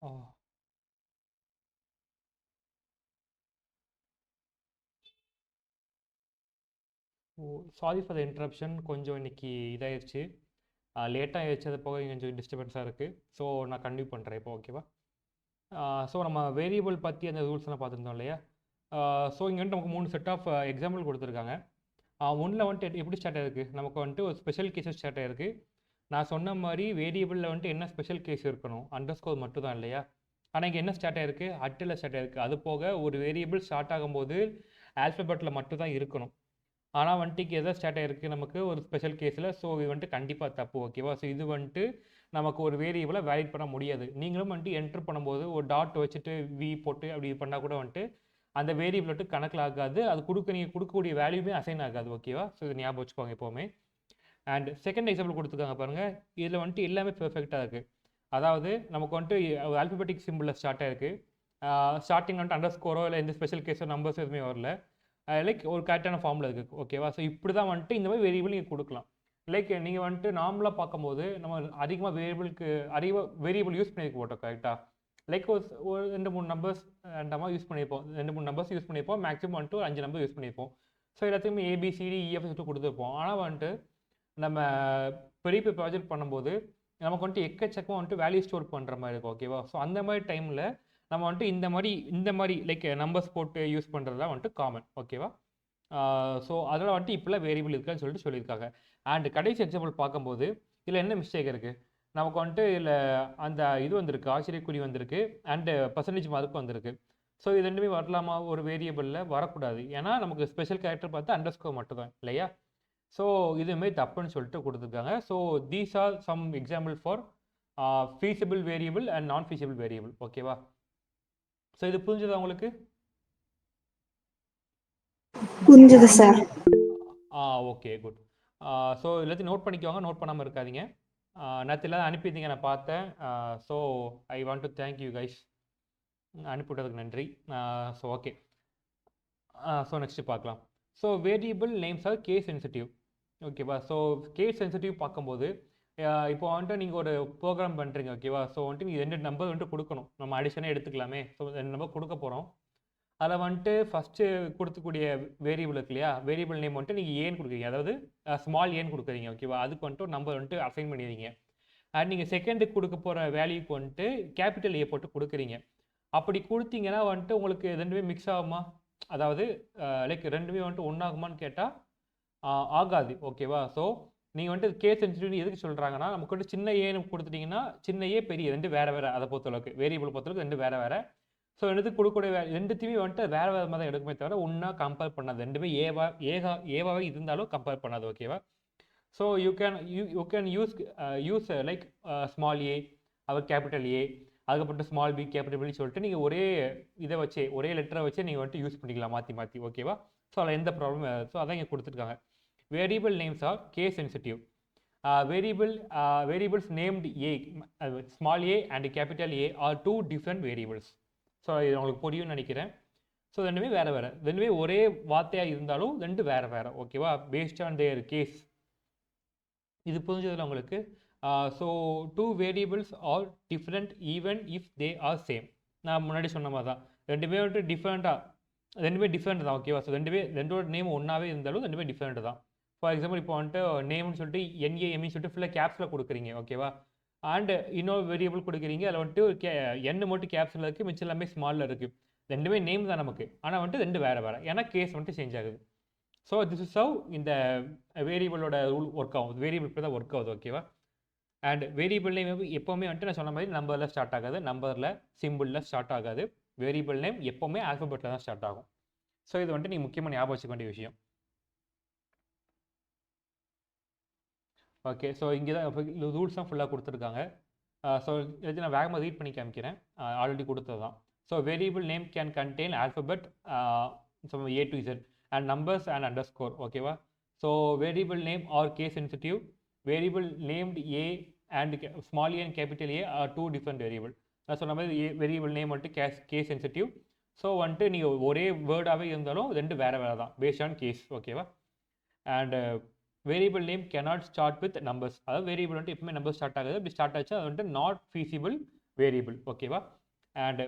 Ah. Oh! Sorry for the interruption. கொஞ்சம் இன்னைக்கு இதாயிருச்சு. லேட்டா ஆயிருச்சு. அது போக கொஞ்சம் டிஸ்டர்பன்ஸா இருக்கு. ஸோ நான் கன்டின்யூ பண்றேன் இப்போ ஓகேவா? ஸோ நம்ம வேரியபிள் பத்தி அந்த ரூல்ஸ்லாம் பார்த்துருந்தோம் இல்லையா? ஸோ இங்க வந்துட்டு நமக்கு 3 செட் ஆஃப் எக்ஸாம்பிள் குடுத்துருக்காங்க. ஒண்ணுல வந்துட்டு எப்படி ஸ்டார்ட் ஆயிருக்கு? நமக்கு வந்துட்டு ஒரு ஸ்பெஷல் கேஸஸ் ஸ்டார்ட் ஆயிருக்கு. நான் சொன்ன மாரி வேரியபிள்ல வந்துட்டு என்ன ஸ்பெஷல் கேஸ் இருக்கணும்? அண்டர்ஸ்கோர் மட்டும் தான் இல்லையா? ஆனா இங்க என்ன ஸ்டார்ட் ஆயிருக்கு? அட்ல ஸ்டார்ட் ஆயிருக்கு. அது போக ஒரு வேரியபிள் ஸ்டார்ட் ஆகும்போது ஆல்ஃபபெட்ல மட்டும் தான் இருக்கணும். ஆனா வந்துட்டு இங்க எதோ ஸ்டார்ட் ஆயிருக்கு நமக்கு ஒரு ஸ்பெஷல் கேஸ்ல. ஸோ இது வந்துட்டு கண்டிப்பா தப்பு ஓகேவா? ஸோ இது வந்துட்டு நமக்கு ஒரு வேரியபிள வேலிட் பண்ண முடியாது. நீங்களும் வந்துட்டு என்டர் பண்ணும்போது ஒரு டாட் வச்சுட்டு போட்டு அப்படி பண்ணா கூட வந்துட்டு அந்த வேரியபிள் வந்துட்டு கணக்குல ஆகாது. அது நீங்க குடுக்கக்கூடிய வேல்யூமே அசைன் ஆகாது ஓகேவா? ஸோ இத ஞாபகம் வச்சுக்கோங்க எப்பவுமே. அண்ட் செகண்ட் எக்ஸாம்பிள் குடுத்துருக்காங்க பாருங்க. இதுல வந்துட்டு எல்லாமே பெர்ஃபெக்ட்டா இருக்கு. அதாவது நமக்கு வந்துட்டு ஆல்பபெடிக் சிம்பல்ல ஸ்டார்ட் ஆயிருக்கு. ஸ்டார்ட்டிங் வந்துட்டு அண்டர்ஸ்கோரோ இல்ல எந்த ஸ்பெஷல் கேஸோ நம்பர்ஸ் எதுவுமே வரல. லைக் ஒரு கரெக்டான ஃபார்ம்ல இருக்கு ஓகேவா? ஸோ இப்படி தான் வந்துட்டு இந்த மாதிரி வேரியபிள் நீங்க குடுக்கலாம். லைக் நீங்க வந்துட்டு நார்மலா பார்க்கும்போது நம்ம அதிகமா வேரியபிள் யூஸ் பண்ணியிருக்க மாட்டோம் கரெக்ட்டா? லைக் ஒரு 2, 3 நம்பர்ஸ் ரேண்டமா யூஸ் பண்ணியிருப்போம். 2, 3 நம்பர்ஸ் யூஸ் பண்ணியிருப்போம். மேக்ஸிமம் வந்துட்டு ஒரு 5 நம்பர் யூஸ் பண்ணியிருப்போம். ஸோ எல்லாத்துக்குமே ஏபிசிடி, இஎஃப் சொல்லிட்டு குடுத்துருப்போம். ஆனா வந்துட்டு நம்ம பெரிய பெரிய ப்ராஜெக்ட் பண்ணும்போது நமக்கு வந்துட்டு எக்கச்சக்கமா வந்துட்டு வேல்யூ ஸ்டோர் பண்ற மாதிரி இருக்கும் ஓகேவா? ஸோ அந்த மாதிரி டைம்ல நம்ம வந்துட்டு இந்த மாதிரி லைக் நம்பர்ஸ் போட்டு யூஸ் பண்றது தான் வந்துட்டு காமன் ஓகேவா? ஸோ அதனால வந்துட்டு இப்படிலாம் வேரியபிள் இருக்குன்னு சொல்லிட்டு சொல்லியிருக்காங்க. அண்ட் கடைசி எக்ஸாம்பிள் பார்க்கும்போது இதில் என்ன மிஸ்டேக் இருக்கு? நமக்கு வந்துட்டு இதில் அந்த இது வந்திருக்கு, ஆச்சரியக்குறி வந்திருக்கு. அண்ட் பர்சன்டேஜ் மார்க் வந்திருக்கு. ஸோ இது ரெண்டுமே வரலாமா? ஒரு வேரியபிளில் வரக்கூடாது. ஏன்னா நமக்கு ஸ்பெஷல் கேரக்டர் பார்த்து அண்டர்ஸ்கோர் மட்டும் தான் இல்லையா? ஸோ இதுவுமே தப்புன்னு சொல்லிட்டு கொடுத்துருக்காங்க. So these are some example for feasible variable and நான் feasible வேரியபிள் ஓகேவா? ஸோ இது புரிஞ்சுதா உங்களுக்கு? புரிஞ்சுது சார். Okay good. ஸோ எல்லாத்தையும் நோட் பண்ணிக்கோங்க, நோட் பண்ணாமல் இருக்காதீங்க. நேற்று எல்லாம் அனுப்பியிருந்தீங்க நான் பார்த்தேன். So I want to thank you guys. அனுப்பிவிட்டதுக்கு நன்றி. So okay. ஸோ நெக்ஸ்ட் பார்க்கலாம். So variable names are case sensitive ஓகேவா? ஸோ கேஸ் சென்சிட்டிவ் பார்க்கும்போது இப்போ வந்துட்டு நீங்கள் ஒரு ப்ரோக்ராம் பண்ணுறீங்க ஓகேவா? ஸோ வந்துட்டு நீங்கள் 2 நம்பர் வந்துட்டு கொடுக்கணும். நம்ம அடிஷனே எடுத்துக்கலாமே. ஸோ 2 நம்பர் கொடுக்க போகிறோம். அதில் வந்துட்டு ஃபஸ்ட்டு கொடுக்கக்கூடிய வேரியபிள் இருக்கு இல்லையா? வேரியபிள் நேம் வந்துட்டு நீங்கள் ஏன்னு கொடுக்குறீங்க. அதாவது ஸ்மால் ஏன்னு கொடுக்குறீங்க ஓகேவா? அதுக்கு வந்துட்டு ஒரு நம்பர் வந்துட்டு அசைன் பண்ணிடுறீங்க. அண்ட் நீங்கள் செகண்டுக்கு கொடுக்க போகிற வேல்யூக்கு வந்துட்டு கேபிட்டல் ஏ போட்டு கொடுக்குறீங்க. அப்படி கொடுத்தீங்கன்னா வந்துட்டு உங்களுக்கு ரெண்டுமே மிக்ஸ் ஆகுமா? அதாவது லைக் ரெண்டுமே வந்துட்டு ஒன்றாகுமான்னு கேட்டால் ஆகாது ஓகேவா? ஸோ நீங்கள் வந்துட்டு கேஸ் சென்சிட்டிவ்னு எதுக்கு சொல்கிறாங்கன்னா நமக்கு வந்துட்டு சின்ன ஏன்னு கொடுத்துட்டீங்கன்னா சின்ன ஏ பெரிய ரெண்டு வேறு வேறு அதை பொறுத்தளவுக்கு வேரியபிள் பொறுத்தளவுக்கு ரெண்டு வேறு வேறு. ஸோ எடுத்து கொடுக்கக்கூடிய ரெண்டுத்தையுமே வந்துட்டு வேறு வேறு மாதிரி தான் எடுக்குமே தவிர ஒன்றா கம்பேர் பண்ணாது. ரெண்டுமே ஏவாவே இருந்தாலும் கம்பேர் பண்ணாது ஓகேவா? So you can use like small A or capital A அதுக்கப்புறம் ஸ்மால் பி கேபிட்டல் பி சொல்லிட்டு நீங்கள் ஒரே இதை வச்சு ஒரே லெட்டரை வச்சு நீங்கள் வந்துட்டு யூஸ் பண்ணிக்கலாம் மாற்றி மாற்றி ஓகேவா? ஸோ அதில் எந்த ப்ராப்ளம் ஸோ அதான் இங்கே கொடுத்துருக்காங்க. Variable names are case sensitive. Variables named a small a and capital A are two different variables. So இது உங்களுக்கு புரியும்னு நினைக்கிறேன். ஸோ ரெண்டுமே வேறு வேறு, ரெண்டுமே ஒரே வார்த்தையாக இருந்தாலும் ரெண்டு வேறு வேறு ஓகேவா? Based on their case. இது புரிஞ்சதில்ல உங்களுக்கு? So two variables are different even if they are same. நான் முன்னாடி சொன்ன மாதிரி தான் ரெண்டுமே வந்துட்டு ரெண்டுமே டிஃப்ரெண்ட் தான் ஓகேவா? ஸோ ரெண்டோட நேம் ஒன்றாவே இருந்தாலும் ரெண்டுமே டிஃப்ரெண்ட் தான். ஃபார் எக்ஸாம்பிள் இப்போ வந்துட்டு நேம்னு சொல்லிட்டு என்ஏஎம்இ சொல்லிட்டு ஃபுல்லாக கேப்ஸில் கொடுக்குறீங்க ஓகேவா? அண்ட் இன்னொரு வேரியபிள் கொடுக்குறீங்க அதில் வந்துட்டு என் மட்டும் கேப்ஸில் இருக்குது, மிச்சம் எல்லாமே ஸ்மாலில் இருக்குது. ரெண்டுமே நேம் தான் நமக்கு, ஆனால் வந்துட்டு ரெண்டு வேறு வேறு ஏன்னா கேஸ் வந்துட்டு சேஞ்ச் ஆகுது. ஸோ திஸ் இஸ் ஹவ் இந்த வேரியபிளோட ரூல் ஒர்க் ஆகும். வேரியபிள் இப்படி தான் ஒர்க் ஆகுது ஓகேவா? அண்ட் வேரியபிள் நேம் எப்போவுமே வந்துட்டு நான் சொன்ன மாதிரி நம்பரில் ஸ்டார்ட் ஆகாது, நம்பரில் சிம்பிளில் ஸ்டார்ட் ஆகாது. வேரியபிள் நேம் எப்போவுமே ஆல்ஃபபெட்டில் தான் ஸ்டார்ட் ஆகும். ஸோ இது வந்துட்டு நீங்கள் முக்கியமாக ஞாபகம் வச்சுக்க வேண்டிய விஷயம். ஓகே. ஸோ இங்கே தான் ரூல்ஸ் தான் ஃபுல்லாக கொடுத்துருக்காங்க. ஸோ இது நான் வேகமாக ரீட் பண்ணி காமிக்கிறேன். ஆல்ரெடி கொடுத்தது தான். So variable name can contain alphabet A to Z and numbers and underscore ஓகேவா? So variable name are case sensitive. Variable named A and small A and capital A are two different variable. நான் சொன்ன மாதிரி variable name வந்துட்டு case sensitive. So வந்துட்டு நீங்கள் ஒரே வேர்டாகவே இருந்தாலும் ரெண்டு வேறு வேறு தான் பேஸ்ட் ஆன் கேஸ் ஓகேவா? And variable name cannot start with numbers. அதாவது வேரியபிள் வந்துட்டு எப்பவுமே நம்பர் ஸ்டார்ட் ஆகுது. அப்படி ஸ்டார்ட் ஆச்சு அது வந்துட்டு நாட் ஃபீசிபிள் வேரியபிள் ஓகேவா. And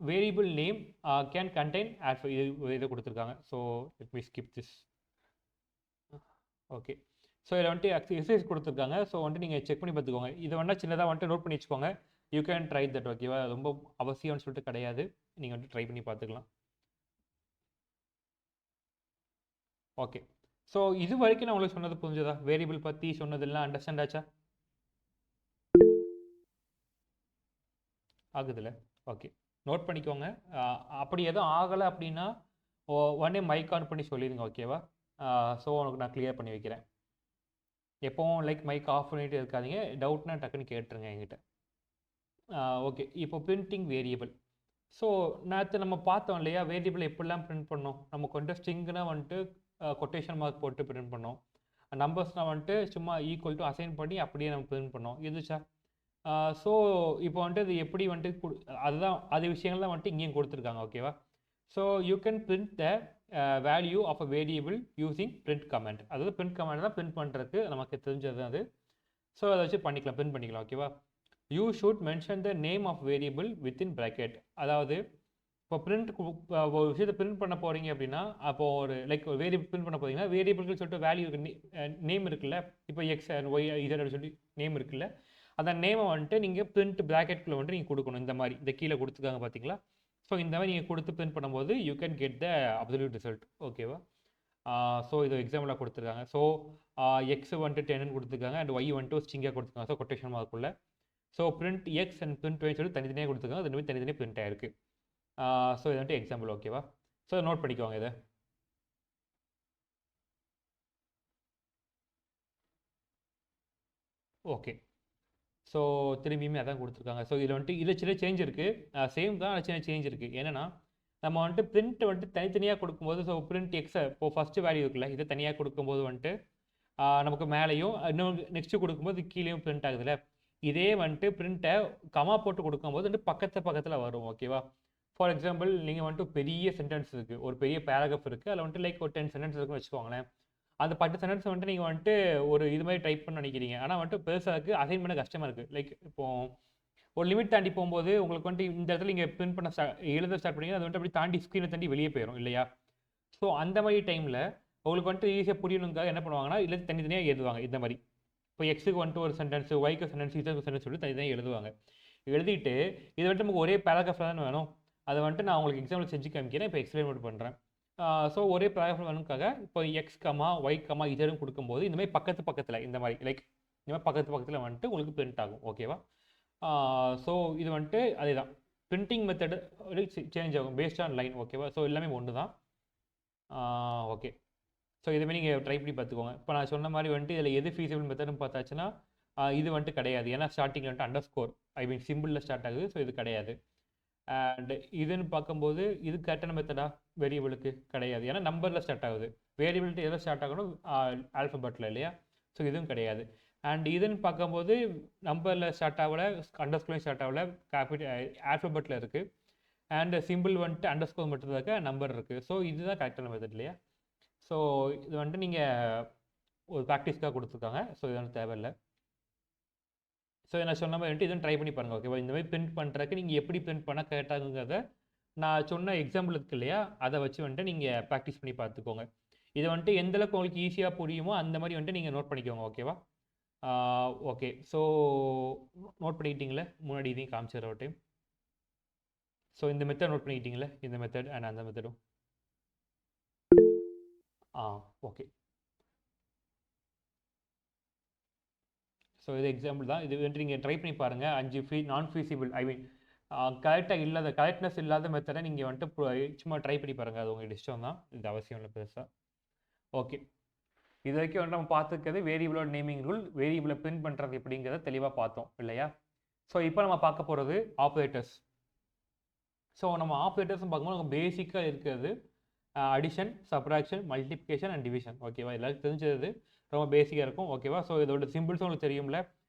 variable name can contain alpha, இதை கொடுத்துருக்காங்க. So let me skip this. Okay, so இதில் வந்துட்டு எக்ஸசைஸ் கொடுத்துருக்காங்க. ஸோ வந்துட்டு நீங்கள் செக் பண்ணி பார்த்துக்கோங்க. இதை வேணால் சின்னதாக வந்துட்டு நோட் பண்ணி வச்சுக்கோங்க. யூ கேன் ட்ரை தட் ஓகேவா. ரொம்ப அவசியம்னு சொல்லிட்டு கிடையாது, நீங்கள் வந்துட்டு ட்ரை பண்ணி பார்த்துக்கலாம். ஓகே, ஸோ இது வரைக்கும் நான் உங்களுக்கு சொன்னது புரிஞ்சதா? வேரியபிள் பற்றி சொன்னதெல்லாம் அண்டர்ஸ்டாண்ட் ஆச்சா? ஆகுதுல்ல? ஓகே, நோட் பண்ணிக்கோங்க. அப்படி எதுவும் ஆகலை அப்படின்னா உடனே மைக் ஆன் பண்ணி சொல்லிடுங்க ஓகேவா. ஸோ உனக்கு நான் கிளியர் பண்ணி வைக்கிறேன். எப்போவும் லைக் மைக் ஆஃப் பண்ணிட்டு இருக்காதீங்க, டவுட்னா டக்குன்னு கேட்டுருங்க என்கிட்ட. ஓகே, இப்போ பிரிண்டிங் வேரியபிள். ஸோ நேற்று நம்ம பார்த்தோம் இல்லையா, வேரியபிள் எப்படிலாம் பிரிண்ட் பண்ணோம். நமக்கு வந்துட்டு ஸ்ட்ரிங்னா வந்துட்டு கொட்டேஷன் மார்க் போட்டு பிரிண்ட் பண்ணோம். நம்பர்ஸ்னால் வந்துட்டு சும்மா ஈக்குவல் டு அசைன் பண்ணி அப்படியே நம்ம பிரிண்ட் பண்ணோம். இருந்துச்சா? ஸோ இப்போ வந்துட்டு இது எப்படி வந்துட்டு அதுதான் அது விஷயங்கள் தான் வந்துட்டு இங்கேயும் கொடுத்துருக்காங்க ஓகேவா. So you can print the value of a variable using print comment. அதாவது பிரிண்ட் கமெண்ட் தான் பிரிண்ட் பண்ணுறதுக்கு நமக்கு தெரிஞ்சது அது. ஸோ அதை வச்சு பண்ணிக்கலாம், பிரிண்ட் பண்ணிக்கலாம் ஓகேவா. You should mention the name of variable within bracket. அதாவது இப்போ பிரிண்ட் ஒரு விஷயத்தை பிரிண்ட் பண்ண போகிறீங்க அப்படின்னா, அப்போது ஒரு லைக் ஒரு வேரியபிள் பிரிண்ட் பண்ண போகிறீங்கன்னா, வேரியபிள்னு சொல்லிட்டு வேல்யூ நேம் இருக்குல்ல. இப்போ எக்ஸ் அண்ட் ஒய் இசட் சொல்லி நேம் இருக்குல்ல, அந்த நேமை வந்துட்டு நீங்கள் பிரிண்ட் ப்ராக்கெட்குள்ளே வந்துட்டு நீங்கள் கொடுக்கணும். இந்த மாதிரி இந்த கீழே கொடுத்துருக்காங்க பார்த்தீங்களா. ஸோ இந்த மாதிரி நீங்கள் கொடுத்து பிரிண்ட் பண்ணும்போது you can get the absolute result ஓகேவா. ஸோ இது எக்ஸாம்பிளாக கொடுத்துருக்காங்க. ஸோ எக்ஸ் வந்துட்டு 10 கொடுத்துருக்காங்க அண்ட் ஒய் வந்துட்டு ஸ்ட்ரிங்காக கொடுத்துருக்காங்க. ஸோ கொட்டேஷன் மார்க்குள்ள. So print X and print ஒய்னு சொல்லி தனித்தனியாக கொடுத்துருக்காங்க. அது மாதிரி தனித்தனியாக பிரிண்ட் ஆயிருக்கு. ஸோ இது வந்துட்டு எக்ஸாம்பிள் ஓகேவா. ஸோ நோட் பண்ணிக்கோங்க இதை. ஓகே, ஸோ திரும்பியுமே அதான் கொடுத்துருக்காங்க. ஸோ இதில் வந்துட்டு இதில் சின்ன சேஞ்ச் இருக்குது, சேம் தான், சின்ன சேஞ்ச் இருக்குது. என்னென்னா நம்ம வந்துட்டு பிரிண்ட் வந்துட்டு தனித்தனியாக கொடுக்கும்போது, ஸோ பிரிண்ட் எக்ஸை இப்போ ஃபஸ்ட்டு வேல்யூ இருக்குல்ல, இதை தனியாக கொடுக்கும்போது வந்துட்டு நமக்கு மேலேயும் இன்னொன்று நெக்ஸ்ட்டு கொடுக்கும்போது கீழேயும் பிரிண்ட் ஆகுதுல்ல. இதே வந்துட்டு பிரிண்ட்டை கமா போட்டு கொடுக்கும்போது வந்துட்டு பக்கத்தில் வரும் ஓகேவா. ஃபார் எக்ஸாம்பிள் நீங்கள் வந்துட்டு பெரிய சென்டென்ஸ் இருக்குது, ஒரு பெரிய பேராகிராஃப் இருக்குது, அதில் வந்துட்டு லைக் ஒரு 10 சென்டென்ஸ் இருக்குன்னு வச்சுக்கோங்களேன். அந்த 10 சென்டென்ஸ் வந்துட்டு நீங்கள் வந்துட்டு ஒரு இது மாதிரி டைப் பண்ண நினைக்கிறீங்க, ஆனால் வந்துட்டு பெருசாக அசைன் பண்ண கஷ்டமாக இருக்குது. லைக் இப்போது ஒரு லிமிட் தாண்டி போகும்போது உங்களுக்கு வந்துட்டு இந்த இடத்துல நீங்கள் பிரிண்ட் பண்ண எழுத ஸ்டார்ட் பண்ணீங்க, அது வந்துட்டு அப்படி தாண்டி ஸ்க்ரீனை தாண்டி வெளியே போயிடும் இல்லையா. ஸோ அந்த மாதிரி டைமில் உங்களுக்கு வந்துட்டு ஈஸியாக புரியணுங்காக என்ன பண்ணுவாங்கன்னா, இல்லை தனித்தனியாக எழுதுவாங்க. இந்த மாதிரி இப்போ எக்ஸுக்கு வந்துட்டு ஒரு சென்டென்ஸ், ஒய்க்கு சென்டென்ஸ், இசக்கு சென்டென்ஸ் சொல்லிட்டு தனித்தனியாக எழுதுவாங்க. எழுதிட்டு இது வந்துட்டு நமக்கு ஒரே பேராகிராஃபில் தானே வேணும். அதை வந்துட்டு நான் உங்களுக்கு எக்ஸாம்பிள் செஞ்சு காமிக்கிறேன், இப்போ எக்ஸ்பிளைன் மட்டும் பண்ணுறேன். ஸோ ஒரே பேராகிராஃப் வேணுக்காக இப்போ எக்ஸ் கமா ஒய் கமா இசரும் கொடுக்கும்போது இந்த மாதிரி பக்கத்தில் இந்த மாதிரி லைக் இந்த மாதிரி பக்கத்தில் வந்துட்டு உங்களுக்கு பிரிண்ட் ஆகும் ஓகேவா. ஸோ இது வந்துட்டு அதே தான், பிரிண்டிங் மெத்தடு சேஞ்ச் ஆகும் பேஸ்ட் ஆன் லைன் ஓகேவா. ஸோ எல்லாமே ஒன்று தான். ஓகே, ஸோ இதுமாதிரி நீங்கள் ட்ரை பண்ணி பார்த்துக்கோங்க. இப்போ நான் சொன்ன மாதிரி வந்துட்டு இதில் எது ஃபீஸிபிள் மெத்தட்னு பார்த்தாச்சுன்னா இது வந்துட்டு கிடையாது. ஏன்னா ஸ்டார்டிங்கில் வந்துட்டு அண்டர்ஸ்கோர் ஐ மீன் சிம்பிளில் ஸ்டார்ட் ஆகுது. ஸோ இது கிடையாது. அண்ட் இதுன்னு பார்க்கும்போது இது கரெக்டான மெத்தடா வேரியபிளுக்கு கிடையாது, ஏன்னா நம்பரில் ஸ்டார்ட் ஆகுது. வேரியபிலிட்டி எதில் ஸ்டார்ட் ஆகணும், ஆல்ஃபபெட்டில் இல்லையா. ஸோ இதுவும் கிடையாது. அண்ட் இதுன்னு பார்க்கும்போது நம்பரில் ஸ்டார்ட் ஆகலை, அண்டர்ஸ்கோரையும் ஸ்டார்ட் ஆகலை, ஆல்ஃபபெட்டில் இருக்குது. அண்ட் சிம்பிள் வந்துட்டு அண்டர்ஸ்கோர் மட்டும் இருக்க நம்பர் இருக்குது. ஸோ இதுதான் கரெக்டான மெத்தட் இல்லையா. ஸோ இது வந்துட்டு நீங்கள் ஒரு ப்ராக்டிஸ்க்காக கொடுத்துருக்காங்க. ஸோ இது வந்து தேவையில்லை. ஸோ நான் சொன்ன மாதிரி வந்துட்டு இதுவும் ட்ரை பண்ணி பாருங்கள் ஓகேவா. இந்த மாதிரி பிரிண்ட் பண்ணுறதுக்கு நீங்கள் எப்படி பிரிண்ட் பண்ணால் கரெக்டாகுங்கிறத நான் சொன்ன எக்ஸாம்பிள் இருக்கு இல்லையா, அதை வச்சு வந்துட்டு நீங்கள் ப்ராக்டிஸ் பண்ணி பார்த்துக்கோங்க. இதை வந்துட்டு எந்தளவுக்கு உங்களுக்கு ஈஸியாக புரியுமோ அந்த மாதிரி வந்துட்டு நீங்கள் நோட் பண்ணிக்கோங்க ஓகேவா. ஓகே, ஸோ நோட் பண்ணிக்கிட்டீங்களே, முன்னாடி இதையும் காமிச்சிடுற ஒரு டைம். ஸோ இந்த மெத்தட் நோட் பண்ணிக்கிட்டீங்களே, இந்த மெத்தட் அண்ட் அந்த மெத்தடும். ஓகே, ஸோ இது எக்ஸாம்பிள் தான். இது வந்துட்டு நீங்கள் ட்ரை பண்ணி பாருங்கள். 5 நான் ஃபீஸிபிள் ஐ மீன் கரெக்டாக இல்லாத கரெக்ட்னஸ் இல்லாத மெத்தடை நீங்கள் வந்துட்டு சும்மா ட்ரை பண்ணி பாருங்கள். அது உங்களுக்கு இஷ்டம் தான், இது அவசியம் இல்லை பெருசாக. ஓகே, இது வரைக்கும் வந்து நம்ம பார்த்துக்கிறது வேரியபிளோட நேமிங் ரூல், வேரியபிளை பிரிண்ட் பண்ணுறது எப்படிங்கிறத தெளிவாக பார்த்தோம் இல்லையா. ஸோ இப்போ நம்ம பார்க்க போகிறது ஆப்ரேட்டர்ஸ். ஸோ நம்ம ஆப்ரேட்டர்ஸ் பார்க்கும்போது நமக்கு பேசிக்காக இருக்கிறது addition, subtraction, multiplication and division ஓகேவா. எல்லாருக்கும் தெரிஞ்சது ரொம்ப பேசிக்காக இருக்கும் ஓகேவா. ஸோ இதோட சிம்பிள்ஸும் உங்களுக்கு தெரியும்ல.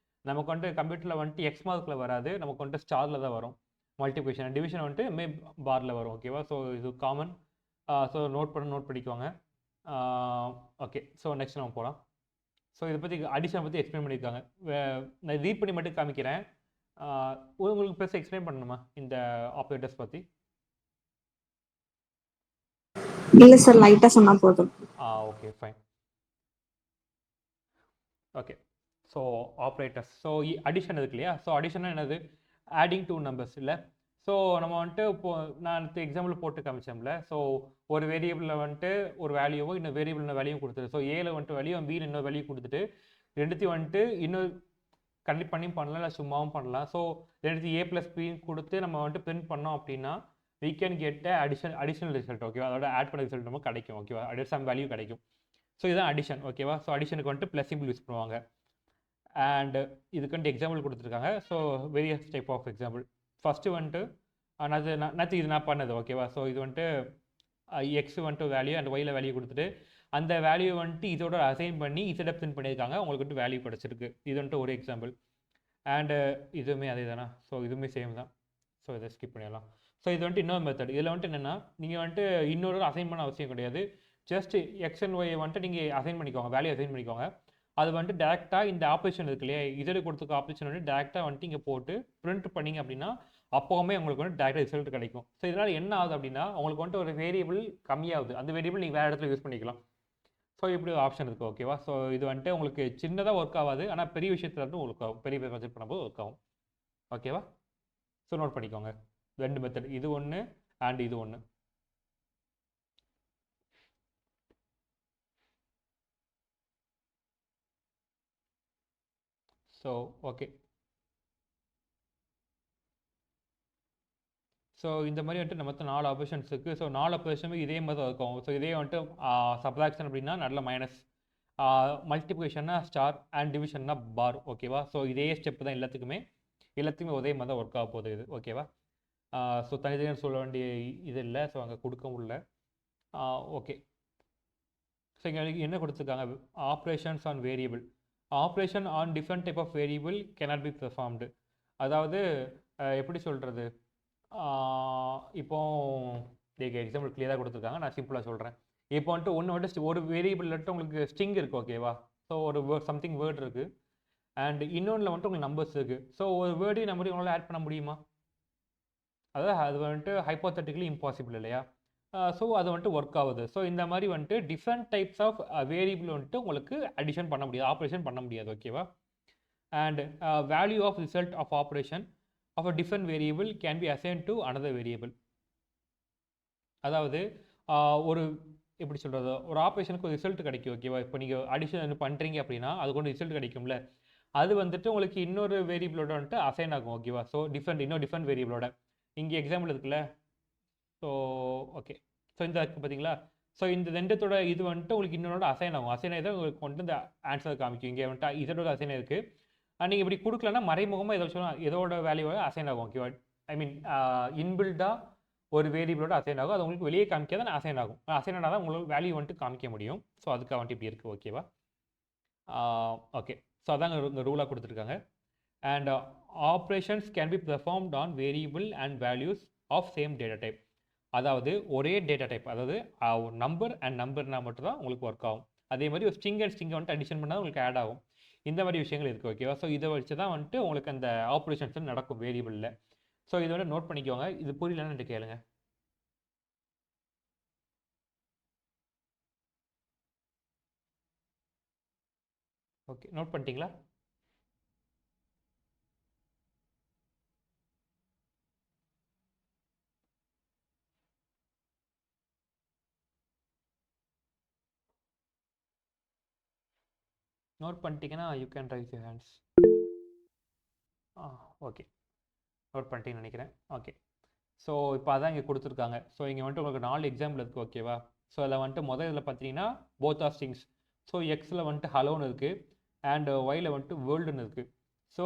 நமக்கு வந்துட்டு கம்ப்யூட்டரில் வந்துட்டு எக்ஸ் மார்க்கில் வராது, நமக்கு வந்துட்டு ஸ்டாரில் தான் வரும். மல்டிப்ளிகேஷன் அண்ட் டிவிஷன் வந்துட்டு மே பாரில் வரும் ஓகேவா. ஸோ இது காமன். ஸோ நோட் பண்ணிக்கோங்க. ஓகே, ஸோ நெக்ஸ்ட் நம்ம போகலாம். ஸோ இதை பற்றி அடிஷனை பற்றி எக்ஸ்பிளைன் பண்ணியிருக்காங்க. நான் ரீட் பண்ணி மட்டும் காமிக்கிறேன். உங்களுக்கு பெருசாக எக்ஸ்பிளைன் பண்ணணுமா இந்த ஆப்ரேட்டர்ஸ் பற்றி? இல்ல சார், லைட்டா சொன்னா போதும். Okay fine. Okay, so operators. So addition இருக்கு இல்லையா? ஸோ அடிஷன்னா என்னது? ஆடிங் டூ நம்பர்ஸ் இல்லை? ஸோ நம்ம வந்துட்டு நான் எக்ஸாம்பிள் போட்டு காமிச்சோம்ல. ஸோ ஒரு வேரியபிளில் வந்துட்டு ஒரு வேல்யூவோ இன்னும் வேரியபிள் வேல்யூவும் கொடுத்துரு. ஸோ ஏல வந்துட்டு வேல்யூ, பியில் இன்னொரு வேல்யூ கொடுத்துட்டு ரெண்டுத்தையும் வந்துட்டு இன்னொரு கனெக்ட் பண்ணி பண்ணலாம், இல்லை சும்மாவும் பண்ணலாம். ஸோ ரெண்டுத்தையும் ஏ ப்ளஸ் பி கொடுத்து நம்ம வந்துட்டு பிரிண்ட் பண்ணோம் அப்படின்னா we can get additional result. ஓகேவா? அதோட ஆட் பண்ண ரிசல்ட் நமக்கு கிடைக்கும். ஓகேவா? அட் சம் வேல்யூ கிடைக்கும். ஸோ இதுதான் அடிஷன். ஓகேவா? ஸோ அடிஷனுக்கு வந்துட்டு ப்ளஸ் சிம்பிள் யூஸ் பண்ணுவாங்க. அண்ட் இதுக்கு வந்துட்டு எக்ஸாம்பிள் கொடுத்துருக்காங்க. So various type of example. First வந்துட்டு நேற்று இது நான் பண்ணது. ஓகேவா? ஸோ இது வந்துட்டு எக்ஸ் வந்துட்டு வேல்யூ அண்ட் ஒயில் வேல்யூ கொடுத்துட்டு அந்த வேல்யூ வந்துட்டு இதோட அசைன் பண்ணி இசட் பிரிண்ட் பண்ணியிருக்காங்க. உங்களுக்கு வந்துட்டு வேல்யூ கிடச்சிருக்கு. இது வந்துட்டு ஒரு எக்ஸாம்பிள். அண்டு இதுவுமே அதே தானே. ஸோ இதுவுமே சேம் தான். ஸோ இதை ஸ்கிப் பண்ணிடலாம். ஸோ இது வந்துட்டு இன்னொரு மெத்தட். இதில் வந்துட்டு என்னென்னா, நீங்கள் வந்துட்டு இன்னொரு அசைன் பண்ண அவசியம் கிடையாது. ஜஸ்ட் எக்ஸ் அண்ட் ஒய் வந்துட்டு நீங்கள் அசைன் பண்ணிக்கோங்க, வேல்யூ அசைன் பண்ணிக்கோங்க. அது வந்துட்டு டேரெக்டாக இந்த ஆப்ரேஷன் இருக்கு இல்லையா, இதில் கொடுத்துருக்க ஆப்ரேஷன் வந்துட்டு டேரெக்டாக வந்துட்டு இங்கே போட்டு பிரிண்ட் பண்ணிங்க அப்படின்னா அப்போவுமே உங்களுக்கு வந்து டேரெக்டாக ரிசல்ட் கிடைக்கும். ஸோ இதனால் என்ன ஆகுது அப்படின்னா, உங்களுக்கு வந்துட்டு ஒரு வேரியபிள் கம்மியாகுது. அந்த வேரியபிள் நீங்கள் வேறு இடத்துல யூஸ் பண்ணிக்கலாம். ஸோ இப்படி ஒரு ஆப்ஷன் இருக்குது. ஓகேவா? ஸோ இது வந்துட்டு உங்களுக்கு சின்னதாக ஒர்க் ஆகாது, ஆனால் பெரிய விஷயத்தில் வந்து ஒர்க் ஆகும். பெரிய ப்ராஜெக்ட் பண்ணும்போது ஒர்க் ஆகும். ஓகேவா? ஸோ நோட் பண்ணிக்கோங்க. ரெண்டு மெத்தட், இது ஒன்று அண்ட் இது ஒன்று. So okay. ஸோ இந்த மாதிரி வந்துட்டு நம்ம 4 ஆப்ரேஷன்ஸ் இருக்குது. ஸோ 4 ஆப்ரேஷனுமே இதே மாதிரி தான் இருக்கும். ஸோ இதே வந்துட்டு சப்ராக்ஷன் அப்படின்னா நல்ல மைனஸ், மல்டிப்ளிகேஷன்னா ஸ்டார் அண்ட் டிவிஷன்னா பார். ஓகேவா? ஸோ இதே ஸ்டெப் தான் எல்லாத்துக்குமே ஒரே மாதிரி தான் ஒர்க் ஆக போகுது இது. ஓகேவா? ஸோ தனித்தனியாக சொல்ல வேண்டிய இது இல்லை. ஸோ அங்கே கொடுக்க முடியல. ஓகே. ஸோ இங்கே என்ன கொடுத்துருக்காங்க? Operations on variable. Operation on different type of variable cannot be performed. அதாவது எப்படி சொல்கிறது, இப்போ எக்ஸாம்பிள் கிளியராக கொடுத்துருக்காங்க, நான் சிம்பிளாக சொல்கிறேன். இப்போ வந்துட்டு வந்துட்டு ஒரு வேரியபிள் வந்துட்டு உங்களுக்கு ஸ்ட்ரிங் இருக்குது. ஓகேவா? ஸோ ஒரு சம்திங் வேர்ட் இருக்குது அண்ட் இன்னொன்றில் வந்துட்டு உங்களுக்கு நம்பர்ஸ் இருக்குது. ஸோ ஒரு வேர்டையும் நம்பரையும் உங்களால் ஆட் பண்ண முடியுமா? அதாவது அது வந்துட்டு ஹைப்போதெட்டிக்கலி இம்பாசிபிள் இல்லையா? ஸோ அது வந்துட்டு ஒர்க் ஆகுது. ஸோ இந்த மாதிரி வந்துட்டு டிஃப்ரெண்ட் டைப்ஸ் ஆஃப் வேரியபிள் வந்துட்டு உங்களுக்கு அடிஷன் பண்ண முடியாது, ஆப்ரேஷன் பண்ண முடியாது. ஓகேவா? And value of result of operation of a different variable can be assign to another variable. அதாவது ஒரு எப்படி சொல்கிறது, ஒரு ஆப்ரேஷனுக்கு ஒரு ரிசல்ட் கிடைக்கும். ஓகேவா? இப்போ நீங்கள் அடிஷன் பண்ணுறீங்க அப்படின்னா அதுக்கு ஒரு ரிசல்ட் கிடைக்கும்ல, அது வந்துட்டு உங்களுக்கு இன்னொரு வேரியபிளோட வந்துட்டு அசைன் ஆகும். ஓகேவா? ஸோ டிஃப்ரெண்ட் வேரியபிளோட இங்கே எக்ஸாம்பிள் இருக்குல்ல. So okay. ஸோ இந்த இருக்குது பார்த்தீங்களா? ஸோ இந்த ரெண்டத்தோட இது வந்துட்டு உங்களுக்கு இன்னொரு அசைன் ஆகும். அசைன் ஆகி தான் உங்களுக்கு வந்துட்டு இந்த ஆன்சர் காமிக்கும். இங்கே வந்துட்டு இதோட அசைன் இருக்குது. நீங்கள் இப்படி கொடுக்கலன்னா மறைமுகமாக ஏதோ சொல்லலாம், எதோட வேல்யூவோட அசைன் ஆகும். ஓகேவா? ஐ மீன் இன்பில்டாக ஒரு வேரியபிளோட அசைன் ஆகும். அது உங்களுக்கு வெளியே காமிக்காத அசைன் ஆகும். அசைன் ஆனால் தான் உங்களுக்கு வேல்யூ வந்துட்டு காமிக்க முடியும். ஸோ அதுக்காக வந்துட்டு இப்படி இருக்குது. ஓகேவா? ஓகே. ஸோ அதாங்க இங்கே ரூலாக கொடுத்துருக்காங்க. And operations can be performed on variable and values of same data type. அதாவது ஒரே டேட்டா டைப், அதாவது நம்பர் அண்ட் நம்பர்னா மட்டும் தான் உங்களுக்கு ஒர்க் ஆகும். அதே மாதிரி ஒரு ஸ்ட்ரிங் அண்ட் ஸ்ட்ரிங்கை வந்துட்டு அடிஷன் பண்ணால் உங்களுக்கு ஆட் ஆகும். இந்த மாதிரி விஷயங்கள் இருக்குது. ஓகேவா? ஸோ இதை வச்சு தான் வந்துட்டு உங்களுக்கு அந்த ஆப்ரேஷன்ஸ் நடக்கும் வேரியபிளில். ஸோ இதை வந்து நோட் பண்ணிக்கோங்க. இது புரியலன்னு கேளுங்க. ஓகே, நோட் பண்ணிட்டீங்களா? நோட் பண்ணிட்டீங்கன்னா you can raise your hands. Okay, note பண்ணிட்டீங்கன்னு நினைக்கிறேன். ஓகே. ஸோ இப்போ அதான் இங்கே கொடுத்துருக்காங்க. ஸோ இங்கே வந்துட்டு உங்களுக்கு 4 எக்ஸாம்பிள் இருக்குது. ஓகேவா? ஸோ அதில் வந்துட்டு முதல் இதில் பார்த்தீங்கன்னா போத் ஆர் ஸ்ட்ரிங்ஸ். ஸோ எக்ஸில் வந்துட்டு ஹலோன்னு இருக்குது அண்ட் ஒயில் வந்துட்டு வேர்ல்டுன்னு இருக்குது. ஸோ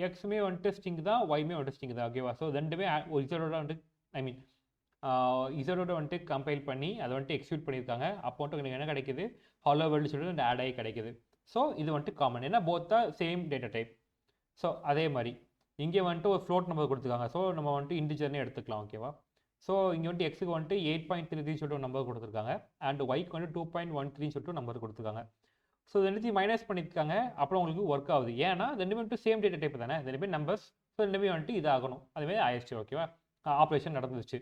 எக்ஸுமே வந்துட்டு ஸ்ட்ரிங் தான், ஒய்மே வந்துட்டு ஸ்ட்ரிங் தான். ஓகேவா? ஸோ ரெண்டுமே இசடோட வந்துட்டு ஐ மீன் இசடோட வந்துட்டு கம்பைல் பண்ணி அதை வந்துட்டு எக்ஸிக்யூட் பண்ணியிருக்காங்க. அப்போ வந்துட்டு உங்களுக்கு என்ன கிடைக்குது, ஹலோ வேர்ல்டு சொல்லிட்டு அந்த ஆட் ஆகி கிடைக்குது. ஸோ இது வந்துட்டு காமன், ஏன்னா both are same data type. So அதே மாதிரி இங்கே வந்துட்டு ஒரு ஃப்ளோட் நம்பர் கொடுத்துருக்காங்க. ஸோ நம்ம வந்துட்டு இன்டிஜர்னே எடுத்துக்கலாம். ஓகேவா? ஸோ இங்கே வந்துட்டு எக்ஸுக்கு வந்துட்டு 8.33 சொல்லிட்டு ஒரு நம்பர் கொடுத்துருக்காங்க அண்ட் ஒய்க்கு வந்துட்டு 2.13 சொல்லிட்டு நம்பர் கொடுத்துருக்காங்க. ஸோ ரெண்டுத்தையும் மைனஸ் பண்ணியிருக்காங்க. அப்புறம் உங்களுக்கு ஒர்க் ஆகுது. ஏன்னா ரெண்டுமே வந்துட்டு சேம் டேட்டா டைப் தானே, ரெண்டுமே நம்பர்ஸ் ஸோ ரெண்டுமே வந்துட்டு இது ஆகணும், அதுமாரி ஆயிடுச்சு. ஓகேவா, ஆப்ரேஷன் நடந்துச்சு.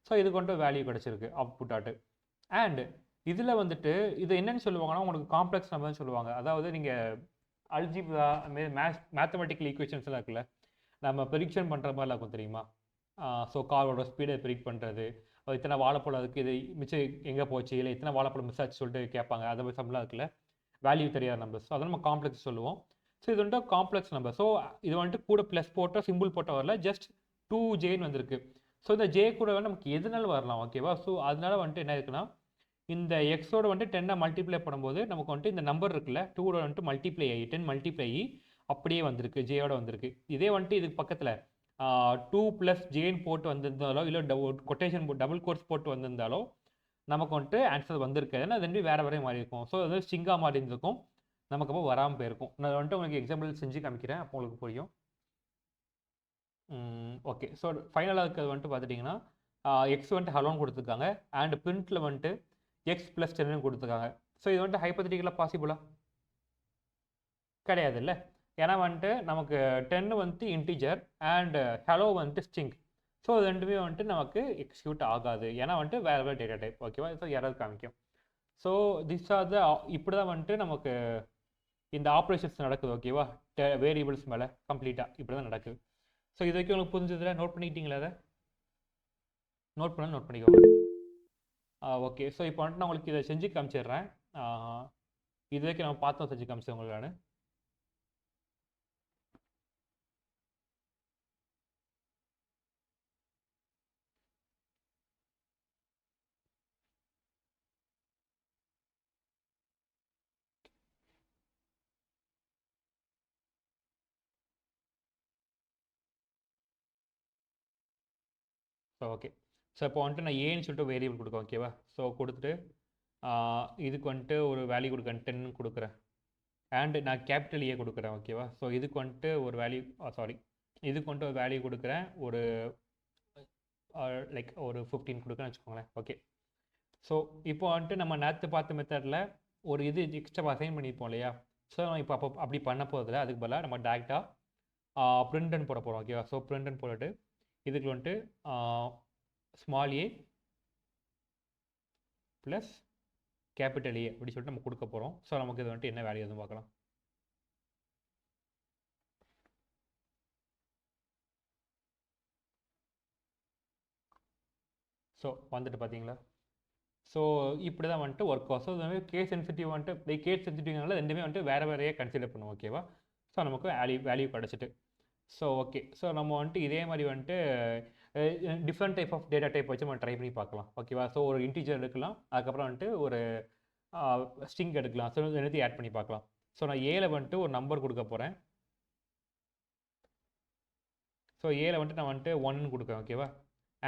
ஸோ இதுக்கு வந்துட்டு வேல்யூ கிடச்சிருக்கு அவுட்புட் ஆட்டு. அண்ட் இதில் வந்துட்டு இது என்னன்னு சொல்லுவாங்கன்னா உங்களுக்கு காம்ப்ளெக்ஸ் நம்பர்னு சொல்லுவாங்க. அதாவது நீங்கள் அல்ஜிப்ரா அதுமாரி மேத்தமெட்டிக்கல் ஈக்குவேஷன்ஸ்லாம் இருக்குல்ல, நம்ம ப்ரெடிக்ஷன் பண்ணுற மாதிரிலாம் இருக்கும் தெரியுமா. ஸோ காரோட ஸ்பீடை ப்ரெடிக்ட் பண்ணுறது, இத்தனை வாழைப்பழம் இருக்குது, இது மிச்சம் எங்கே போச்சு, இல்லை இத்தனை வாழைப்பழம் மிஸ் ஆச்சு சொல்லிட்டு கேட்பாங்க. அது மாதிரி சம்பளம் இருக்குல்ல, வேல்யூ தெரியாத நம்பர்ஸ், அதை நம்ம காம்ப்ளெக்ஸ் சொல்லுவோம். ஸோ இது வந்துட்டு காம்ப்ளெக்ஸ் நம்பர். ஸோ இது வந்துட்டு கூட ப்ளஸ் போட்டோ சிம்பிள் போட்டோ வரல, ஜஸ்ட் 2Jன்னு வந்திருக்கு. ஸோ இந்த ஜே கூட வந்து நமக்கு எதுனாலும் வரலாம். ஓகேவா, ஸோ அதனால வந்துட்டு என்ன இருக்குன்னா, இந்த எக்ஸோட வந்துட்டு 10 மல்டிப்ளை பண்ணும்போது நமக்கு வந்துட்டு இந்த நம்பர் இருக்குல்ல 2 வந்துட்டு மல்டிப்ளை ஆகி 10 மல்டிப்ளை ஆகி அப்படியே வந்திருக்கு, ஜேயோட வந்திருக்கு. இதே வந்துட்டு இதுக்கு பக்கத்தில் 2 + ஜேன்னு போட்டு வந்திருந்தாலோ, இல்லை கொட்டேஷன் டபுள் கோர்ஸ் போட்டு வந்திருந்தாலோ நமக்கு வந்துட்டு ஆன்சர் வந்திருக்கு. ஏன்னா அது ரெண்டு வேறு வேறு மாறி இருக்கும். ஸோ அது ஸ்ட்ரிங்காக மாறி இருந்திருக்கும், நமக்கு அப்போ வராமல் போயிருக்கும். நான் வந்துட்டு உங்களுக்கு எக்ஸாம்பிள் செஞ்சு காமிக்கிறேன், அப்போ உங்களுக்கு புரியும். ஓகே, ஸோ ஃபைனலாக இருக்கிறது வந்துட்டு பார்த்துட்டிங்கன்னா எக்ஸ் வந்துட்டு ஹலோன்னு கொடுத்துருக்காங்க, அண்ட் பிரிண்ட்டில் வந்துட்டு எக்ஸ் + 10 கொடுத்துருக்காங்க. ஸோ இது வந்துட்டு ஹைப்போதெட்டிக்கலாக பாசிபிளா கிடையாது இல்லை. ஏன்னா வந்துட்டு நமக்கு 10 வந்துட்டு இன்டிஜர் அண்ட் ஹலோ வந்துட்டு ஸ்ட்ரிங். ஸோ இது ரெண்டுமே வந்துட்டு நமக்கு எக்ஸிக்யூட் ஆகாது, ஏன்னா வந்துட்டு வேறு வேறு டேட்டா டைப். ஓகேவா, ஸோ யாராவது காமிக்கும். ஸோ திஸ் ஆர் த இப்படி தான் வந்துட்டு நமக்கு இந்த ஆப்ரேஷன்ஸ் நடக்குது. ஓகேவா, வேரியபிள்ஸ் மேலே கம்ப்ளீட்டாக இப்படி தான் நடக்குது. ஸோ இது வரைக்கும் உங்களுக்கு புரிஞ்சதில் நோட் பண்ணிக்கிட்டீங்களா? அதை நோட் பண்ணிக்கோங்க. ஓகே, ஸோ இப்போ வந்துட்டு நான் உங்களுக்கு இதை செஞ்சு காமிச்சிடுறேன். இது வரைக்கும் நம்ம பார்த்தோம், செஞ்சு காமிச்சேன் உங்களுக்கு நான். ஸோ ஓகே, ஸோ இப்போ வந்துட்டு நான் ஏன்னு சொல்லிட்டு வேரியபிள் கொடுக்கேன். ஓகேவா, ஸோ கொடுத்துட்டு இதுக்கு வந்துட்டு ஒரு வேல்யூ கொடுக்குறேன், 10 கொடுக்குறேன். அண்ட் நான் கேபிட்டல் ஏ கொடுக்குறேன். ஓகேவா, ஸோ இதுக்கு வந்துட்டு ஒரு வேல்யூ இதுக்கு வந்துட்டு ஒரு வேல்யூ கொடுக்குறேன், ஒரு லைக் ஒரு 15 கொடுக்குறேன்னு வச்சுக்கோங்களேன். ஓகே, ஸோ இப்போ வந்துட்டு நம்ம நேற்று பார்த்த மெத்தடில் ஒரு இது எக்ஸ்ட்ரா அசைன் பண்ணியிருப்போம் இல்லையா. ஸோ இப்போ அப்படி பண்ண போகிறதில்ல, அதுக்கு பதிலாக நம்ம டேரெக்டாக பிரிண்ட்னு போட போகிறோம். ஓகேவா, ஸோ பிரிண்ட்னு போட்டுட்டு இதுக்கு வந்துட்டு small A plus capital A அப்படி சொல்லிட்டு நம்ம கொடுக்க போகிறோம். ஸோ நமக்கு இது வந்துட்டு என்ன வேல்யூ எதுவும் பார்க்கலாம். ஸோ வந்துட்டு பார்த்தீங்களா, ஸோ இப்படி தான் வந்துட்டு ஒர்க் ஆகும். ஸோ இது கேஸ் சென்சிட்டிவ் வந்துட்டு கேஸ் சென்சிட்டிவ்னால ரெண்டுமே வந்துட்டு வேறு வேறையே கன்சிடர் பண்ணுவோம். ஓகேவா, ஸோ நமக்கு வேல்யூ கிடச்சிட்டு. ஸோ ஓகே, ஸோ நம்ம வந்துட்டு இதே மாதிரி வந்துட்டு different type of data type வச்சு நம்ம ட்ரை பண்ணி பார்க்கலாம். ஓகேவா, ஸோ ஒரு இன்டீஜர் எடுக்கலாம், அதுக்கப்புறம் வந்துட்டு ஒரு ஸ்ட்ரிங் எடுக்கலாம். ஸோ எல்லாத்தையும் ஆட் பண்ணி பார்க்கலாம். ஸோ நான் ஏல வந்துட்டு ஒரு நம்பர் கொடுக்க போகிறேன். ஸோ ஏல வந்துட்டு நான் வந்துட்டு 1 கொடுக்குறேன். ஓகேவா,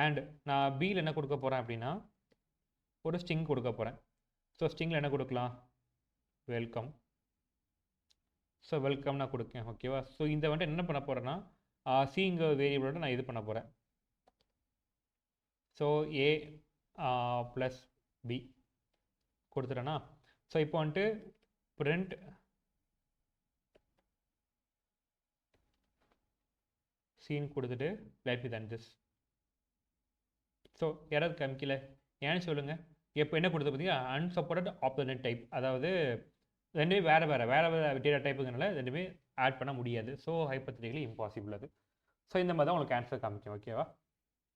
அண்ட் நான் பியில் என்ன கொடுக்க போகிறேன் அப்படின்னா ஒரு ஸ்ட்ரிங் கொடுக்க போகிறேன். ஸோ ஸ்ட்ரிங்கில் என்ன கொடுக்கலாம், வெல்கம். ஸோ வெல்கம் நான் கொடுக்கேன். ஓகேவா, ஸோ இந்த வந்துட்டு என்ன பண்ண போகிறேன்னா சிங்கிற வேரியபிளோட நான் இது பண்ண போகிறேன். ஸோ ஏ ப்ளஸ் பி கொடுத்துட்டேன்னா, ஸோ இப்போ வந்துட்டு பிரிண்ட் சீன் கொடுத்துட்டு லைட் மீ தன் திஸ். ஸோ யாராவது காமிக்கல ஏன்னு சொல்லுங்கள். இப்போ என்ன கொடுத்து பார்த்தீங்கன்னா அன்சப்போர்ட்டட் ஆப்ஷனல் டைப், அதாவது ரெண்டுமே வேறு டேட்டா டைப்புங்கனால ரெண்டுமே ஆட் பண்ண முடியாது. ஸோ ஹைப்போதெட்டிக்கலி இம்பாசிபிள் அது. ஸோ இந்த மாதிரி தான் உங்களுக்கு ஆன்சர் காமிக்கும். ஓகேவா,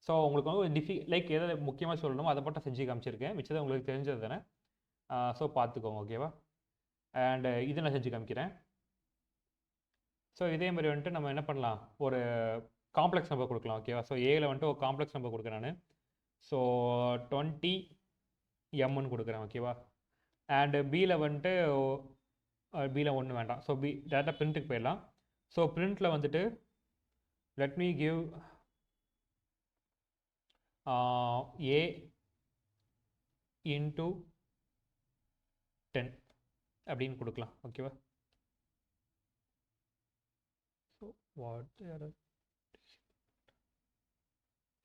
ஸோ உங்களுக்கு வந்து லைக் எதை முக்கியமாக சொல்லணுமோ அதை மட்டும் செஞ்சு காமிச்சிருக்கேன், மிச்சத்தை உங்களுக்கு தெரிஞ்சது தானே. ஸோ பார்த்துக்கோங்க. ஓகேவா, அண்ட் இதை நான் செஞ்சு காமிக்கிறேன். ஸோ இதே மாதிரி வந்துட்டு நம்ம என்ன பண்ணலாம், ஒரு காம்ப்ளெக்ஸ் நம்பர் கொடுக்கலாம். ஓகேவா, ஸோ ஏல வந்துட்டு ஒரு காம்ப்ளெக்ஸ் நம்பர் கொடுக்குறேன் நான். ஸோ 20 எம்னு கொடுக்குறேன். ஓகேவா, அண்டு பியில் வந்துட்டு பியில் ஒன்று வேண்டாம். ஸோ டேரெக்டாக பிரிண்ட்டுக்கு போயிடலாம். ஸோ பிரிண்ட்டில் வந்துட்டு let me give a into 10 அப்படின்னு கொடுக்கலாம். ஓகேவா, ஸோ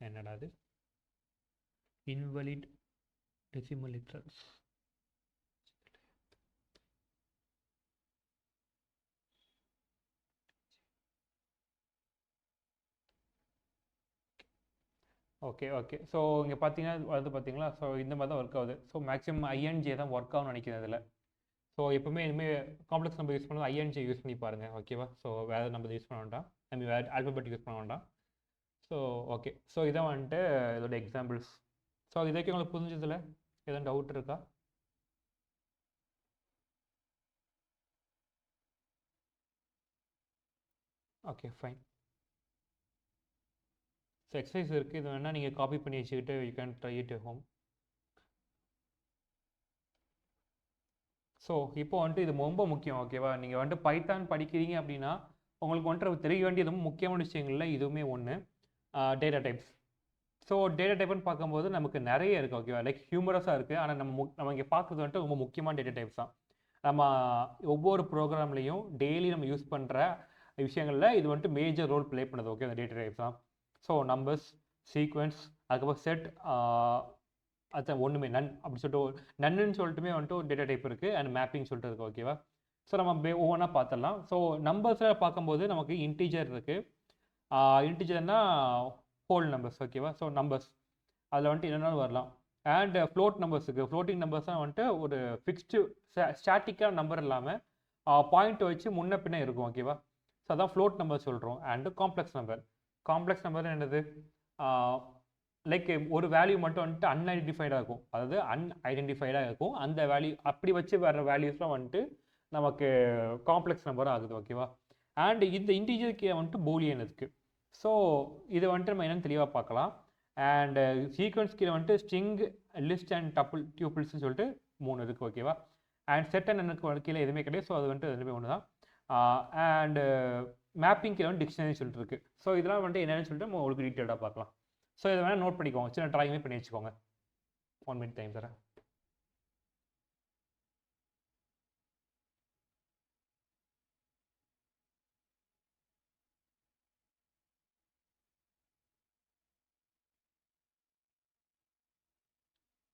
என்னடா அது invalid decimal literals. Okay okay. So இங்கே பார்த்தீங்கன்னா வருது பார்த்தீங்களா? ஸோ இந்த மாதிரி தான் ஒர்க் ஆகுது. ஸோ மேக்ஸிமம் ஐஎன்ஜி தான் ஒர்க் ஆகும்னு நினைக்கிறேன் இதில். ஸோ எப்பவுமே இனிமேல் காம்ப்ளெக்ஸ் நம்பர் யூஸ் பண்ணுறது ஐஎன்ஜி யூஸ் பண்ணி பாருங்கள், ஓகேவா? ஸோ வேறு நம்பர் யூஸ் பண்ண வேண்டாம், ஐ மீன் வேறு ஆல்பபெட் யூஸ் பண்ண வேண்டாம். So okay. ஸோ இதான் வந்துட்டு இதோட எக்ஸாம்பிள்ஸ். ஸோ இதுக்கு உங்களுக்கு புரிஞ்சதில்ல எதுவும் டவுட் இருக்கா? Okay fine. ஸோ எக்ஸசைஸ் இருக்குது, இது வேணால் நீங்கள் காப்பி பண்ணி வச்சுக்கிட்டு you can try it home. So இப்போ வந்துட்டு இது ரொம்ப முக்கியம், ஓகேவா? நீங்கள் வந்துட்டு பைத்தான் படிக்கிறீங்க அப்படின்னா உங்களுக்கு வந்துட்டு தெரிய வேண்டியது ரொம்ப முக்கியமான விஷயங்கள்ல இதுவுமே ஒன்று, டேட்டா டைப்ஸ். ஸோ டேட்டா டைப்னு பார்க்கும்போது நமக்கு நிறைய இருக்குது, ஓகேவா? லைக் ஹியூமரஸாக இருக்குது, ஆனால் நம்ம இங்கே பார்க்குறது வந்துட்டு ரொம்ப முக்கியமான டேட்டா டைப்ஸ் தான். நம்ம ஒவ்வொரு ப்ரோக்ராம்லேயும் டெய்லி நம்ம யூஸ் பண்ணுற விஷயங்களில் இது வந்துட்டு மேஜர் ரோல் ப்ளே பண்ணுது, ஓகே? அந்த டேட்டா டைப்ஸ் தான். ஸோ நம்பர்ஸ், சீக்வன்ஸ், அதுக்கப்புறம் செட், அது ஒன்றுமே நன் அப்படி சொல்லிட்டு நன்னுன்னு சொல்லிட்டுமே வந்துட்டு ஒரு டேட்டா டைப் இருக்குது, அண்ட் மேப்பிங் சொல்லிட்டு இருக்குது, ஓகேவா? ஸோ நம்ம ஒவ்வொன்றா பார்த்துடலாம். ஸோ நம்பர்ஸில் பார்க்கும்போது நமக்கு இன்டீஜர் இருக்குது. இன்டீஜர்னா ஹோல் நம்பர்ஸ், ஓகேவா? ஸோ நம்பர்ஸ் அதில் வந்துட்டு என்னென்னாலும் வரலாம். அண்ட் ஃப்ளோட் நம்பர்ஸ் இருக்குது. ஃப்ளோட்டிங் நம்பர்ஸ் தான் வந்துட்டு ஒரு ஃபிக்ஸ்டு ஸ்டாட்டிக்கான நம்பர் இல்லாமல் பாயிண்ட் வச்சு முன்ன பின்ன இருக்கும், ஓகேவா? ஸோ அதான் ஃப்ளோட் நம்பர் சொல்கிறோம். And complex number. Complex number என்னது? லைக் ஒரு வேல்யூ மட்டும் வந்துட்டு அன்ஐடென்டிஃபைடாக இருக்கும், அதாவது அன்ஐடென்டிஃபைடாக இருக்கும். அந்த வேல்யூ அப்படி வச்சு வர்ற வேல்யூஸ்லாம் வந்துட்டு நமக்கு காம்ப்ளெக்ஸ் நம்பர் ஆகுது, ஓகேவா? அண்ட் இந்த இன்டீஜருக்கு வந்துட்டு பூலியன் இருக்குது. ஸோ இது வந்துட்டு நம்ம என்னென்னு தெளிவாக பார்க்கலாம். அண்ட் சீக்வன்ஸ் கீழே வந்துட்டு ஸ்ட்ரிங், லிஸ்ட் அண்ட் டியூபிள்ஸ்னு சொல்லிட்டு 3 இருக்குது, ஓகேவா? அண்ட் செட் அண்ட் எனக்கு கீழே எதுவுமே கிடையாது. ஸோ அது வந்துட்டு ரெண்டுமே ஒன்று தான். அண்ட் மேப்பிங் கீழே வந்து டிக்ஷனரி சொல்லிட்டு இருக்குது. ஸோ இதெல்லாம் வந்துட்டு என்னென்னு சொல்லிட்டு நம்ம உங்களுக்கு டீட்டெயிலாக பார்க்கலாம். ஸோ இதை வேணால் நோட் பண்ணிக்கோங்க, சின்ன ட்ராயிங்கே பண்ணி வச்சுக்கோங்க. 1 minute டைம் தரேன்.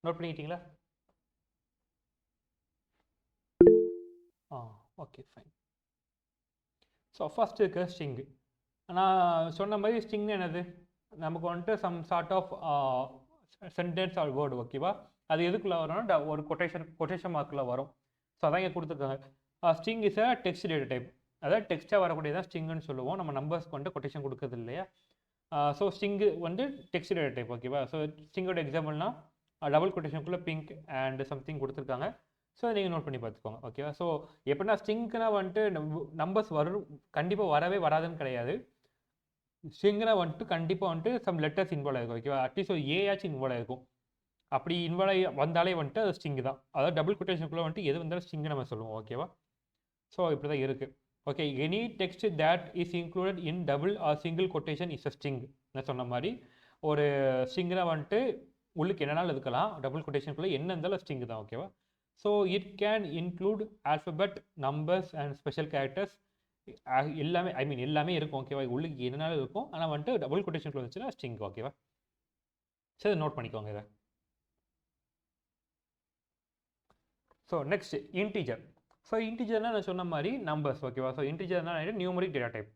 நோட் பண்ணிக்கிட்டீங்களா? Okay fine. ஸோ ஃபர்ஸ்ட் இருக்க ஸ்ட்ரிங். நான் சொன்ன மாதிரி ஸ்ட்ரிங் என்னது? நமக்கு வந்துட்டு some sort of sentence or word, ஓகேவா? அது எதுக்குள்ளே வரும்னா ஒரு கொட்டேஷன் மார்க்கில் வரும். ஸோ அதான் இங்கே கொடுத்துருக்காங்க. String is a text data type. அதாவது டெக்ஸ்ட்டாக வரக்கூடியதான் ஸ்ட்ரிங்குன்னு சொல்லுவோம். நம்ம நம்பர்ஸ்க்கு வந்துட்டு கொட்டேஷன் கொடுக்குறது இல்லையா? ஸோ ஸ்ட்ரிங்கு வந்து டெக்ஸ்ட் டேட்டா டைப், ஓகேவா? ஸோ ஸ்ட்ரிங்கோட எக்ஸாம்பிள்னா டபுள் கொட்டேஷனுக்குள்ளே பிங்க் அண்ட் சம்திங் கொடுத்துருக்காங்க. ஸோ நீங்கள் நோட் பண்ணி பார்த்துக்கோங்க, ஓகேவா? ஸோ எப்படின்னா ஸ்ட்ரிங்க்னா வந்துட்டு நம்பர்ஸ் வரும், கண்டிப்பாக வரவே வராதுன்னு கிடையாது. ஸ்ட்ரிங்னா வந்துட்டு கண்டிப்பாக வந்துட்டு சம் லெட்டர்ஸ் இன்வால்வ் ஆகிருக்கும், ஓகேவா? அட்லீஸ்ட் ஒரு ஏஆச்சும் இன்வால்வ் ஆகிருக்கும். அப்படி இன்வால்வ் ஆகி வந்தாலே வந்துட்டு அது ஸ்ட்ரிங் தான். அதாவது டபுள் கொட்டேஷனுக்குள்ளே வந்துட்டு எது வந்தாலும் ஸ்ட்ரிங்கு நம்ம சொல்லுவோம், ஓகேவா? ஸோ இப்படி தான் இருக்குது, okay? Any text that is included in double or single quotation is a string. நான் சொன்ன மாதிரி ஒரு ஸ்ட்ரிங்னா வந்துட்டு உள்ளுக்கு என்னன்னாலும் இருக்கலாம், டபுள் கொட்டேஷனுக்குள்ளே என்ன இருந்தாலும் ஸ்ட்ரிங் தான், ஓகேவா? So it can include alphabet, numbers and special characters, எல்லாமே, ஐ மீன் எல்லாமே இருக்கும், ஓகேவா? உள்ளுக்கு என்னன்னாலும் இருக்கும், ஆனால் வந்துட்டு டபுள் கொட்டேஷனுக்குள்ள வந்துச்சுன்னா ஸ்ட்ரிங், ஓகேவா? சரி, நோட் பண்ணிக்கோங்க இதை. So next integer. ஸோ இன்டீஜர்னால் நான் சொன்ன மாதிரி நம்பர்ஸ், ஓகேவா? ஸோ இன்டீஜர்னால் நியூமரிக் டேட்டா டைப்.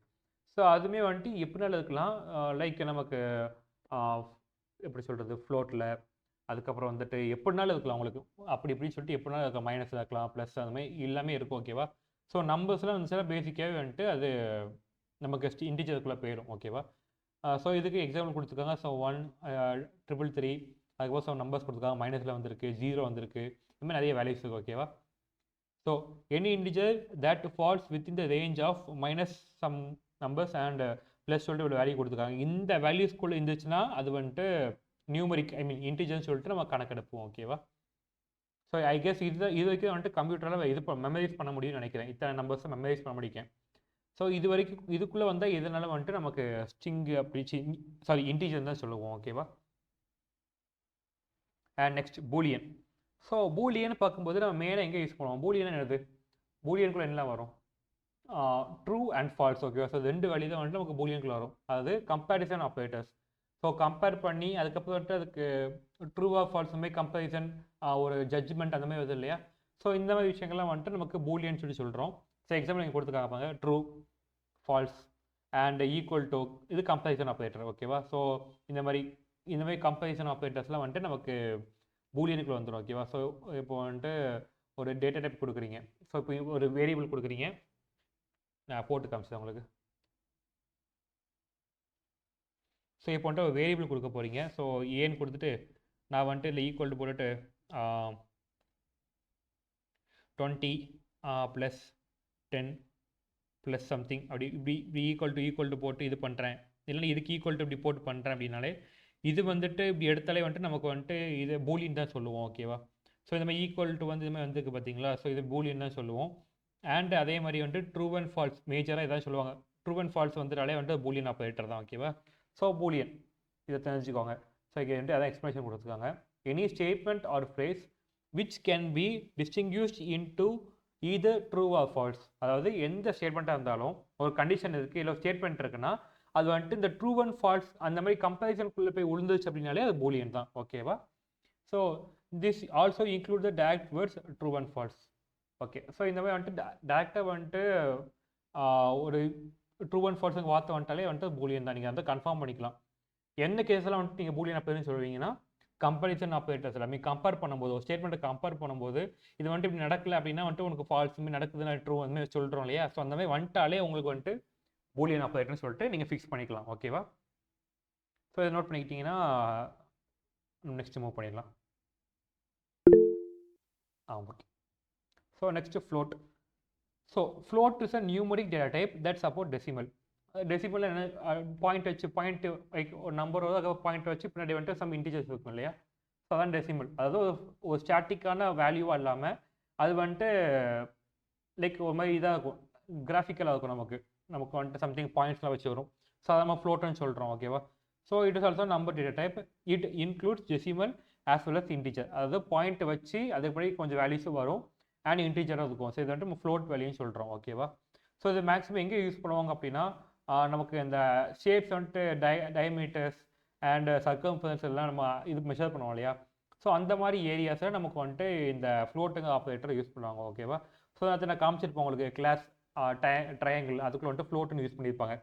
ஸோ அதுவுமே வந்துட்டு எப்படினாலும் இருக்கலாம், லைக் நமக்கு எப்படி சொல்கிறது, ஃப்ளோட்டில், அதுக்கப்புறம் வந்துட்டு எப்படினாலும் இருக்கலாம் உங்களுக்கு, அப்படி இப்படின்னு சொல்லிட்டு எப்படினாலும் இருக்கலாம், மைனஸ் இருக்கலாம், ப்ளஸ் அது மாதிரி எல்லாமே இருக்கும், ஓகேவா? ஸோ நம்பர்ஸ்லாம் வந்துச்சுன்னா பேசிக்காகவே வந்துட்டு அது நமக்கு இன்டீஜருக்குள்ளே போயிடும், ஓகேவா? ஸோ இதுக்கு எக்ஸாம்பிள் கொடுத்துருக்காங்க. ஸோ 1, 333, அதுக்கப்புறம் ஸோ நம்பர்ஸ் கொடுத்துருக்காங்க, மைனஸில் வந்திருக்கு, 0 வந்திருக்கு, இந்த மாதிரி நிறைய வேல்யூஸ் இருக்குது, ஓகேவா? So any integer that falls within the range of minus some numbers and plus சொல்லிட்டு ஒரு வேல்யூ கொடுத்துருக்காங்க. இந்த வேல்யூஸ்குள்ளே இருந்துச்சுன்னா அது வந்துட்டு நியூமரிக், ஐ மீன் இன்டிஜர்னு சொல்லிட்டு நம்ம கணக்கெடுப்போம், ஓகேவா? ஸோ ஐ கெஸ் இது வரைக்கும் வந்துட்டு கம்ப்யூட்டரில் இது மெமரைஸ் பண்ண முடியும்னு நினைக்கிறேன். இத்தனை நம்பர்ஸை மெமரைஸ் பண்ண முடியும். ஸோ இது வரைக்கும் இதுக்குள்ளே வந்தால் எதனால வந்துட்டு நமக்கு ஸ்ட்ரிங் அப்படி இன்டிஜர் தான் சொல்லுவோம், ஓகேவா? And next Boolean. So Boolean பார்க்கும்போது நம்ம மெயினாக எங்கே யூஸ் பண்ணுவோம்? பூலியன் என்னது? பூலியனுக்குள்ளே என்னலாம் வரும்? ட்ரூ அண்ட் ஃபால்ஸ், ஓகேவா? ஸோ 2 வேல்யூ தான் வந்துட்டு நமக்கு பூலியனுக்குள்ளே வரும், அதாவது கம்பேரிசன் ஆப்ரேட்டர்ஸ். ஸோ கம்பேர் பண்ணி அதுக்கப்புறம் வந்துட்டு அதுக்கு ட்ரூவாக ஃபால்ஸ் மாதிரி கம்பேரிசன், ஒரு ஜட்ஜ்மெண்ட் அந்த மாதிரி வருது இல்லையா? ஸோ இந்த மாதிரி விஷயங்கள்லாம் வந்துட்டு நமக்கு பூலியன் சொல்லி சொல்கிறோம். ஸோ எக்ஸாம்பிள் நீங்கள் கொடுத்துருக்காங்க, true, false and equal to, இது கம்பேரிசன் ஆப்ரேட்டர், ஓகேவா? ஸோ இந்த மாதிரி இந்த மாதிரி கம்பேரிசன் ஆப்ரேட்டர்ஸ்லாம் வந்துட்டு நமக்கு பூலியனுக்குள்ள வந்துடும் ஓகேவா. ஸோ இப்போ வந்துட்டு ஒரு டேட்டா டைப் கொடுக்குறீங்க. ஸோ இப்போ ஒரு வேரியபிள் கொடுக்குறீங்க. நான் போட்டு காமிச்சேன் உங்களுக்கு. ஸோ இப்போ வந்துட்டு ஒரு வேரியபிள் கொடுக்க போகிறீங்க. ஸோ ஏன்னு கொடுத்துட்டு நான் வந்துட்டு இல்லை ஈக்குவல் டு போட்டுட்டு 20 ப்ளஸ் 10 ப்ளஸ் சம்திங் அப்படி இப்படி ஈக்குவல் டு போட்டு இது பண்ணுறேன். இல்லைன்னா இதுக்கு ஈக்குவல் டு இப்படி போட்டு பண்ணுறேன் அப்படின்னாலே இது வந்துட்டு இப்படி எடுத்தாலே வந்துட்டு நமக்கு வந்துட்டு இது பூலியன் தான் சொல்லுவோம் ஓகேவா. ஸோ இந்த மாதிரி ஈக்குவல் டு வந்து இது மாதிரி வந்துருக்கு பார்த்தீங்களா. ஸோ இது பூலியன் தான் சொல்லுவோம். அண்ட் அதே மாதிரி வந்துட்டு ட்ரூ அண்ட் ஃபால்ஸ் மேஜராக எதாவது சொல்லுவாங்க. ட்ரூ அண்ட் ஃபால்ஸ் வந்துட்டாலே வந்துட்டு பூலியன் ஆப்ரேட்டர் தான் ஓகேவா. ஸோ பூலியன் இதை தெரிஞ்சுக்கோங்க. ஸோ இங்கே வந்துட்டு அதான் எக்ஸ்பிளேஷன் கொடுத்துருக்காங்க. Any statement R phrase which can be distinguished into either true or false. அதாவது எந்த ஸ்டேட்மெண்ட்டாக இருந்தாலும் ஒரு கண்டிஷன் இருக்குது இல்லை ஸ்டேட்மெண்ட் இருக்குன்னா அது வந்துட்டு இந்த ட்ரூ அண்ட் ஃபால்ஸ் அந்த மாதிரி கம்பேரிசனுக்குள்ளே போய் விழுந்துச்சு அப்படின்னாலே அது பூலியன் தான் ஓகேவா. So this also include the direct words true and false. Okay. So இந்த மாதிரி வந்துட்டு டேரெக்டாக வந்துட்டு ஒரு ட்ரூ அண்ட் ஃபால்ஸுக்கு வார்த்தை வந்துட்டாலே வந்துட்டு பூலியன் தான். நீங்கள் வந்து கன்ஃபார்ம் பண்ணிக்கலாம். எந்த கேஸெல்லாம் வந்துட்டு நீங்கள் பூலியன் ஆப்ரேட்டர்னு சொல்லுவீங்கன்னா கம்பேரிசன் ஆப்ரேட்டர்ஸ் எல்லாமே கம்பேர் பண்ணும்போது ஒரு ஸ்டேட்மெண்ட்டை கம்பேர் பண்ணும்போது இது வந்துட்டு இப்படி நடக்கல அப்படின்னா வந்துட்டு உனக்கு ஃபால்ஸ் மாதிரி நடக்குதுன்னா ட்ரூ அந்த மாதிரி சொல்கிறோம் இல்லையா. ஸோ அந்த மாதிரி வந்துட்டாலே உங்களுக்கு வந்துட்டு பூலியன் ஆப்ரேட்டர்னு சொல்லிட்டு நீங்கள் ஃபிக்ஸ் பண்ணிக்கலாம் ஓகேவா. ஸோ இதை நோட் பண்ணிக்கிட்டிங்கன்னா நெக்ஸ்ட் மூவ் பண்ணிடலாம். Okay. So next float. So float is a numeric data type that support decimal. Decimal என்ன பாயிண்ட் வச்சு பாயிண்ட் ஒரு நம்பர் வரும், அதுக்கு பாயிண்ட் வச்சு பின்னாடி வந்துட்டு சம் இன்டிஜர்ஸ் இருக்கும் இல்லையா. ஸோ அதான் டெசிமல். அதாவது ஒரு ஸ்டாட்டிக்கான வேல்யூவாக இல்லாமல் அது வந்துட்டு லைக் ஒரு மாதிரி இதாக இருக்கும், கிராஃபிக்கலாக இருக்கும். நமக்கு வந்துட்டு சம்திங் பாயிண்ட்ஸ்லாம் வச்சு வரும். ஸோ அதை நம்ம ஃப்ளோட்னு சொல்கிறோம் ஓகேவா. So it is also number data type. It includes decimal as well as integer. அதாவது பாயிண்ட் வச்சு அதுக்கு முன்னாடி கொஞ்சம் வேல்யூஸும் வரும் அண்ட் இன்டிஜராக இருக்கும். ஸோ இது வந்துட்டு நம்ம ஃப்ளோட் வேல்யூன்னு சொல்கிறோம் ஓகேவா. ஸோ இது மேக்ஸிமம் எங்கே யூஸ் பண்ணுவாங்க அப்படின்னா நமக்கு இந்த ஷேப்ஸ் வந்துட்டு டயமீட்டர்ஸ் அண்ட் சர்க்கம்ஃபரன்ஸ் எல்லாம் நம்ம இது மெஷர் பண்ணுவோம் இல்லையா. ஸோ அந்த மாதிரி ஏரியாஸில் நமக்கு வந்துட்டு இந்த ஃப்ளோட்டிங் ஆப்ரேட்டர் யூஸ் பண்ணுவாங்க ஓகேவா. ஸோ அதை நான் காமிச்சிருப்பேன் உங்களுக்கு கிளாஸ் ட்ரையாங்கிள் அதுக்குள்ள வந்துட்டு ஃப்ளோட்டுன்னு யூஸ் பண்ணியிருப்பாங்க,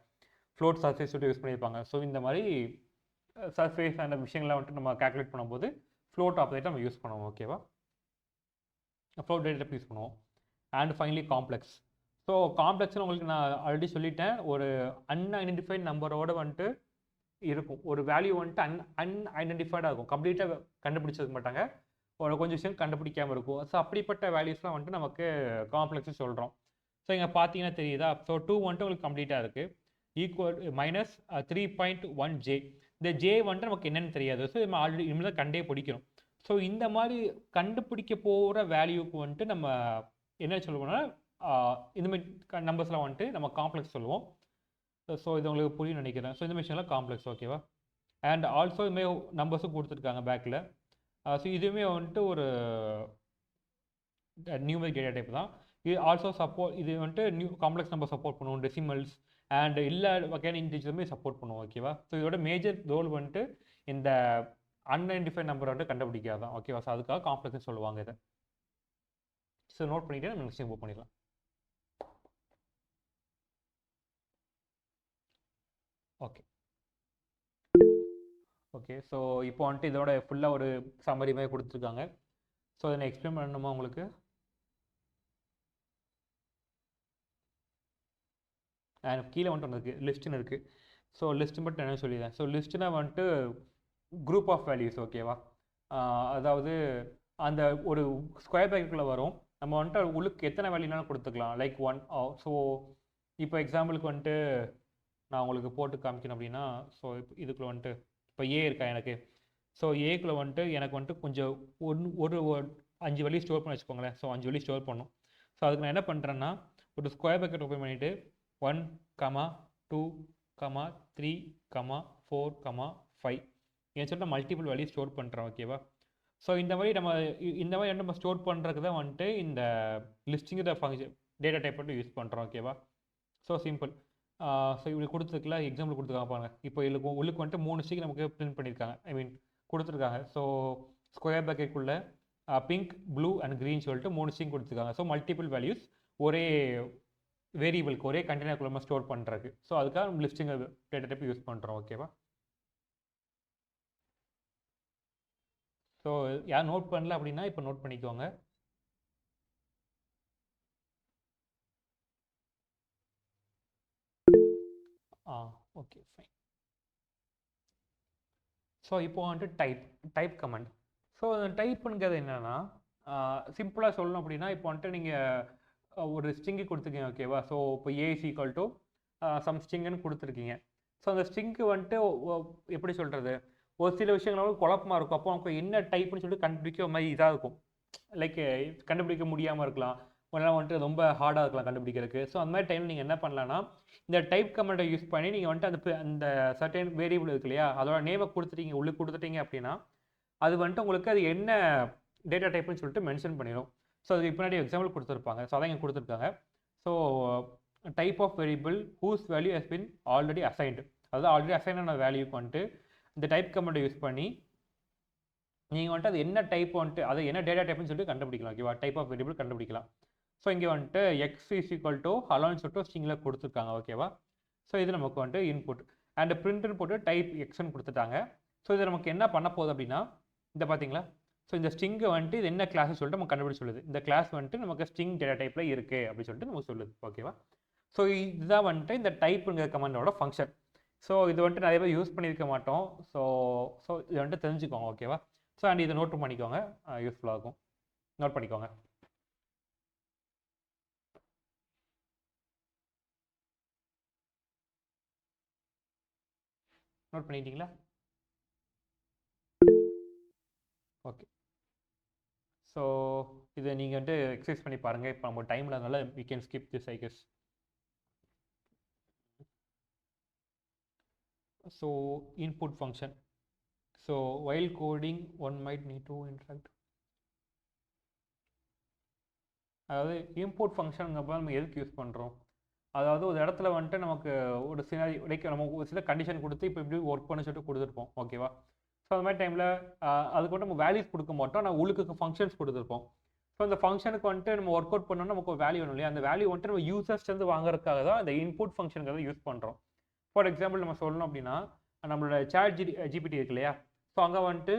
ஃப்ளோட் சர்ஃபேஸ் வந்துட்டு யூஸ் பண்ணியிருப்பாங்க. ஸோ இந்த மாதிரி சர்ஃபேஸ் அந்த விஷயங்களை வந்துட்டு நம்ம கேல்குலேட் பண்ணும்போது ஃப்ளோட் ஆப்ரேட்டர் நம்ம யூஸ் பண்ணுவோம் ஓகேவா. ஃப்ளோட் டேட்டா யூஸ் பண்ணுவோம். And finally complex. ஸோ காம்ப்ளெக்ஸ்னு உங்களுக்கு நான் ஆல்ரெடி சொல்லிட்டேன். ஒரு அன்ஐடென்டிஃபைட் நம்பரோடு வந்துட்டு இருக்கும். ஒரு வேல்யூ வந்துட்டு அன்ஐடென்டிஃபைடாக இருக்கும், கம்ப்ளீட்டாக கண்டுபிடிச்சிருக்க மாட்டாங்க, ஒரு கொஞ்சம் விஷயம் கண்டுபிடிக்காமல் இருக்கும். ஸோ அப்படிப்பட்ட வேல்யூஸ்லாம் வந்துட்டு நமக்கு காம்ப்ளெக்ஸ்னு சொல்கிறோம். ஸோ இங்கே பார்த்தீங்கன்னா தெரியுதா. ஸோ 2 வந்துட்டு உங்களுக்கு கம்ப்ளீட்டாக இருக்குது. Equal minus 3.1 J. இந்த ஜே வந்துட்டு நமக்கு என்னென்னு தெரியாது. ஸோ நம்ம ஆல்ரெடி இனிமேல் தான் கண்டே பிடிக்கணும். ஸோ இந்த மாதிரி கண்டுபிடிக்க போகிற வேல்யூக்கு வந்துட்டு நம்ம என்ன சொல்லுவோம்னா இந்த மாதிரி நம்பர்ஸ்லாம் வந்துட்டு நம்ம காம்ப்ளெக்ஸ் சொல்லுவோம். ஸோ இது உங்களுக்கு புரியும் நினைக்கிறேன். ஸோ இந்த விஷயம்லாம் காம்ப்ளெக்ஸ் ஓகேவா. அண்ட் ஆல்சோ இதுமாதிரி நம்பர்ஸும் கொடுத்துருக்காங்க பேக்கில். ஸோ இதுவுமே வந்துட்டு ஒரு நியூமரிக் டேட்டா டைப் தான். இது ஆல்சோ சப்போர்ட், இது வந்துட்டு காம்ப்ளெக்ஸ் நம்பர் சப்போர்ட் பண்ணுவோம், டெசிமல்ஸ் அண்ட் எல்லா வகையான இன்டிஜருமே சப்போர்ட் பண்ணுவோம் ஓகேவா. ஸோ இதோட மேஜர் ரோல் வந்துட்டு இந்த அன்ஐடென்டிஃபைட் நம்பர் வந்துட்டு கண்டுபிடிக்காதான் ஓகேவா. ஸோ அதுக்காக காம்ப்ளெக்ஸ்னு சொல்லுவாங்க இதை. ஸோ நோட் பண்ணிவிட்டு நம்ம நெக்ஸ்ட் மூவ் பண்ணிடலாம். ஓகே. ஸோ இப்போ வந்துட்டு இதோட ஃபுல்லாக ஒரு சம்மரி மாதிரி கொடுத்துருக்காங்க. ஸோ அதை நான் எக்ஸ்பிளைன் பண்ணணுமா உங்களுக்கு? கீழே வந்துட்டு ஒன்று இருக்குது, லிஸ்ட்டுன்னு இருக்குது. ஸோ லிஸ்ட்டு மட்டும் என்ன சொல்லிடுறேன். ஸோ லிஸ்ட்டுனா வந்துட்டு குரூப் ஆஃப் வேல்யூஸ் ஓகேவா. அதாவது அந்த ஒரு ஸ்கொயர் ப்ராக்கெட்டுக்குள்ளே வரும். நம்ம வந்துட்டு உள்ளுக்கு எத்தனை வேல்யூனாலும் கொடுத்துக்கலாம், லைக் 1. ஸோ இப்போ எக்ஸாம்பிளுக்கு வந்துட்டு நான் உங்களுக்கு போட்டு காமிக்கணும் அப்படின்னா, ஸோ இதுக்குள்ளே வந்துட்டு இப்போ ஏ இருக்கா எனக்கு. ஸோ ஏக்குள்ளே வந்துட்டு எனக்கு வந்துட்டு கொஞ்சம் ஒரு 5 வேல்யூ ஸ்டோர் பண்ணி வச்சுக்கோங்களேன். ஸோ 5 வேல்யூ ஸ்டோர் பண்ணும். ஸோ அதுக்கு நான் என்ன பண்ணுறேன்னா ஒரு ஸ்கொயர் ப்ராக்கெட் ஓப்பன் பண்ணிவிட்டு 1, 2, 3, 4, 5 ஏன்னு சொல்லிட்டு மல்டிபிள் வேல்யூ ஸ்டோர் பண்ணுறேன் ஓகேவா. ஸோ இந்த மாதிரி நம்ம ஸ்டோர் பண்ணுறதுக்கு தான் வந்துட்டு இந்த லிஸ்டிங்கிற ஃபங்க்ஷன் டேட்டா டைப் மட்டும் யூஸ் பண்ணுறோம் ஓகேவா. So simple. ஸோ இப்படி கொடுத்துருக்கல எக்ஸாம்பிள் கொடுத்துருக்காங்க பாருங்க. இப்போ உள்ளுக்கு வந்துட்டு 3 ஸ்டிக் நமக்கு பிரிண்ட் பண்ணியிருக்காங்க, ஐ மீன் கொடுத்துருக்காங்க. ஸோ ஸ்கொயர் ப்ராக்கெட்டுக்குள்ளே பிங்க், ப்ளூ அண்ட் க்ரீன் சொல்லிட்டு 3 ஸ்டிக் கொடுத்துருக்காங்க. ஸோ மல்டிபிள் வேல்யூஸ் ஒரே வேரியபிளுக்கு ஒரே கண்டெய்னருக்குள்ள நம்ம ஸ்டோர் பண்ணுறதுக்கு. ஸோ அதுக்காக நம்ம லிஸ்டிங் டேட்டா டைப் யூஸ் பண்ணுறோம் ஓகேவா. ஸோ யார் நோட் பண்ணல அப்படின்னா இப்போ நோட் பண்ணிக்கோங்க. Okay fine. ஸோ இப்போ வந்துட்டு டைப் கமெண்ட். ஸோ டைப்புங்கிறது என்னென்னா சிம்பிளாக சொல்லணும் அப்படின்னா இப்போ வந்துட்டு நீங்கள் ஒரு ஸ்ட்ரிங்கு கொடுத்துருக்கீங்க ஓகேவா. ஸோ இப்போ ஏஸ் ஈக்குவல் டு சம் ஸ்ட்ரிங்குன்னு கொடுத்துருக்கீங்க. ஸோ அந்த ஸ்ட்ரிங்கு வந்துட்டு எப்படி சொல்கிறது, ஒரு சில விஷயங்களோட குழப்பமாக இருக்கும். அப்போ நமக்கு என்ன டைப்புன்னு சொல்லிட்டு கண்டுபிடிக்க மாதிரி இதாக இருக்கும். லைக் கண்டுபிடிக்க முடியாமல் இருக்கலாம், இல்லைனா வந்துட்டு ரொம்ப ஹார்டாக இருக்கலாம் கண்டுபிடிக்கிறதுக்கு. ஸோ அந்த மாதிரி டைம் நீங்கள் என்ன பண்ணலான்னா இந்த டைப் கமெண்ட்டை யூஸ் பண்ணி நீங்கள் வந்துட்டு அந்த சர்டன் வேரியபிள் இருக்கு இல்லையா, அதோட நேமை கொடுத்துட்டீங்க, உள்ளே கொடுத்துட்டீங்க அப்படின்னா அது வந்துட்டு உங்களுக்கு அது என்ன டேட்டா டைப்னு சொல்லிட்டு மென்ஷன் பண்ணிடும். ஸோ அதுக்கு பின்னாடி எக்ஸாம்பிள் கொடுத்துருப்பாங்க. ஸோ அதான் இங்கே கொடுத்துருக்காங்க. So type of variable whose value has been already assigned, அதாவது ஆல்ரெடி அசைன் ஆன வேல்யூக்கு வந்துட்டு இந்த டைப் கமெண்ட்டை யூஸ் பண்ணி நீங்கள் வந்துட்டு அது என்ன டைப் வந்துட்டு அது என்ன டேட்டா டைப்னு சொல்லிட்டு கண்டுபிடிக்கலாம் ஓகேவா. டைப் ஆஃப் வேரியபிள் கண்டுபிடிக்கலாம். ஸோ இங்கே வந்துட்டு எக்ஸ் இஸ் ஈக்குவல் டு ஹலோன்னு சொல்லிட்டு ஸ்ட்ரிங்கில் கொடுத்துருக்காங்க ஓகேவா. ஸோ இது நமக்கு வந்துட்டு இன்புட் அண்ட் பிரிண்ட்னு போட்டு டைப் எக்ஸ்ன்னு கொடுத்துட்டாங்க. ஸோ இது நமக்கு என்ன பண்ண போகுது அப்படின்னா இந்த பார்த்தீங்களா, ஸோ இந்த ஸ்ட்ரிங்கை வந்துட்டு இது என்ன கிளாஸ்னு சொல்லிட்டு நம்ம கண்டுபிடிச்சு சொல்லுது. இந்த கிளாஸ் வந்துட்டு நமக்கு ஸ்ட்ரிங் டேட்டா டைப்பில் இருக்குது அப்படின்னு சொல்லிட்டு நமக்கு சொல்லுது ஓகேவா. ஸோ இதுதான் வந்துட்டு இந்த டைப்புங்கிற கமெண்டோட ஃபங்க்ஷன். ஸோ இது வந்துட்டு நிறைய பேர் யூஸ் பண்ணியிருக்க மாட்டோம். ஸோ ஸோ இது வந்துட்டு தெரிஞ்சுக்கோங்க ஓகேவா. ஸோ அண்ட் இதை நோட் பண்ணிக்கோங்க, யூஸ்ஃபுல்லாக இருக்கும். நோட் பண்ணிக்கோங்க. நோட் பண்ணிட்டீங்களா? ஓகே. ஸோ இதை நீங்கள் வந்துட்டு எக்ஸசைஸ் பண்ணி பாருங்கள். இப்போ நம்ம டைமில் அதனால we can skip this I guess. So input function. So while coding one might need to interact. அதாவது இன்புட் ஃபங்க்ஷனுங்கப்போ நம்ம எதுக்கு யூஸ் பண்ணுறோம், அதாவது ஒரு இடத்துல வந்துட்டு நமக்கு ஒரு சினாரி லைக் நம்ம ஒரு சில கண்டிஷன் கொடுத்து இப்போ இப்படி ஒர்க் பண்ண சொல்லிட்டு கொடுத்துருப்போம் ஓகேவா. ஸோ அந்த மாதிரி டைமில் அதுக்கு வந்துட்டு நம்ம வேல்யூஸ் கொடுக்க மாட்டோம், நான் உள்ளுக்கு ஃபங்க்ஷன்ஸ் கொடுத்துருப்போம். ஸோ அந்த ஃபங்க்ஷனுக்கு வந்துட்டு நம்ம ஒர்க் அவுட் பண்ணோம்னா நமக்கு ஒரு வேல்யூ வேணும் இல்லையா, அந்த வேல்யூ வந்துட்டு நம்ம யூசர்ஸ்லேருந்து வாங்குறதுக்காக தான் அந்த இன்புட் ஃபங்க்ஷனுக்கு யூஸ் பண்ணுறோம். ஃபார் எக்ஸாம்பிள் நம்ம சொல்லணும் அப்படின்னா நம்மளோட சாட் ஜிபிடி இருக்கு இல்லையா, ஸோ அங்கே வந்துட்டு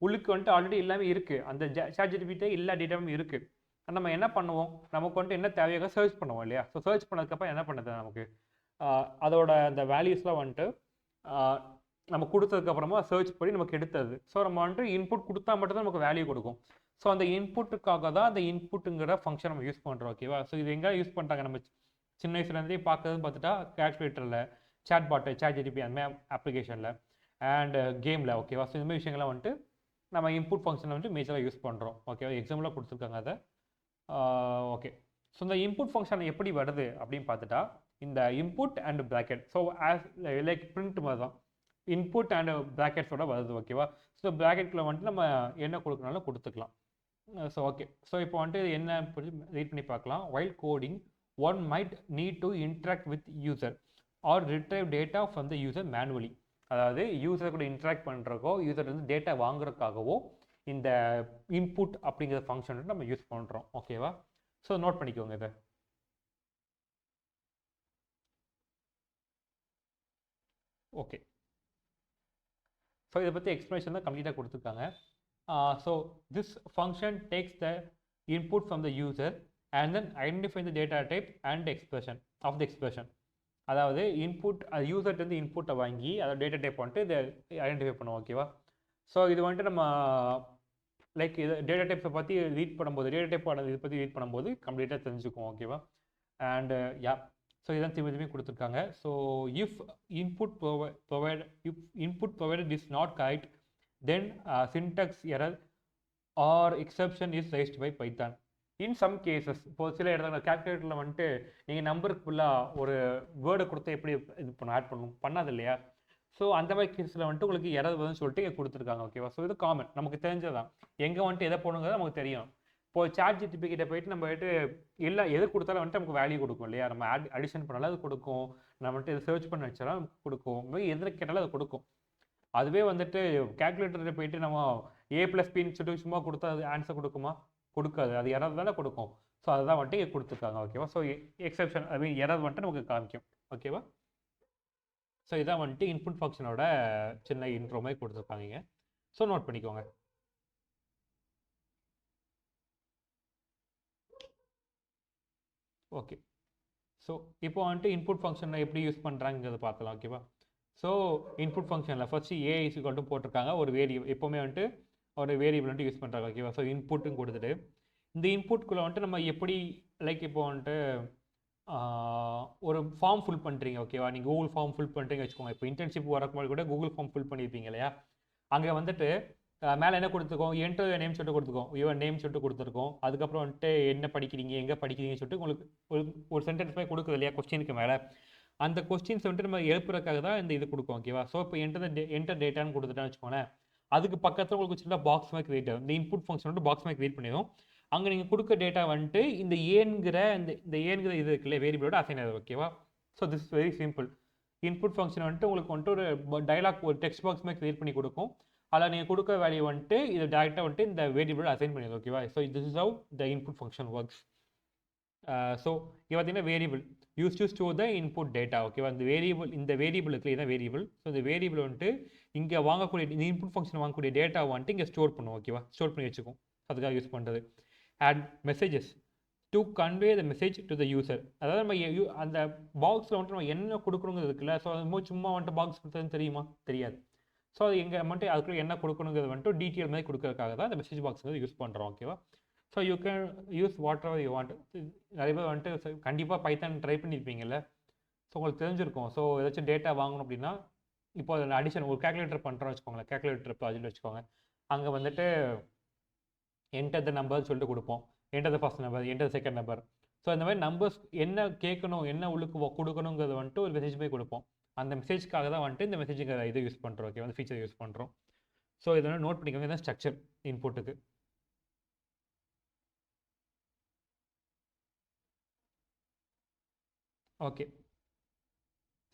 உள்ளுக்கு வந்துட்டு ஆல்ரெடி எல்லாமே இருக்குது, அந்த சாட் ஜிபிடி எல்லா டேட்டாவும் இருக்குது. நம்ம என்ன பண்ணுவோம், நமக்கு வந்துட்டு என்ன தேவையாக சர்ச் பண்ணுவோம் இல்லையா. ஸோ சர்ச் பண்ணதுக்கப்புறம் என்ன பண்ணுது நமக்கு அதோட அந்த வேல்யூஸ்லாம் வந்துட்டு நம்ம கொடுத்ததுக்கப்புறமா சர்ச் பண்ணி நமக்கு எடுத்தது. ஸோ நம்ம வந்துட்டு இன்புட் கொடுத்தா மட்டும்தான் நமக்கு வேல்யூ கொடுக்கும். ஸோ அந்த இன்புட்டுக்காக தான் அந்த இன்புட்டுங்கிற ஃபங்க்ஷன் நம்ம யூஸ் பண்ணுறோம் ஓகேவா. ஸோ இது எங்கே யூஸ் பண்ணுறாங்க, நம்ம சின்ன வயசுலேருந்தே பார்க்கறதுன்னு பார்த்துட்டா கால்குலேட்டரில், சாட் பாட்டு, சாட் ஜிடிபி அந்த மாதிரி அப்ளிகேஷனில் அண்ட் கேமில் ஓகேவா. ஸோ இந்த மாதிரி விஷயங்கள்லாம் வந்துட்டு நம்ம இன்புட் ஃபங்க்ஷனில் வந்துட்டு மேஜராக யூஸ் பண்ணுறோம் ஓகேவா. எக்ஸாம்பிளாக கொடுத்துருக்காங்க அதை. ஓகே. ஸோ இந்த இன்புட் ஃபங்க்ஷன் எப்படி வருது அப்படின்னு பார்த்துட்டா இந்த input and bracket, so as like print மாதிரி தான் இன்புட் அண்ட் ப்ராக்கெட்ஸோட வருது ஓகேவா. ஸோ ப்ராக்கெட்டில் வந்துட்டு நம்ம என்ன கொடுக்கனாலும் கொடுத்துக்கலாம். So okay. ஸோ இப்போ வந்துட்டு என்ன ரீட் பண்ணி பார்க்கலாம். While coding one might need to interact with user R retrieve data from the user manually, அதாவது யூசர் கூட இன்ட்ராக்ட் பண்ணுறக்கோ யூசர் வந்து டேட்டா வாங்குறதுக்காகவோ இந்த இன்புட் அப்படிங்கிற ஃபங்க்ஷன் நம்ம யூஸ் பண்ணுறோம் ஓகேவா. ஸோ நோட் பண்ணிக்கோங்க இதை. ஓகே. ஸோ இதை பற்றி எக்ஸ்பிளனேஷன் தான் கம்ப்ளீட்டாக கொடுத்துருக்காங்க. So this function takes the input from the user and then identify the data type and expression of the expression, அதாவது இன்புட் அது யூசர்லேருந்து இன்புட்டை வாங்கி அதை டேட்டா டைப் வந்துட்டு இதை ஐடென்டிஃபை பண்ணுவோம் ஓகேவா. ஸோ இது வந்துட்டு நம்ம லைக் இது டேட்டா டைப்ஸை பற்றி ரீட் பண்ணும்போது டேட்டா டைப் இதை பற்றி ரீட் பண்ணும்போது கம்ப்ளீட்டாக தெரிஞ்சுக்குவோம் ஓகேவா. அண்ட் யா, ஸோ இதான் திரும்பி கொடுத்துருக்காங்க. So if input provided is not correct then syntax error or exception is raised by Python. In some cases, இப்போ சில இடத்துல கால்குலேட்டரில் வந்துட்டு நீங்கள் நம்பருக்கு ஃபுல்லாக ஒரு வேர்டை கொடுத்து எப்படி இது ஆட் பண்ணாது இல்லையா. ஸோ அந்த மாதிரி கேஸில் வந்துட்டு உங்களுக்கு எரர் வருதுன்னு சொல்லிட்டு இங்கே கொடுத்துருக்காங்க ஓகேவா. ஸோ இது காமன், நமக்கு தெரிஞ்சதான், எங்கே வந்துட்டு எதை போகணுங்கிறது நமக்கு தெரியும். இப்போ சாட் ஜிடிபி கிட்ட போயிட்டு நம்ம வந்துட்டு இல்லை எது கொடுத்தாலும் வந்துட்டு நமக்கு வேல்யூ கொடுக்கும் இல்லையா. நம்ம அடிஷன் பண்ணாலும் அது கொடுக்கும், நம்ம வந்துட்டு இதை சர்ச் பண்ண வச்சாலும் நமக்கு கொடுக்கும், எதில் கேட்டாலும் அது கொடுக்கும். அதுவே வந்துட்டு கால்குலேட்டரில் போயிட்டு நம்ம A+Bன்னு சொல்லிட்டு சும்மா கொடுத்தா அது ஆன்சர் கொடுக்குமா, கொடுக்காது, அது எரர் தானே கொடுக்கும். ஸோ அதுதான் வந்துட்டு இங்கே கொடுத்துருக்காங்க ஓகேவா. ஸோ எக்ஸப்ஷன் ஐ மீன் எரர் வந்துட்டு நமக்கு காமிக்கும் ஓகேவா. ஸோ இதான் வந்துட்டு இன்புட் ஃபங்க்ஷனோட சின்ன இன்ட்ரோ மாதிரி கொடுத்துருப்பாங்க. ஸோ நோட் பண்ணிக்கோங்க. ஓகே. ஸோ இப்போ வந்துட்டு இன்புட் ஃபங்க்ஷனை எப்படி யூஸ் பண்ணுறாங்கிறத பார்க்கலாம் ஓகேவா. ஸோ இன்புட் ஃபங்க்ஷனில் first A is equal to போட்டிருக்காங்க, ஒரு வேரியபிள் எப்போவுமே வந்துட்டு ஒரு வேரியபிள் வந்துட்டு யூஸ் பண்ணுறாங்க ஓகேவா. ஸோ இன்புட்டும் கொடுத்துட்டு இந்த இன்புட்குள்ளே வந்துட்டு நம்ம எப்படி லைக் இப்போ வந்துட்டு ஒரு ஃபார்ம் ஃபில் பண்ணுறீங்க ஓகேவா. நீங்கள் கூகுள் ஃபார்ம் ஃபில் பண்ணுறீங்க வச்சுக்கோங்க. இப்போ இன்டர்ன்ஷிப் வரக்கும்போது கூட கூகுள் ஃபார்ம் ஃபில் பண்ணியிருப்பீங்க இல்லையா. அங்கே வந்துட்டு மேலே என்ன கொடுத்துருக்கோம், என்டர் நேம் சொல்லிட்டு கொடுத்துருக்கோம், யுவர் நேம் சொல்லிட்டு கொடுத்துருக்கோம். அதுக்கப்புறம் வந்துட்டு என்ன படிக்கிறீங்க, எங்கே படிக்கிறீங்கன்னு சொல்லிட்டு உங்களுக்கு ஒரு சென்டென்ஸ் மாதிரி கொடுக்குது இல்லையா கொஸ்டினுக்கு மேலே. அந்த கொஸ்டின்ஸ் வந்துட்டு நம்ம எழுப்புறதுக்காக தான் இந்த இது கொடுக்கும் ஓகேவா. ஸோ இப்போ என்டர் டேட்டான்னு கொடுத்துட்டான்னு வச்சுக்கோங்களேன். அதுக்கு பக்கத்தில் உங்களுக்கு சின்ன பாக்ஸ் மாதிரி கிரியேட் ஆகும். இந்த இன்புட் ஃபங்க்ஷன் வந்துட்டு பாக்ஸ் மாதிரி கிரியேட் பண்ணிடும். அங்கே நீங்கள் கொடுக்க டேட்டா வந்துட்டு இந்த ஏன்கிற இந்த ஏன்கிற இது இருக்குல்ல வேரியபிளோட அசைன் ஆகுது ஓகேவா. So this is very simple. Input function வந்துட்டு உங்களுக்கு வந்துட்டு ஒரு டைலாக் ஒரு டெக்ஸ்ட் பாக்ஸ் மாதிரி கிரியேட் பண்ணி கொடுக்கும். அதில் நீங்கள் கொடுக்க வேல்யூ வந்துட்டு இதை டேரெக்டாக வந்துட்டு இந்த வேரியபிளோட அசைன் பண்ணிடுது ஓகேவா. So this is how the input function works. So இது பார்த்தீங்கன்னா variable use to store the input data ஓகேவா. இந்த வேரியபிள் இருக்குல்ல இதான் வேரியபிள். ஸோ இந்த வேரியபிள் வந்துட்டு இங்கே வாங்கக்கூடிய இந்த இன்புட் ஃபங்க்ஷன் வாங்கக்கூடிய டேட்டா வந்துட்டு இங்கே ஸ்டோர் பண்ணும் ஓகேவா. ஸ்டோர் பண்ணி வச்சுக்கும், அதுக்காக யூஸ் பண்ணுறது. add messages to convey the message to the user. அதாவது நம்ம அந்த பாக்ஸில் வந்துட்டு நம்ம என்ன கொடுக்கணுங்கிறது இருக்குல்ல. ஸோ அது சும்மா வந்துட்டு பாக்ஸ் கொடுத்ததுன்னு தெரியுமா, தெரியாது. ஸோ அது எங்கே வந்துட்டு அதுக்குள்ளே என்ன கொடுக்கணுங்கிறது வந்துட்டு டீட்டெயில் மாதிரி கொடுக்கறதுக்காக தான் அந்த மெசேஜ் பாக்ஸ் யூஸ் பண்ணுறோம் ஓகேவா. So you can use what ever you want. நிறைய பேர் வந்துட்டு கண்டிப்பாக பைத்தான் ட்ரை பண்ணியிருப்பீங்கல்ல. ஸோ உங்களுக்கு தெரிஞ்சிருக்கும். ஸோ ஏதாச்சும் டேட்டா வாங்கணும் அப்படின்னா இப்போ அதில் அடிஷன் ஒரு கேல்குலேட்டர் பண்ணுறோம் வச்சுக்கோங்களேன். கேல்குலேட்டர் ப்ராஜெக்ட் வச்சுக்கோங்க. அங்கே வந்துட்டு என்டர் த நம்பர் சொல்லிட்டு கொடுப்போம். Enter the first number, enter the second number. So இந்த மாதிரி நம்பர்ஸ் என்ன கேட்கணும், என்ன உள்ளுக்கு கொடுக்கணுங்கிறது வந்துட்டு ஒரு மெசேஜ் போய் கொடுப்போம். அந்த மெசேஜ்க்காக தான் வந்துட்டு இந்த மெசேஜுக்கு இதை யூஸ் பண்ணுறோம் ஓகே, வந்து ஃபீச்சர் யூஸ் பண்ணுறோம். ஸோ இதை வந்து நோட் பண்ணிக்கோங்க. இதான் ஸ்ட்ரக்சர் இன்புட்டுக்கு. ஓகே.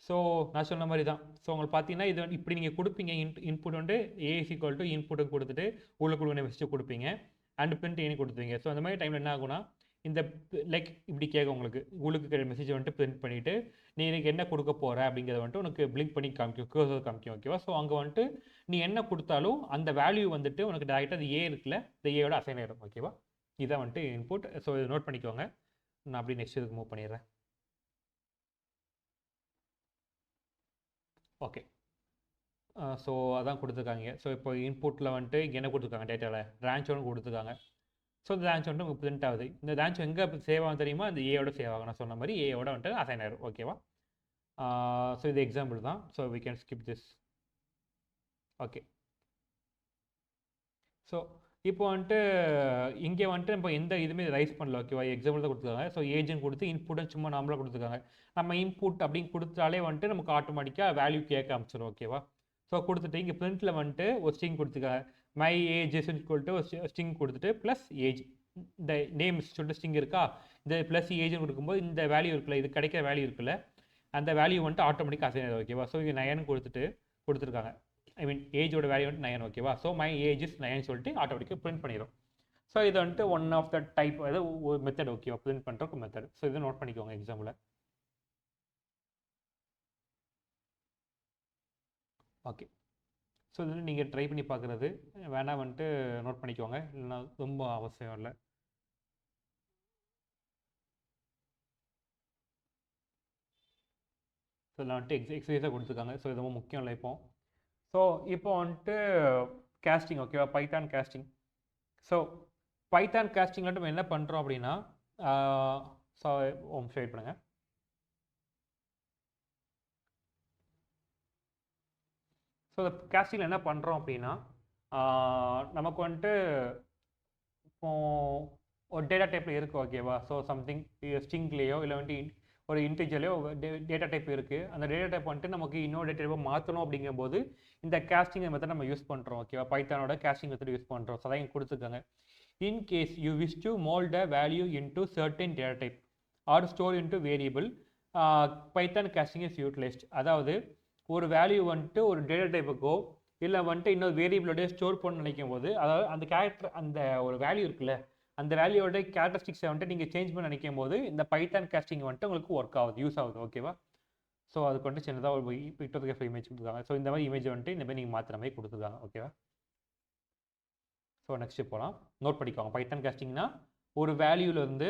ஸோ நான் சொன்ன மாதிரி தான். ஸோ உங்களுக்கு பார்த்தீங்கன்னா இது இப்படி நீங்கள் கொடுப்பீங்க. இன்புட் வந்து ஏஸ் ஈக்குவல் டு இன்புட்டுக்கு கொடுத்துட்டு உள்ளுக்குள்ள மெசேஜ் கொடுப்பீங்க. அண்ட் பிரிண்ட் ஏன்னு கொடுத்துவீங்க. ஸோ அந்த மாதிரி டைமில் என்ன ஆகும்னா இந்த லைக் இப்படி கேட்கும் உங்களுக்கு உள்ளுக்கு மெசேஜ் வந்துட்டு பிரிண்ட் பண்ணிவிட்டு நீ எனக்கு என்ன கொடுக்க போகிற அப்படிங்கிறத வந்துட்டு உனக்கு பிளிங்க் பண்ணி காமிக்கும், கர்சர் காமிக்கும் ஓகேவா. ஸோ அங்கே வந்துட்டு நீ என்ன கொடுத்தாலும் அந்த வேல்யூ வந்துட்டு உனக்கு டேரெக்டாக அது ஏ இருக்குல்ல, இந்த ஏயோட அசைன் ஆகிடும் ஓகேவா. இதான் வந்துட்டு இன்புட். ஸோ இதை நோட் பண்ணிக்கோங்க. நான் அப்படி நெக்ஸ்ட் இதுக்கு மூவ் பண்ணிடுறேன். ஓகே. ஸோ அதான் கொடுத்துருக்காங்க. ஸோ இப்போ இன்புட்டில் வந்துட்டு இங்கே என்ன கொடுத்துருக்காங்க, டேட்டாவில் ரேஞ்ச் ஒன்று கொடுத்துருக்காங்க. ஸோ இந்த ரேஞ்ச் வந்துட்டு உங்களுக்கு பிரிண்ட் ஆகுது. இந்த ரேஞ்ச் எங்கே சேவ் ஆகும் தெரியுமா, அந்த ஏயோட சேவ் ஆகும். நான் சொன்ன மாதிரி ஏயோட வந்துட்டு அசைன் ஆயிடும் ஓகேவா. ஸோ இது எக்ஸாம்பிள் தான். So we can skip this. Okay. So இப்போ வந்துட்டு இங்கே வந்துட்டு நம்ம எந்த இதுவுமே ரைஸ் பண்ணல ஓகேவா. எக்ஸாம்பிள் தான் கொடுத்துருக்காங்க. ஸோ ஏஜென்ட் கொடுத்து இன்புட்டும் சும்மா நார்மலாக கொடுத்துருக்காங்க. நம்ம இன்புட் அப்படின்னு கொடுத்தாலே வந்துட்டு நமக்கு ஆட்டோமேட்டிக்காக வேல்யூ கேட்க ஆரம்பிச்சிடும் ஓகேவா. ஸோ கொடுத்துட்டு இங்கே பிரிண்ட்டில் வந்துட்டு ஒரு ஸ்ட்ரிங் கொடுத்துருக்காங்க. மை ஏஜ் இஸ் சொல்லிட்டு ஒரு ஸ்ட்ரிங் கொடுத்துட்டு ப்ளஸ் ஏஜ் இந்த நேம்ஸ் சொல்லிட்டு ஸ்ட்ரிங் இருக்கா, இந்த ப்ளஸ் ஏஜ்னு கொடுக்கும்போது இந்த வேல்யூ இருக்குல்ல, இது கிடைக்கிற வேல்யூ இருக்குல்ல, அந்த வேல்யூ வந்துட்டு ஆட்டோமேட்டிக்காக அசைன் ஆகுது ஓகேவா. ஸோ இங்கே 9 கொடுத்துருக்காங்க. ஐ மீன் ஏஜோட வேல்யூ வந்துட்டு 9 ஓகேவா. ஸோ மை ஏஜ் இஸ் 9 சொல்லிட்டு ஆட்டோமேட்டிக்காக பிரிண்ட் பண்ணிடும். ஸோ இது வந்துட்டு ஒன் ஆஃப் த டைப் அதாவது ஒரு மெத்தட் ஓகேவா, பிரிண்ட் பண்ணுறக்கு மெத்தட். ஸோ இதை நோட் பண்ணிக்கோங்க எக்ஸாம்பிள். ஓகே. ஸோ இது நீங்கள் ட்ரை பண்ணி பார்க்குறது வேணால் வந்துட்டு நோட் பண்ணிக்கோங்க, இல்லைன்னா ரொம்ப அவசியம் இல்லை. ஸோ இதில் வந்துட்டு எக்ஸசைஸாக கொடுத்துருக்காங்க. ஸோ இது ரொம்ப முக்கியம் இல்லை இப்போ. ஸோ இப்போ வந்துட்டு கேஸ்டிங் ஓகேவா, பைத்தான் கேஸ்டிங். ஸோ பைத்தான் கேஸ்டிங்கில் நம்ம என்ன பண்ணுறோம் அப்படின்னா ஸோ வெயிட் பண்ணுங்க. ஸோ இந்த கேஸ்டிங்கில் என்ன பண்ணுறோம் அப்படின்னா நமக்கு வந்துட்டு இப்போ ஒரு டேட்டா டைப்பில் இருக்குது ஓகேவா. ஸோ சம்திங் ஸ்ட்ரிங்லேயோ இல்லை வந்துட்டு ஒரு இன்டிஜர்லையோ டேட்டா டைப் இருக்குது. அந்த டேட்டா டைப் வந்துட்டு நமக்கு இன்னொரு டேட்டா டைப்பை மாற்றணும் அப்படிங்கும்போது இந்த கேஸ்டிங் மெத்தட் நம்ம யூஸ் பண்ணுறோம் ஓகேவா. பைத்தானோட கேஸ்டிங் மெத்தட் யூஸ் பண்ணுறோம். ஸோ அதான் கொடுத்துருக்காங்க. In case you wish to mould a value into certain data type or store into variable Python casting is utilised. அதாவது ஒரு வேல்யூ வந்துட்டு ஒரு டேட்டா டைப்புக்கோ இல்லை வந்துட்டு இன்னொரு வேரியபிளோடய ஸ்டோர் பண்ண நினைக்கும் போது, அதாவது அந்த கேரக்டர் அந்த ஒரு வேல்யூ இருக்குல்ல, அந்த வேல்யூவோட கேரக்டரிஸ்டிக்ஸை வந்துட்டு நீங்கள் சேஞ்ச் பண்ண நினைக்கும் போது இந்த பைத்தான் கேஸ்டிங் வந்துட்டு உங்களுக்கு ஒர்க் ஆகுது, யூஸ் ஆகுது ஓகேவா. ஸோ அதுக்கு வந்துட்டு சின்னதாக ஒரு பிக்டோகிராஃப் இமேஜ் கொடுத்துருக்காங்க. ஸோ இந்த மாதிரி இமேஜ் வந்துட்டு இந்த மாதிரி நீங்கள் மாற்றுற மாதிரி கொடுத்துருக்காங்க ஓகேவா. ஸோ நெக்ஸ்ட்டு போகலாம். நோட் பண்ணிக்கோங்க. பைத்தான் கேஸ்டிங்னா ஒரு வேல்யூலேருந்து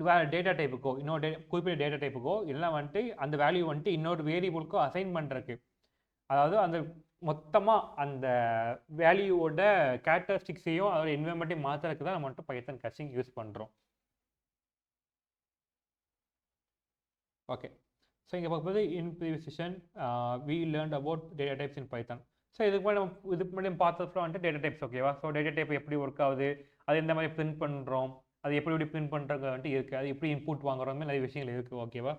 வேறு டேட்டா டைப்புக்கோ இன்னொரு குறிப்பிட்ட டேட்டா டைப்புக்கோ இல்லைனா வந்துட்டு அந்த வேல்யூ வந்துட்டு இன்னொரு வேரியபிளுக்கோ அசைன் பண்ணுறதுக்கு, அதாவது அந்த மொத்தமாக அந்த வேல்யூவோட கேரக்டரிஸ்டிக்ஸையும் அதோட என்வரன்மெண்ட்டையும் மாற்றுறதுக்கு தான் நம்ம வந்துட்டு பைத்தன் கேஸ்டிங் யூஸ் பண்ணுறோம். ஓகே, ஸோ இங்கே பார்க்கும்போது in previous session we learned about data types in Python. So இதுக்கு முன்னாடி நம்ம பார்த்தப்பறம் வந்துட்டு டேட்டா டைப்ஸ் ஓகேவா. ஸோ டேட்டா டைப் எப்படி ஒர்க் ஆகுது, அது எந்த மாதிரி பிரிண்ட் பண்ணுறோம், அது எப்படி பிரிண்ட் பண்ணுறது வந்துட்டு இருக்குது, அது எப்படி இன்புட் வாங்குறோம், நிறைய விஷயங்கள் இருக்குது ஓகேவா.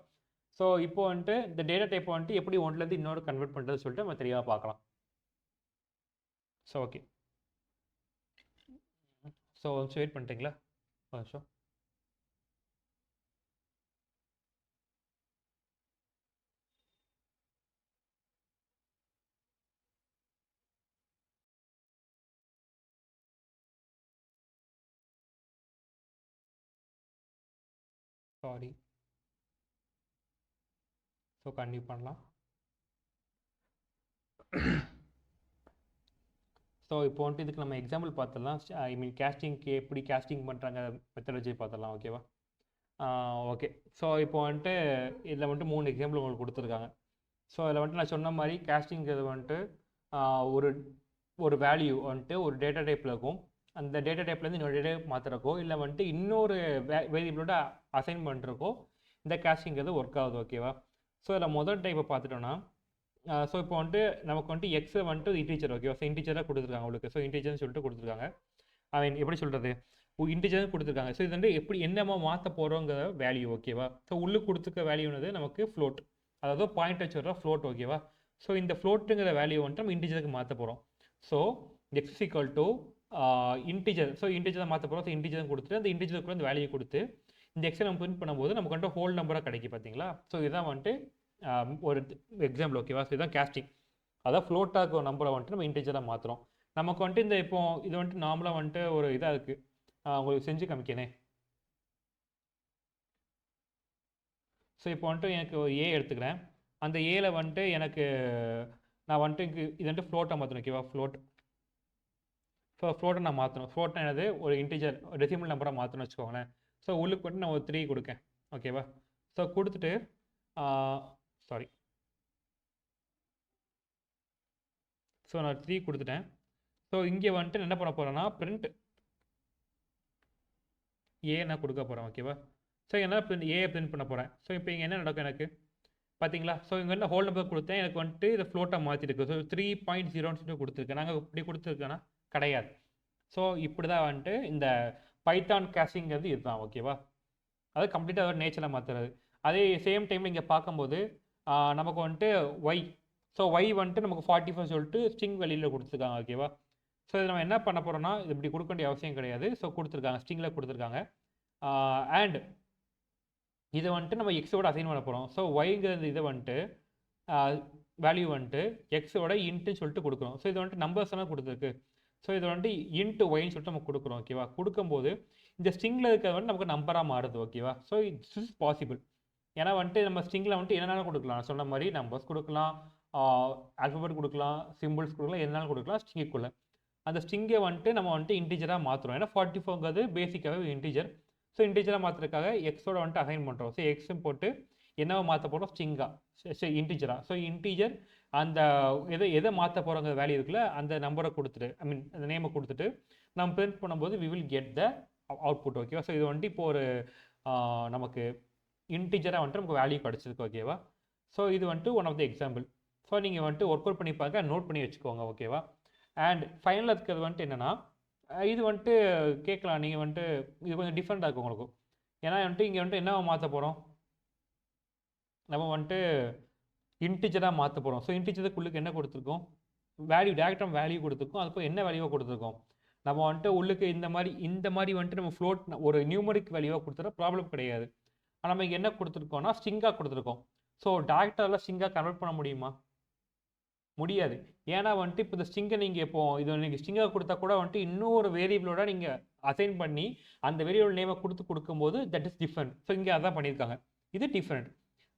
ஸோ இப்போ வந்துட்டு இந்த டேட்டா டைப்பை வந்துட்டு எப்படி ஒன்றுலேருந்து இன்னொரு கன்வெர்ட் பண்ணுறது சொல்லிட்டு நம்ம தெளிவாக பார்க்கலாம். ஸோ ஓகே, ஸோ வெயிட் பண்ணிட்டீங்களா ஷோ. சாரி, ஸோ கண்டினியூ பண்ணலாம். ஸோ இப்போ வந்துட்டு இதுக்கு நம்ம எக்ஸாம்பிள் பார்த்துடலாம். ஐ மீன் கேஸ்டிங்க்கு எப்படி கேஸ்டிங் பண்ணுறாங்க மெத்தடாலஜி பார்த்துடலாம் ஓகேவா. ஓகே, ஸோ இப்போ வந்துட்டு இதில் வந்துட்டு 3 எக்ஸாம்பிள் உங்களுக்கு கொடுத்துருக்காங்க. ஸோ இதில் வந்துட்டு நான் சொன்ன மாதிரி கேஸ்டிங்கிறது வந்துட்டு ஒரு ஒரு வேல்யூ வந்துட்டு ஒரு டேட்டா டைப்பில் இருக்கும். அந்த டேட்டா டைப்லேருந்து இன்னொரு டேட்டா மாற்றுறக்கோ இல்லை வந்துட்டு இன்னொரு வேரியபிளோட அசைன் பண்ணுறக்கோ இந்த கேஸ்டிங்கிறது ஒர்க் ஆகுது ஓகேவா. ஸோ இதில் முதல் டைப்பை பார்த்துட்டோன்னா, ஸோ இப்போ வந்துட்டு நமக்கு வந்துட்டு எக்ஸை வந்துட்டு இன்டீஜர் ஓகேவா. ஸோ இன்டீஜராக கொடுத்துருக்காங்க உங்களுக்கு. ஸோ இன்டீஜர்னு சொல்லிட்டு கொடுத்துருக்காங்க. ஐ மீன் எப்படி சொல்கிறது, இன்டீஜர் கொடுத்துருக்காங்க. ஸோ இது வந்து எப்படி என்னமா மாற்ற போகிறோங்கிற வேல்யூ ஓகேவா. ஸோ உள்ளுக்கு கொடுத்துருக்க வேல்யூனது நமக்கு ஃப்ளோட், அதாவது பாயிண்ட் வச்சு வர ஃப்ளோட் ஓகேவா. ஸோ இந்த ஃப்ளோட்டுங்கிற வேல்யூ வந்துட்டு நம்ம இன்டீஜருக்கு மாற்ற போகிறோம். So X equal to integer. So இன்டீஜரை மாற்ற போகிறோம். ஸோ இன்டீஜர் கொடுத்துட்டு அந்த இன்டீஜருக்குள்ள அந்த வேல்யூ கொடுத்து இந்த எக்ஸை நம்ம பிரிண்ட் பண்ணும்போது நமக்கு வந்துட்டு ஹோல் நம்பராக கிடைக்கும் பார்த்தீங்களா. ஸோ இதுதான் வந்துட்டு ஒரு எக்ஸாம்பிள் ஓகேவா. ஸோ இதுதான் கேஸ்டிங், அதாவது ஃப்ளோட்டாக இருக்கிற நம்பரை வந்துட்டு நம்ம இன்டீஜராக மாற்றுறோம். நமக்கு வந்துட்டு இந்த இப்போ இது வந்துட்டு நார்மலாக வந்துட்டு ஒரு இதாக இருக்குது, உங்களுக்கு செஞ்சு காமிக்கணே. ஸோ இப்போ வந்துட்டு எனக்கு ஏ எடுத்துக்கிறேன். அந்த ஏல வந்துட்டு எனக்கு நான் வந்துட்டு இது வந்துட்டு ஃப்ளோட்டாக மாற்றணும் ஓகேவா. ஃப்ளோட்டை நான் மாற்றணும். ஃப்ளோட்டை என்னது ஒரு இன்டீஜர் டெசிமல் நம்பராக மாற்றணும்னு வச்சுக்கோங்களேன். ஸோ உள்ளுக்கு வந்துட்டு நான் ஒரு 3 கொடுக்கேன் ஓகேவா. ஸோ கொடுத்துட்டு சாரி, ஸோ நான் 3 கொடுத்துட்டேன். ஸோ இங்கே வந்துட்டு என்ன பண்ண போகிறேன்னா பிரிண்ட் ஏ நான் கொடுக்க போகிறேன் ஓகேவா. ஸோ என்னால் பிரிண்ட் ஏ பிரிண்ட் பண்ண போகிறேன். ஸோ இப்போ இங்கே என்ன நடக்கும் எனக்கு பார்த்தீங்களா. ஸோ இங்கே வந்து ஹோல் நம்பர் கொடுத்தேன், எனக்கு வந்துட்டு இதை ஃப்ளோட்டாக மாற்றிருக்கு. ஸோ 3.0ன்னு சொல்லிட்டு கொடுத்துருக்கேன். நாங்கள் இப்படி கொடுத்துருக்கேன்னா கிடையாது. ஸோ இப்படி தான் வந்துட்டு இந்த பைத்தான் கேஸ்டிங்கிறது இதுதான் ஓகேவா. அது கம்ப்ளீட்டாக அதோட நேச்சராக மாற்றுறது. அதே சேம் டைமில் இங்கே பார்க்கும்போது நமக்கு வந்துட்டு ஒய், ஸோ ஒய் வந்துட்டு நமக்கு 45 சொல்லிட்டு ஸ்ட்ரிங் வெளியில் கொடுத்துருக்காங்க ஓகேவா. ஸோ இது நம்ம என்ன பண்ண போகிறோம்னா இது இப்படி கொடுக்க வேண்டிய அவசியம் கிடையாது. ஸோ கொடுத்துருக்காங்க, ஸ்ட்ரிங்கில் கொடுத்துருக்காங்க. அண்ட் இதை வந்துட்டு நம்ம எக்ஸோட அசைன் பண்ண போகிறோம். ஸோ ஒய்ங்கிறது இதை வந்துட்டு வேல்யூ வந்துட்டு எக்ஸோட இன்ட்டுன்னு சொல்லிட்டு கொடுக்குறோம். ஸோ இது வந்துட்டு நம்பர்ஸ் எல்லாம் கொடுத்துருக்கு. ஸோ இது வந்துட்டு இன்ட்டு ஒய்ன்னு சொல்லிட்டு நம்ம கொடுக்குறோம் ஓகேவா. கொடுக்கும்போது இந்த ஸ்ட்ரிங்கில் இருக்கிறது வந்து நமக்கு நம்பராக மாறுது ஓகேவா. So it's is possible. ஏன்னா வந்துட்டு நம்ம ஸ்ட்ரிங்கில் வந்துட்டு என்னென்னாலும் கொடுக்கலாம். சொன்ன மாதிரி நம்பர்ஸ் கொடுக்கலாம், ஆல்ஃபபெட் கொடுக்கலாம், சிம்பிள்ஸ் கொடுக்கலாம், எதுனாலும் கொடுக்கலாம் ஸ்ட்ரிங்குக்குள்ளே. அந்த ஸ்ட்ரிங்கை வந்துட்டு நம்ம வந்துட்டு இன்டீஜராக மாற்றுறோம். ஏன்னா 44ங்கிறது பேசிக்காகவே இன்டீஜர். ஸோ இன்டீஜராக மாற்றுறதுக்காக எக்ஸோட வந்துட்டு அசைன் பண்ணுறோம். ஸோ எக்ஸும் போட்டு என்னவோ மாற்ற போகிறோம் ஸ்ட்ரிங்காக இன்டீஜராக. ஸோ இன்டீஜர் அந்த எதை மாற்ற போகிறோங்கிற வேல்யூ இருக்குல்ல அந்த நம்பரை கொடுத்துட்டு ஐ மீன் அந்த நேமை கொடுத்துட்டு நம்ம பிரிண்ட் பண்ணும்போது we will get the output ஓகேவா. ஸோ இது வந்துட்டு இப்போ ஒரு நமக்கு இன்டீஜராக வந்துட்டு நமக்கு வேல்யூ கிடச்சிருக்கு ஓகேவா. ஸோ இது வந்துட்டு one of the example. So நீங்கள் வந்துட்டு ஒர்க் அவுட் பண்ணி பார்க்க நோட் பண்ணி வச்சுக்கோங்க ஓகேவா. அண்ட் ஃபைனலாக இருக்கிறது வந்துட்டு என்னென்னா இது வந்துட்டு கேட்கலாம் நீங்கள் வந்துட்டு இது கொஞ்சம் டிஃப்ரெண்ட்டாக இருக்கும் உங்களுக்கு. ஏன்னா வந்துட்டு இங்கே வந்துட்டு என்ன மாற்ற போகிறோம், நம்ம வந்துட்டு இன்டிஜராக மாற்ற போகிறோம். ஸோ இன்டிஜருக்குள்ளுக்கு என்ன கொடுத்துருக்கோம், வேல்யூ டேரக்டாக வேல்யூ கொடுத்துருக்கோம். அதுக்கு என்ன வேல்யூவாக கொடுத்துருக்கோம், நம்ம வந்துட்டு உள்ளுக்கு இந்த மாதிரி வந்துட்டு நம்ம ஃப்ளோட் ஒரு நியூமரிக் வேல்யூவாக கொடுத்துட்டா ப்ராப்ளம் கிடையாது. ஆனால் நம்ம இங்கே என்ன கொடுத்துருக்கோம்னா ஸ்ட்ரிங்காக கொடுத்துருக்கோம். ஸோ டேரக்டாக ஸ்ட்ரிங்காக கன்வெர்ட் பண்ண முடியுமா, முடியாது. ஏன்னா வந்துட்டு இப்போ இந்த ஸ்ட்ரிங்கை நீங்கள் இப்போ இது நீங்கள் ஸ்ட்ரிங்காக கொடுத்தா கூட வந்துட்டு இன்னொரு வேரியபிளோட நீங்கள் அசைன் பண்ணி அந்த வேரியபிள் நேமை கொடுக்கும்போது தட் இஸ் டிஃப்ரெண்ட். ஸோ இங்கே அதான் பண்ணியிருக்காங்க, இது டிஃப்ரெண்ட்.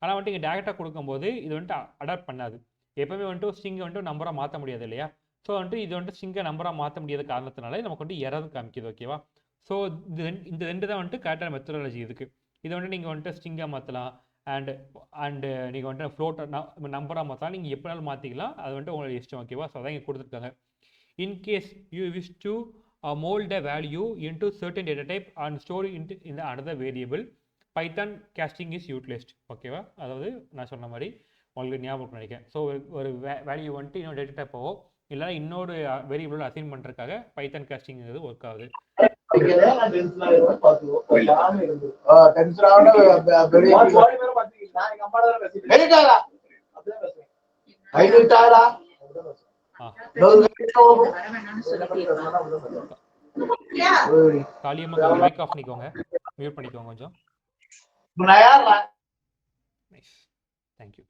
ஆனால் வந்துட்டு இங்கே டேரெக்டாக கொடுக்கும்போது இது வந்துட்டு அடாப்ட் பண்ணாது. எப்போவுமே வந்துட்டு ஸ்ட்ரிங்கை வந்துட்டு நம்பராக மாற்ற முடியாது இல்லையா. ஸோ வந்துட்டு இது வந்துட்டு ஸ்ட்ரிங்கை நம்பராக மாற்ற முடியாத காரணத்தினால நமக்கு வந்துட்டு எரர் காமிக்குது ஓகேவா. ஸோ இந்த ரெண்டு தான் வந்துட்டு கரெக்டான மெத்தடாலஜி இருக்குது. இதை வந்துட்டு நீங்கள் வந்துட்டு ஸ்ட்ரிங்காக மாற்றலாம். அண்டு நீங்கள் வந்துட்டு ஃப்ளோட்டை நம்பராக மாற்றலாம். நீங்கள் எப்படினாலும் மாற்றிக்கலாம். அது வந்துட்டு உங்களுக்கு இஷ்டம். ஓகேவா? ஸோ அதான் இங்கே கொடுத்துருக்காங்க. In case you wish to mold a value into certain data type and store it in the another variable, Python casting is utilized. ஓகேவா? அதாவது நான் சொன்ன மாதிரி உங்களுக்கு ஞாபகம் நினைக்கிறேன். ஸோ ஒரு வேல்யூ வந்துட்டு இன்னொரு டேட்டா டைப்போ இல்லை இன்னொரு வேரியபிளோட அசைன் பண்ணுறதுக்காக பைத்தான் castingங்கிறது ஒர்க் ஆகுது. காளியம்மா கொஞ்சம் மைக் ஆஃப் பண்ணிக்கோங்க, மியூட் பண்ணிக்கோங்க கொஞ்சம். Nice, thank you.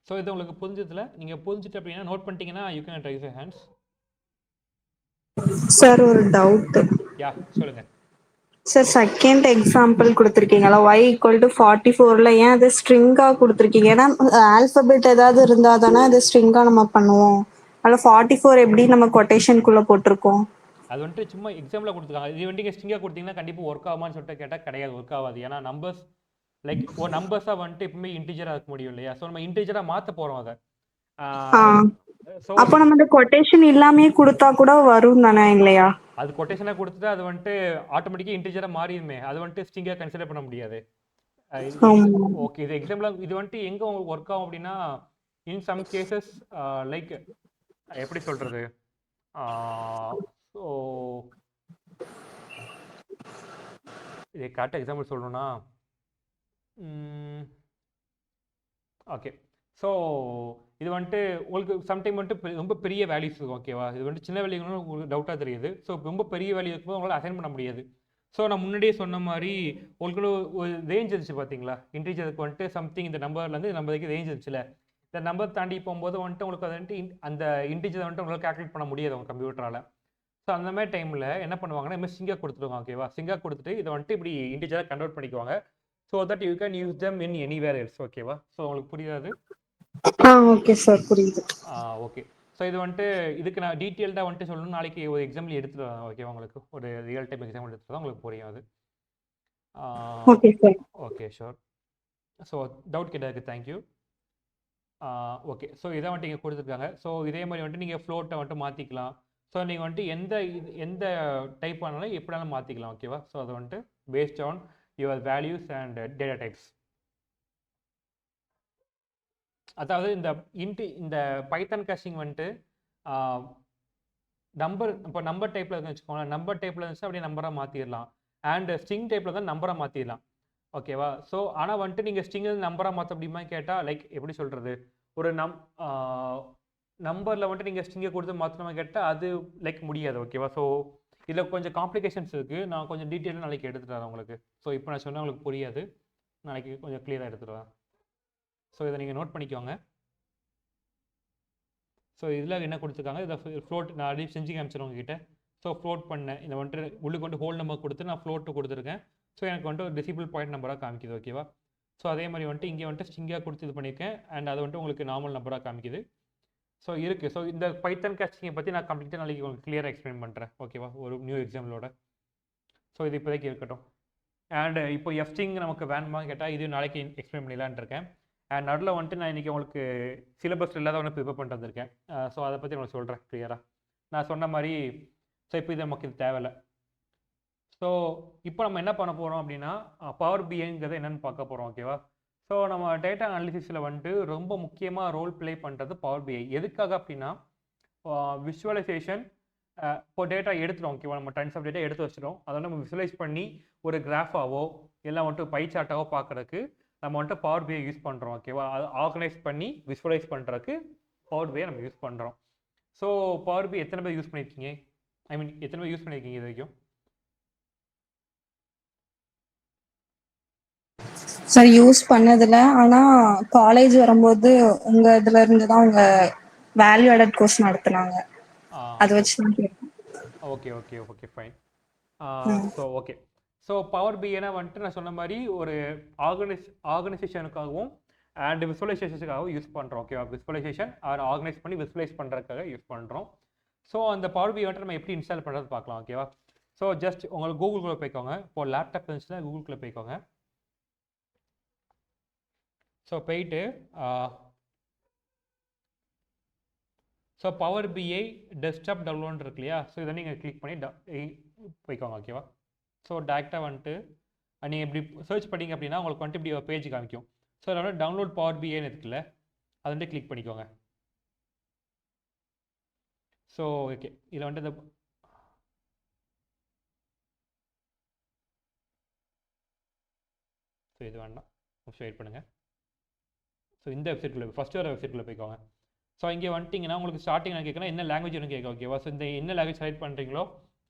ஸோ இது உங்களுக்கு புரிஞ்சதுல நீங்கள் புரிஞ்சுட்டு அப்படின்னா நோட் பண்ணிட்டீங்கன்னா you can raise your hands. Sir ஒரு டவுட். யா சொல்லுங்க சார் செகண்ட் எக்ஸாம்பிள் கொடுத்துருக்கீங்களா y = 44ல ஏன் அது ஸ்ட்ரிங்கா கொடுத்துருக்கீங்க? ஏன்னா ஆல்பபெட் ஏதாவது இருந்தா தானே அது ஸ்ட்ரிங்கா நம்ம பண்ணுவோம். அதில் 44 எப்படி நம்ம கொட்டேஷனுக்குள்ள போட்டிருக்கோம்? அது வந்துட்டு சும்மா எக்ஸாம்பிளாக கொடுத்துருக்காங்க. இது வந்துட்டு ஸ்ட்ரிங்காக கொடுத்தீங்கன்னா கண்டிப்பாக ஒர்க் ஆகுமான்னு சொல்லிட்டு கேட்டால் கிடையாது, ஒர்க் ஆகாது. ஏன்னா நம்பர்ஸ் லைக் ஒரு நம்பர்ஸாக வந்துட்டு எப்பவுமே இன்டிஜராக இருக்க முடியும் இல்லையா? ஸோ நம்ம இன்டிஜராக மாற்ற போகிறோம் அதை. அப்போ நம்ம அந்த கொட்டேஷன் இல்லாமே கொடுத்தா கூட வரும் தானே இல்லையா? அது கொட்டேஷனாக கொடுத்துட்டு அது வந்துட்டு ஆட்டோமேட்டிக்காக இன்டிஜராக மாறிடுமே, அது வந்துட்டு ஸ்ட்ரிங்காக கன்சிடர் பண்ண முடியாது. ஓகே, இது எக்ஸாம்பிளாக இது வந்துட்டு எங்கே ஒர்க் ஆகும் அப்படின்னா இன் சம் கேசஸ் லைக் எப்படி சொல்கிறது, ஸோ இது கரெக்டாக எக்ஸாம்பிள் சொல்லணும்னா ஓகே, ஸோ இது வந்துட்டு உங்களுக்கு சம்டைம் வந்துட்டு ரொம்ப பெரிய வேல்யூஸ் இருக்கும். ஓகேவா? இது வந்துட்டு சின்ன வேல்யூன்னு உங்களுக்கு டவுட்டாக தெரியுது. ஸோ ரொம்ப பெரிய வேல்யூ இருக்கும்போது உங்களால் அசைன் பண்ண முடியாது. ஸோ நான் முன்னாடியே சொன்ன மாதிரி உங்களுக்கு ஒரு ரேஞ்ச் இருந்துச்சு பார்த்தீங்களா? இன்டீஜருக்கு வந்துட்டு சம்திங் இந்த நம்பர்லேருந்து இந்த நம்பருக்கு ரேஞ்ச் இருந்துச்சுல, இந்த நம்பர் தாண்டி போகும்போது வந்துட்டு உங்களுக்கு அது வந்துட்டு அந்த இன்டீஜரை வந்துட்டு உங்களால் கால்குலேட் பண்ண முடியாது உங்கள் கம்ப்யூட்டரால். ஸோ அந்த மாதிரி டைமில் என்ன பண்ணுவாங்கன்னா இந்த மாதிரி சிங்காக கொடுத்துருவாங்க. ஓகேவா? சிங்காக கொடுத்துட்டு இதை வந்துட்டு இப்படி இன்டீஜராக கன்வெர்ட் பண்ணிக்குவாங்க. So that you can use them in anywhere else. ஓகேவா? ஸோ உங்களுக்கு புரியாது? ஓகே சார், புரியுது. ஓகே, ஸோ இது வந்துட்டு இதுக்கு நான் டீட்டெயில்டாக வந்துட்டு சொல்லணும், நாளைக்கு ஒரு எக்ஸாம்பிள் எடுத்துட்டு வரேன். ஓகேவா? உங்களுக்கு ஒரு ரியல் டைம் எக்ஸாம்பிள் எடுத்துட்டு தான் உங்களுக்கு புரியும் அது. Okay sir. Okay sure. So doubt கேட்டதுக்கு தேங்க்யூ. ஓகே, ஸோ இதை வந்துட்டு இங்கே கொடுத்துருக்காங்க. ஸோ இதே மாதிரி வந்துட்டு நீங்கள் ஃப்ளோட்டை வந்துட்டு மாற்றிக்கலாம். ஸோ நீங்கள் வந்துட்டு எந்த டைப் ஆனாலும் எப்படினாலும் மாற்றிக்கலாம். ஓகேவா? ஸோ அது வந்துட்டு based on your values and data types. அதாவது இந்த பைத்தான் காஸ்டிங் வந்துட்டு நம்பர் இப்போ நம்பர் டைப்பில் இருக்குன்னு வச்சுக்கோங்களேன். நம்பர் டைப்பில் இருந்துச்சு அப்படியே நம்பராக மாற்றிடலாம். அண்ட் ஸ்ட்ரிங் டைப்பில் தான் நம்பராக மாற்றிடலாம். ஓகேவா? ஸோ ஆனால் வந்துட்டு நீங்கள் ஸ்ட்ரிங்கில் நம்பராக மாற்ற முடியுமா கேட்டால் லைக் எப்படி சொல்கிறது, ஒரு நம்பரில் வந்துட்டு நீங்கள் ஸ்ட்ரிங்கை கொடுத்து மாற்றணுமா கேட்டால் அது லைக் முடியாது. ஓகேவா? ஸோ இதில் கொஞ்சம் காம்ப்ளிகேஷன்ஸ் இருக்குது. நான் கொஞ்சம் டீட்டெயிலாக நாளைக்கு எடுத்துகிட்டு வரேன் உங்களுக்கு. ஸோ இப்போ நான் சொன்னால் உங்களுக்கு புரியாது, நாளைக்கு கொஞ்சம் கிளியராக எடுத்துகிட்டு வரேன். ஸோ இதை நீங்கள் நோட் பண்ணிக்கோங்க. ஸோ இதில் என்ன கொடுத்துருக்காங்க, இதை ஃப்ளோட் நான் ஆல்ரெடி செஞ்சு காமிச்சிடும் உங்ககிட்ட. ஸோ ஃப்ளோட் பண்ணேன், இதை வந்துட்டு உள்ளுக்கு வந்துட்டு ஹோல் நம்பர் கொடுத்து நான் ஃப்ளோட்டு கொடுத்துருக்கேன். ஸோ எனக்கு வந்துட்டு ஒரு டெசிபிள் பாயிண்ட் நம்பராக காமிக்குது. ஓகேவா? ஸோ அதே மாதிரி வந்துட்டு இங்கே வந்துட்டு ஸ்ட்ரிங்காக கொடுத்து இது பண்ணியிருக்கேன். அண்ட் அது வந்துட்டு உங்களுக்கு நார்மல் நம்பராக காமிக்குது. ஸோ இருக்குது. ஸோ இந்த பைத்தான் காஸ்டிங்கை பற்றி நான் கம்ப்ளீட்டாக நாளைக்கு உங்களுக்கு கிளியராக எக்ஸ்பிளைன் பண்ணுறேன். ஓகேவா? ஒரு நியூ எக்ஸாம்பிளோட. ஸோ இது இப்போதைக்கு இருக்கட்டும். அண்ட் இப்போ எஃப்ஸ்ட்ரிங் நமக்கு வேணுமான்னு கேட்டால் இது நாளைக்கு எக்ஸ்பிளைன் பண்ணிடலான் இருக்கேன். அண்ட் நடுவில் வந்துட்டு நான் இன்றைக்கி உங்களுக்கு சிலபஸ் இல்லாத ஒன்று ப்ரிப்பேர் பண்ணிட்டு வந்திருக்கேன். ஸோ அதை பற்றி உங்களுக்கு சொல்கிறேன் கிளியராக. நான் சொன்ன மாதிரி ஸோ இப்போ இது நமக்கு இது தேவையில்லை. ஸோ இப்போ நம்ம என்ன பண்ண போகிறோம் அப்படின்னா பவர் பிஐங்கிறது என்னென்னு பார்க்க போகிறோம். ஓகேவா? ஸோ நம்ம டேட்டா அனாலிசிஸில் வந்துட்டு ரொம்ப முக்கியமாக ரோல் ப்ளே பண்ணுறது பவர் பிஐ. எதுக்காக அப்படின்னா விஷுவலைசேஷன், இப்போ டேட்டா எடுத்துடும். ஓகேவா? நம்ம டைம்ஸ் ஆஃப் டேட்டா எடுத்து வச்சிடும். அதை நம்ம விஷுவலைஸ் பண்ணி ஒரு கிராஃபாவோ இல்லை வந்துட்டு பை சார்ட்டாவோ பார்க்குறதுக்கு நம்ம வந்துட்டு பவர் பிஐ யூஸ் பண்ணுறோம். ஓகேவா? அதை ஆர்கனைஸ் பண்ணி விஷுவலைஸ் பண்ணுறதுக்கு பவர் பிஐ நம்ம யூஸ் பண்ணுறோம். ஸோ பவர் பிஐ எத்தனை பேர் யூஸ் பண்ணியிருக்கீங்க? எத்தனை பேர் யூஸ் பண்ணியிருக்கீங்க இது வரைக்கும்? சார் யூஸ் பண்ணதில்ல. ஆனால் காலேஜ் வரும்போது உங்கள் இதில் இருந்து தான் உங்க வேல்யூ ஆடட் கோர்ஸ் நடத்துனாங்க. அதை வச்சு தான் கேட்பேன். Okay okay okay fine. So okay, so power பிஐனா வந்துட்டு நான் சொன்ன மாதிரி ஒரு ஆர்கனைசேஷனுக்காகவும் அண்ட் விசுவலைசேஷனுக்காகவும் யூஸ் பண்ணுறோம். ஓகேவா? விசுவலைசேஷன் ஆர் ஆர்கனைஸ் பண்ணி விசுவலைஸ் பண்ணுறதுக்காக யூஸ் பண்ணுறோம். ஸோ அந்த பவர் பிஐ வந்துட்டு நம்ம எப்படி இன்ஸ்டால் பண்ணுறது பார்க்கலாம். ஓகேவா? ஸோ ஜஸ்ட் உங்களுக்கு கூகுள்குள்ளே போய்க்கோங்க. இப்போது லேப்டாப் இருந்துச்சுன்னா கூகுள்குள்ளே போய்க்கோங்க. ஸோ போயிட்டு ஸோ பவர் பிஐ டெஸ்க்டாப் டவுன்லோட் இருக்கு இல்லையா, ஸோ இதை நீங்கள் கிளிக் பண்ணி போய்க்கோங்க. ஓகேவா. ஸோ டேரெக்டாக வந்துட்டு நீங்கள் இப்படி சர்ச் பண்ணிங்க அப்படின்னா உங்களுக்கு வந்துட்டு இப்படி ஒரு பேஜ் காமிக்கும். ஸோ அதில் டவுன்லோட் பவர் பிஐன்னு இருக்குல்ல, அதை வந்துட்டு கிளிக் பண்ணிக்கோங்க. ஸோ ஓகே, இதில் வந்துட்டு இந்த ஸோ இது வேண்டாம், கொஞ்சம் வெயிட் பண்ணுங்கள். ஸோ இந்த வெப்சைட்குள்ளே ஃபஸ்ட்டு வர வெப்சைட்குள்ளே போய்க்கோங்க. ஸோ இங்கே வந்துட்டிங்கன்னா உங்களுக்கு ஸ்டார்டிங் நான் கேட்குறேன் என்ன லாங்குவேஜ் கேட்க. ஓகேவா. ஸோ இந்த என்ன லாங்குவேஜ் செலக்ட் பண்ணுறீங்களோ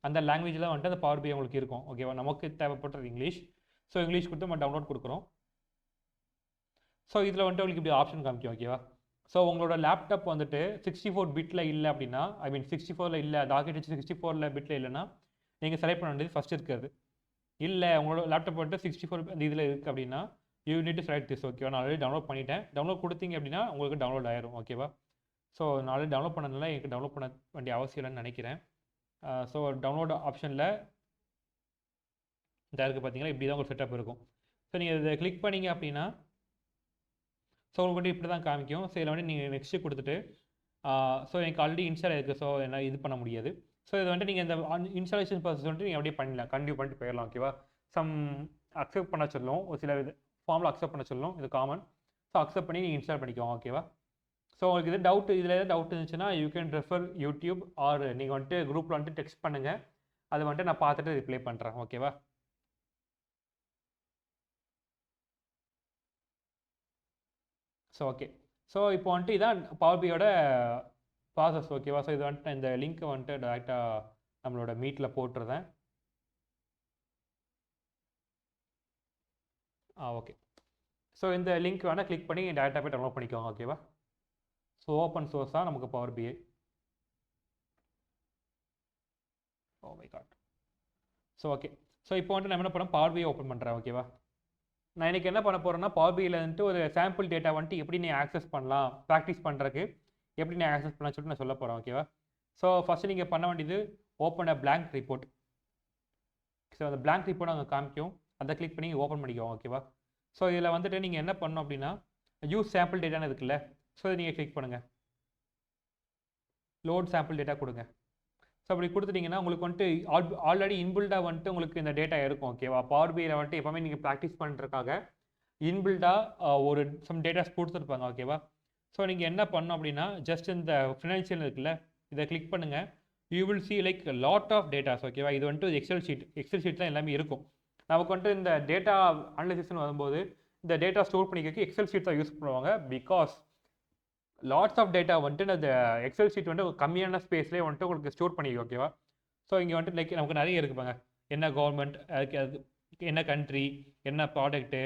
அந்த லாங்குவேஜில் வந்துட்டு அந்த பவர் பிஐ உங்களுக்கு இருக்கும். ஓகேவா. நமக்கு தேவைப்படுறது இங்கிலீஷ். ஸோ இங்கிலீஷ் கொடுத்து நம்ம டவுன்லோட் கொடுக்குறோம். ஸோ இதில் வந்துட்டு உங்களுக்கு இப்படி ஆப்ஷன் காமிக்கும். ஓகேவா. ஸோ உங்களோட லேப்டாப் வந்துட்டு 64 பிட்டில் இல்லை அப்படின்னா, ஐ மீன் 64ல் இல்லை, அது ஆர்கிடெக்சர் 64 பிட்டில் இல்லைன்னா நீங்கள் செலக்ட் பண்ண வேண்டியது ஃபஸ்ட் இருக்கிறது. இல்லை உங்களோட லேப்டாப் வந்துட்டு 64 அந்த இதில் இருக்குது அப்படின்னா you need to select this. ஓகேவா. நான் ஆல்ரெடி டவுன்லோட் பண்ணிட்டேன். டவுன்லோட் கொடுத்தீங்க அப்படின்னா உங்களுக்கு டவுன்லோட் ஆயிரும். ஓகேவா. ஸோ நான் ஆல்ரெடி டவுன்லோட் பண்ணதுனால எனக்கு டவுன்லோட் பண்ண வேண்டிய அவசியம் இல்லைன்னு நினைக்கிறேன். ஸோ டவுன்லோட் ஆப்ஷனில் இந்த இருக்குது பார்த்தீங்கன்னா, இப்படி தான் ஒரு செட்டப் இருக்கும். ஸோ நீங்கள் இதை கிளிக் பண்ணிங்க அப்படின்னா ஸோ உங்களுக்கு வந்து இப்படி தான் காமிக்கும். ஸோ இதில் வந்து நீங்கள் நெக்ஸ்ட்டு கொடுத்துட்டு ஸோ எனக்கு ஆல்ரெடி இன்ஸ்டால் இருக்குது, ஸோ என்ன இது பண்ண முடியாது. ஸோ இது வந்துட்டு நீங்கள் இந்த இன்ஸ்டாலேஷன் ப்ராசஸ் வந்துட்டு நீங்கள் அப்படியே பண்ணலாம், கண்டினியூ பண்ணிட்டு போயிடலாம். ஓகேவா. சம் அக்செப்ட் பண்ண சொல்லும், ஒரு சில ஃபார்மில் அக்செப்ட் பண்ண சொல்லும், இது காமன். ஸோ அக்செப்ட் பண்ணி நீங்கள் இன்ஸ்டால் பண்ணிக்கோங்க. ஓகேவா. ஸோ உங்களுக்கு இது டவுட், இதில் ஏதாவது டவுட் இருந்துச்சுன்னா you can refer YouTube or நீங்கள் வந்துட்டு குரூப்பில் வந்துட்டு டெக்ஸ்ட் பண்ணுங்கள், அதை வந்துட்டு நான் பார்த்துட்டு ரிப்ளை பண்ணுறேன். ஓகேவா. So okay. ஸோ இப்போ வந்துட்டு இதான் பவர் பிஐயோட ப்ராசஸ். ஓகேவா. ஸோ இது வந்துட்டு இந்த லிங்க்கை வந்துட்டு டேரெக்டாக நம்மளோட மீட்டில் போட்டுருந்தேன். ஓகே. ஸோ இந்த லிங்க் வேணால் கிளிக் பண்ணி டேரெக்டாக போய் டவுன்லோட் பண்ணிக்கோங்க. ஓகேவா. ஸோ ஓப்பன் சோர்ஸ் தான் நமக்கு power BI. Oh my god. So okay. So இப்போ வந்துட்டு நான் என்ன பண்ண பவர் பிஐ ஓப்பன் பண்ணுறேன். ஓகேவா. நான் இன்றைக்கி என்ன பண்ண போகிறேன்னா பவர் பிஐயில் வந்துட்டு ஒரு சாம்பிள் டேட்டா வந்துட்டு எப்படி நீ ஆக்சஸ் பண்ணலாம், ப்ராக்டிஸ் பண்ணுறதுக்கு எப்படி நீ ஆக்சஸ் பண்ணலாம் சொல்லிட்டு நான் சொல்ல போகிறேன். ஓகேவா. ஸோ ஃபஸ்ட்டு நீங்கள் பண்ண வேண்டியது open a blank report. So அந்த பிளாங்க் ரிப்போர்ட் அங்கே காமிக்கும், அதை கிளிக் பண்ணி ஓப்பன் பண்ணிக்கோங்க. ஓகேவா. ஸோ இதில் வந்துட்டு நீங்கள் என்ன பண்ணணும் அப்படின்னா யூஸ் சாம்பிள் டேட்டான்னு இருக்குல்ல, ஸோ இதை நீங்கள் கிளிக் பண்ணுங்கள். லோட் சாம்பிள் டேட்டா கொடுங்க. ஸோ அப்படி கொடுத்துட்டிங்கன்னா உங்களுக்கு வந்துட்டு ஆல்ரெடி இன்பில்டாக வந்துட்டு உங்களுக்கு இந்த டேட்டா இருக்கும். ஓகேவா. பவர் பிஐயில் வந்துட்டு எப்போவுமே நீங்கள் ப்ராக்டிஸ் பண்ணுறதுக்காக இன்பில்டாக ஒரு சம் டேட்டாஸ் கொடுத்துருப்பாங்க. ஓகேவா. ஸோ நீங்கள் என்ன பண்ணணும் அப்படின்னா ஜஸ்ட் இந்த ஃபினான்ஷியல் இருக்குல்ல, இதை கிளிக் பண்ணுங்கள். You will see like lot of datas. ஓகேவா. இது வந்துட்டு எக்ஸல் ஷீட் தான் எல்லாமே இருக்கும். நமக்கு வந்துட்டு இந்த டேட்டா அனலைசிஸ்னு வரும்போது இந்த டேட்டா ஸ்டோர் பண்ணிக்கிறதுக்கு எக்ஸல் ஷீட் தான் யூஸ் பண்ணுவாங்க. பிகாஸ் லாட்ஸ் ஆஃப் டேட்டா வந்துட்டு அந்த எக்ஸல் ஷீட் வந்துட்டு கம்மியான ஸ்பேஸ்லேயே வந்துட்டு உங்களுக்கு ஸ்டோர் பண்ணிக்கும். ஓகேவா. ஸோ இங்கே வந்துட்டு லைக் நமக்கு நிறைய இருக்குப்பாங்க, என்ன கவர்மெண்ட், அது என்ன கண்ட்ரி, என்ன ப்ராடக்ட்டு,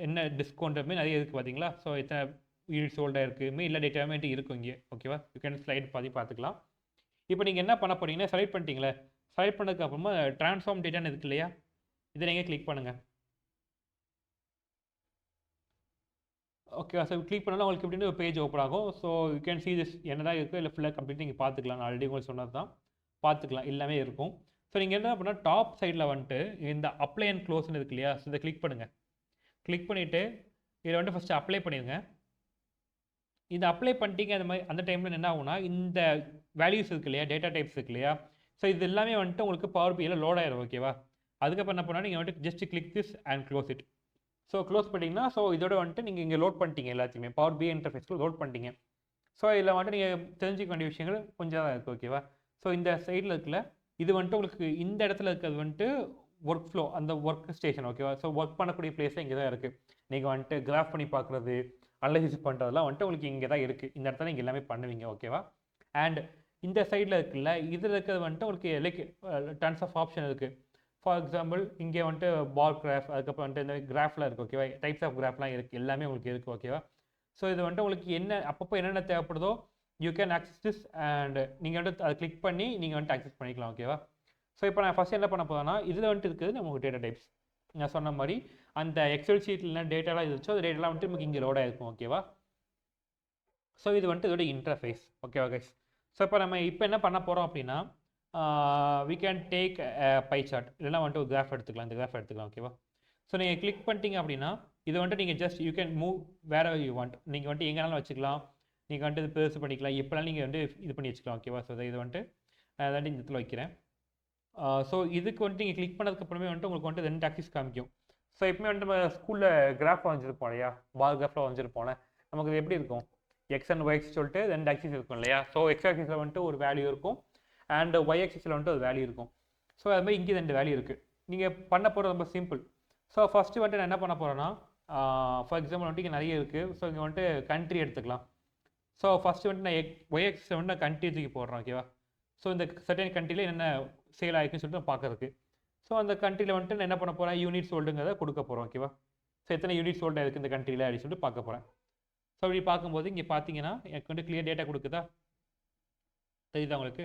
என்ன டிஸ்கவுண்ட் மாதிரி நிறைய இருக்குது பார்த்தீங்களா. ஸோ எத்தனை யூனிட் சோல்டாக இருக்குது, எல்லா டேட்டாவுமே இருக்கும் இங்கே. ஓகேவா. யூ கேன் ஸ்லைட் பார்த்துக்கலாம். இப்போ நீங்கள் என்ன பண்ண போறீங்கன்னா செலக்ட் பண்ணிட்டீங்களே, செலக்ட் பண்ணதுக்கு அப்புறமா ட்ரான்ஸ்ஃபார்ம் டேட்டான்னு இருக்கு இல்லையா, இதை நீங்கள் கிளிக் பண்ணுங்கள். ஓகே. ஸோ கிளிக் பண்ணாலும் உங்களுக்கு இப்படின்னு ஒரு பேஜ் ஓப்பன் ஆகும். So you can see this என்ன தான் இருக்குது, இல்லை ஃபுல்லாக கம்ப்ளீட் நீங்கள் பார்த்துக்கலாம். நான் ஆல்ரெடி உங்களுக்கு சொன்னது தான், பார்த்துக்கலாம், எல்லாமே இருக்கும். ஸோ நீங்கள் என்ன பண்ணால் டாப் சைடில் வந்துட்டு இந்த அப்ளை அண்ட் க்ளோஸ்ன்னு இருக்கு இல்லையா, ஸோ இதை கிளிக் பண்ணுங்கள். கிளிக் பண்ணிவிட்டு இதை வந்துட்டு ஃபஸ்ட்டு அப்ளை பண்ணிடுங்க. இந்த அப்ளை பண்ணிட்டீங்க அந்த மாதிரி அந்த டைமில் என்ன ஆகும்னா இந்த வேல்யூஸ் இருக்கு இல்லையா, டேட்டா டைப்ஸ் இருக்கு இல்லையா, ஸோ இது எல்லாமே வந்துட்டு உங்களுக்கு பவர் பிஐயில் லோட் ஆயிரும். ஓகேவா. அதுக்கப்புறம் என்ன பண்ணால் நீங்கள் வந்துட்டு just click this and close it. So close பண்ணிட்டீங்கன்னா ஸோ இதோட வந்துட்டு நீங்கள் இங்கே லோட் பண்ணிட்டீங்க, எல்லாத்தையுமே பவர் பிஐ இன்டர்ஃபேஸில் லோட் பண்ணிட்டீங்க. ஸோ இதில் வந்துட்டு நீங்கள் தெரிஞ்சிக்க வேண்டிய விஷயங்கள் கொஞ்சம் தான் இருக்குது. ஓகேவா. ஸோ இந்த சைடில் இருக்குல்ல, இது வந்துட்டு உங்களுக்கு இந்த இடத்துல இருக்கிறது வந்துட்டு ஒர்க் ஃப்ளோ, அந்த ஒர்க் ஸ்டேஷன். ஓகேவா. ஸோ ஒர்க் பண்ணக்கூடிய பிளேஸே இங்கே தான் இருக்குது. நீங்கள் வந்துட்டு கிராஃப் பண்ணி பார்க்குறது, அனலைசிஸ் பண்ணுறதுலாம் வந்துட்டு உங்களுக்கு இங்கே தான் இருக்குது. இந்த இடத்துல நீங்கள் எல்லாமே பண்ணுவீங்க. ஓகேவா. அண்ட் இந்த சைடில் இருக்குல்ல, இதில் இருக்கிறது வந்துட்டு உங்களுக்கு லைக் டன்ஸ் ஆஃப் ஆப்ஷன் இருக்குது. ஃபார் எக்ஸாம்பிள் இங்கே வந்துட்டு பார் கிராஃப், அதுக்கப்புறம் வந்துட்டு இந்த கிராஃப்லாம் இருக்குது. ஓகேவா. டைப்ஸ் ஆஃப் கிராஃப்லாம் இருக்குது, எல்லாமே உங்களுக்கு இருக்குது. ஓகேவா. ஸோ இது வந்துட்டு உங்களுக்கு என்ன அப்பப்போ என்னென்ன தேவைப்படுதோ you can access this and நீங்கள் வந்துட்டு அதை கிளிக் பண்ணி நீங்கள் வந்துட்டு ஆக்சஸ் பண்ணிக்கலாம். ஓகேவா. ஸோ இப்போ நான் ஃபஸ்ட் என்ன பண்ண போகிறேன்னா இதில் வந்துட்டு இருக்குது நமக்கு டேட்டா டைப்ஸ். நான் சொன்ன மாதிரி அந்த எக்ஸல் ஷீட்டில் என்ன டேட்டாலாம் இருந்துச்சோ அது டேட்டாலாம் வந்துட்டு நமக்கு இங்கே லோடாக இருக்கும். ஓகேவா. ஸோ இது வந்துட்டு இதோட இன்டர்ஃபேஸ். ஓகேவா கைஸ். ஸோ இப்போ நம்ம இப்போ என்ன பண்ண போகிறோம் அப்படின்னா we can take pie chart, இல்லைனா வந்துட்டு ஒரு கிராஃப் எடுத்துக்கலாம், இந்த கிராஃப் எடுத்துக்கலாம். ஓகேவா? ஸோ நீங்கள் கிளிக் பண்ணிட்டீங்க அப்படின்னா இது வந்துட்டு நீங்கள் just you can move wherever you want. நீங்கள் வந்துட்டு எங்கேனாலும் வச்சுக்கலாம், நீங்கள் வந்துட்டு இது பெருசு பண்ணிக்கலாம், எப்போலாம் நீங்கள் வந்து இது பண்ணி வச்சுக்கலாம். ஓகேவா? ஸோ இது வந்துட்டு நான் வந்துட்டு இந்த இடத்துல வைக்கிறேன். ஸோ இதுக்கு வந்துட்டு நீங்கள் கிளிக் பண்ணதுக்கப்புறமே வந்துட்டு உங்களுக்கு வந்துட்டு 2 ஆக்சிஸ் காமிக்கும். ஸோ எப்பவுமே வந்துட்டு நம்ம ஸ்கூலில் கிராஃப் வரைஞ்சிருப்போம் இல்லையா, பால் கிராஃபில் வரைஞ்சிருப்போம், நமக்கு இது எப்படி இருக்கும், எக்ஸ் அண்ட் ஒய் ஆக்சிஸ் சொல்லிட்டு 2 ஆக்சிஸ் இருக்கும் இல்லையா. ஸோ எக்ஸ் ஆக்சிஸில் வந்துட்டு ஒரு வேல்யூ இருக்கும் அண்ட் ஒய் ஆக்சிஸில் வந்துட்டு ஒரு வேல்யூ இருக்கும். ஸோ அது மாதிரி இங்கே 2 வேல்யூ இருக்குது. நீங்கள் பண்ண போகிறது ரொம்ப சிம்பிள். ஸோ ஃபஸ்ட்டு வந்துட்டு நான் என்ன பண்ண போகிறேன்னா, ஃபார் எக்ஸாம்பிள் வந்துட்டு இங்கே நிறைய இருக்குது. ஸோ இங்கே வந்துட்டு கண்ட்ரி எடுத்துக்கலாம். ஸோ ஃபஸ்ட்டு வந்துட்டு நான் ஒய் ஆக்சிஸில் வந்துட்டு நான் கண்ட்ரி தூக்கி போடுறேன். ஓகேவா? ஸோ இந்த சர்டன் கண்ட்ரியில் என்னென்ன சேல் ஆகிருக்குன்னு சொல்லிட்டு நான் பார்க்கறதுக்கு. ஸோ அந்த கண்ட்ரியில் வந்துட்டு நான் என்ன பண்ண போகிறேன், யூனிட் சோல்டுங்கிறத கொடுக்க போகிறோம். ஓகேவா? ஸோ எத்தனை யூனிட் சோல்டு இருக்குது இந்த கண்ட்ரியில் அப்படின்னு சொல்லிட்டு பார்க்க போகிறேன். ஸோ அப்படி பார்க்கும்போது இங்கே பார்த்தீங்கன்னா எனக்கு வந்து கிளியர் டேட்டா கொடுக்குதா, தெரியுதா உங்களுக்கு?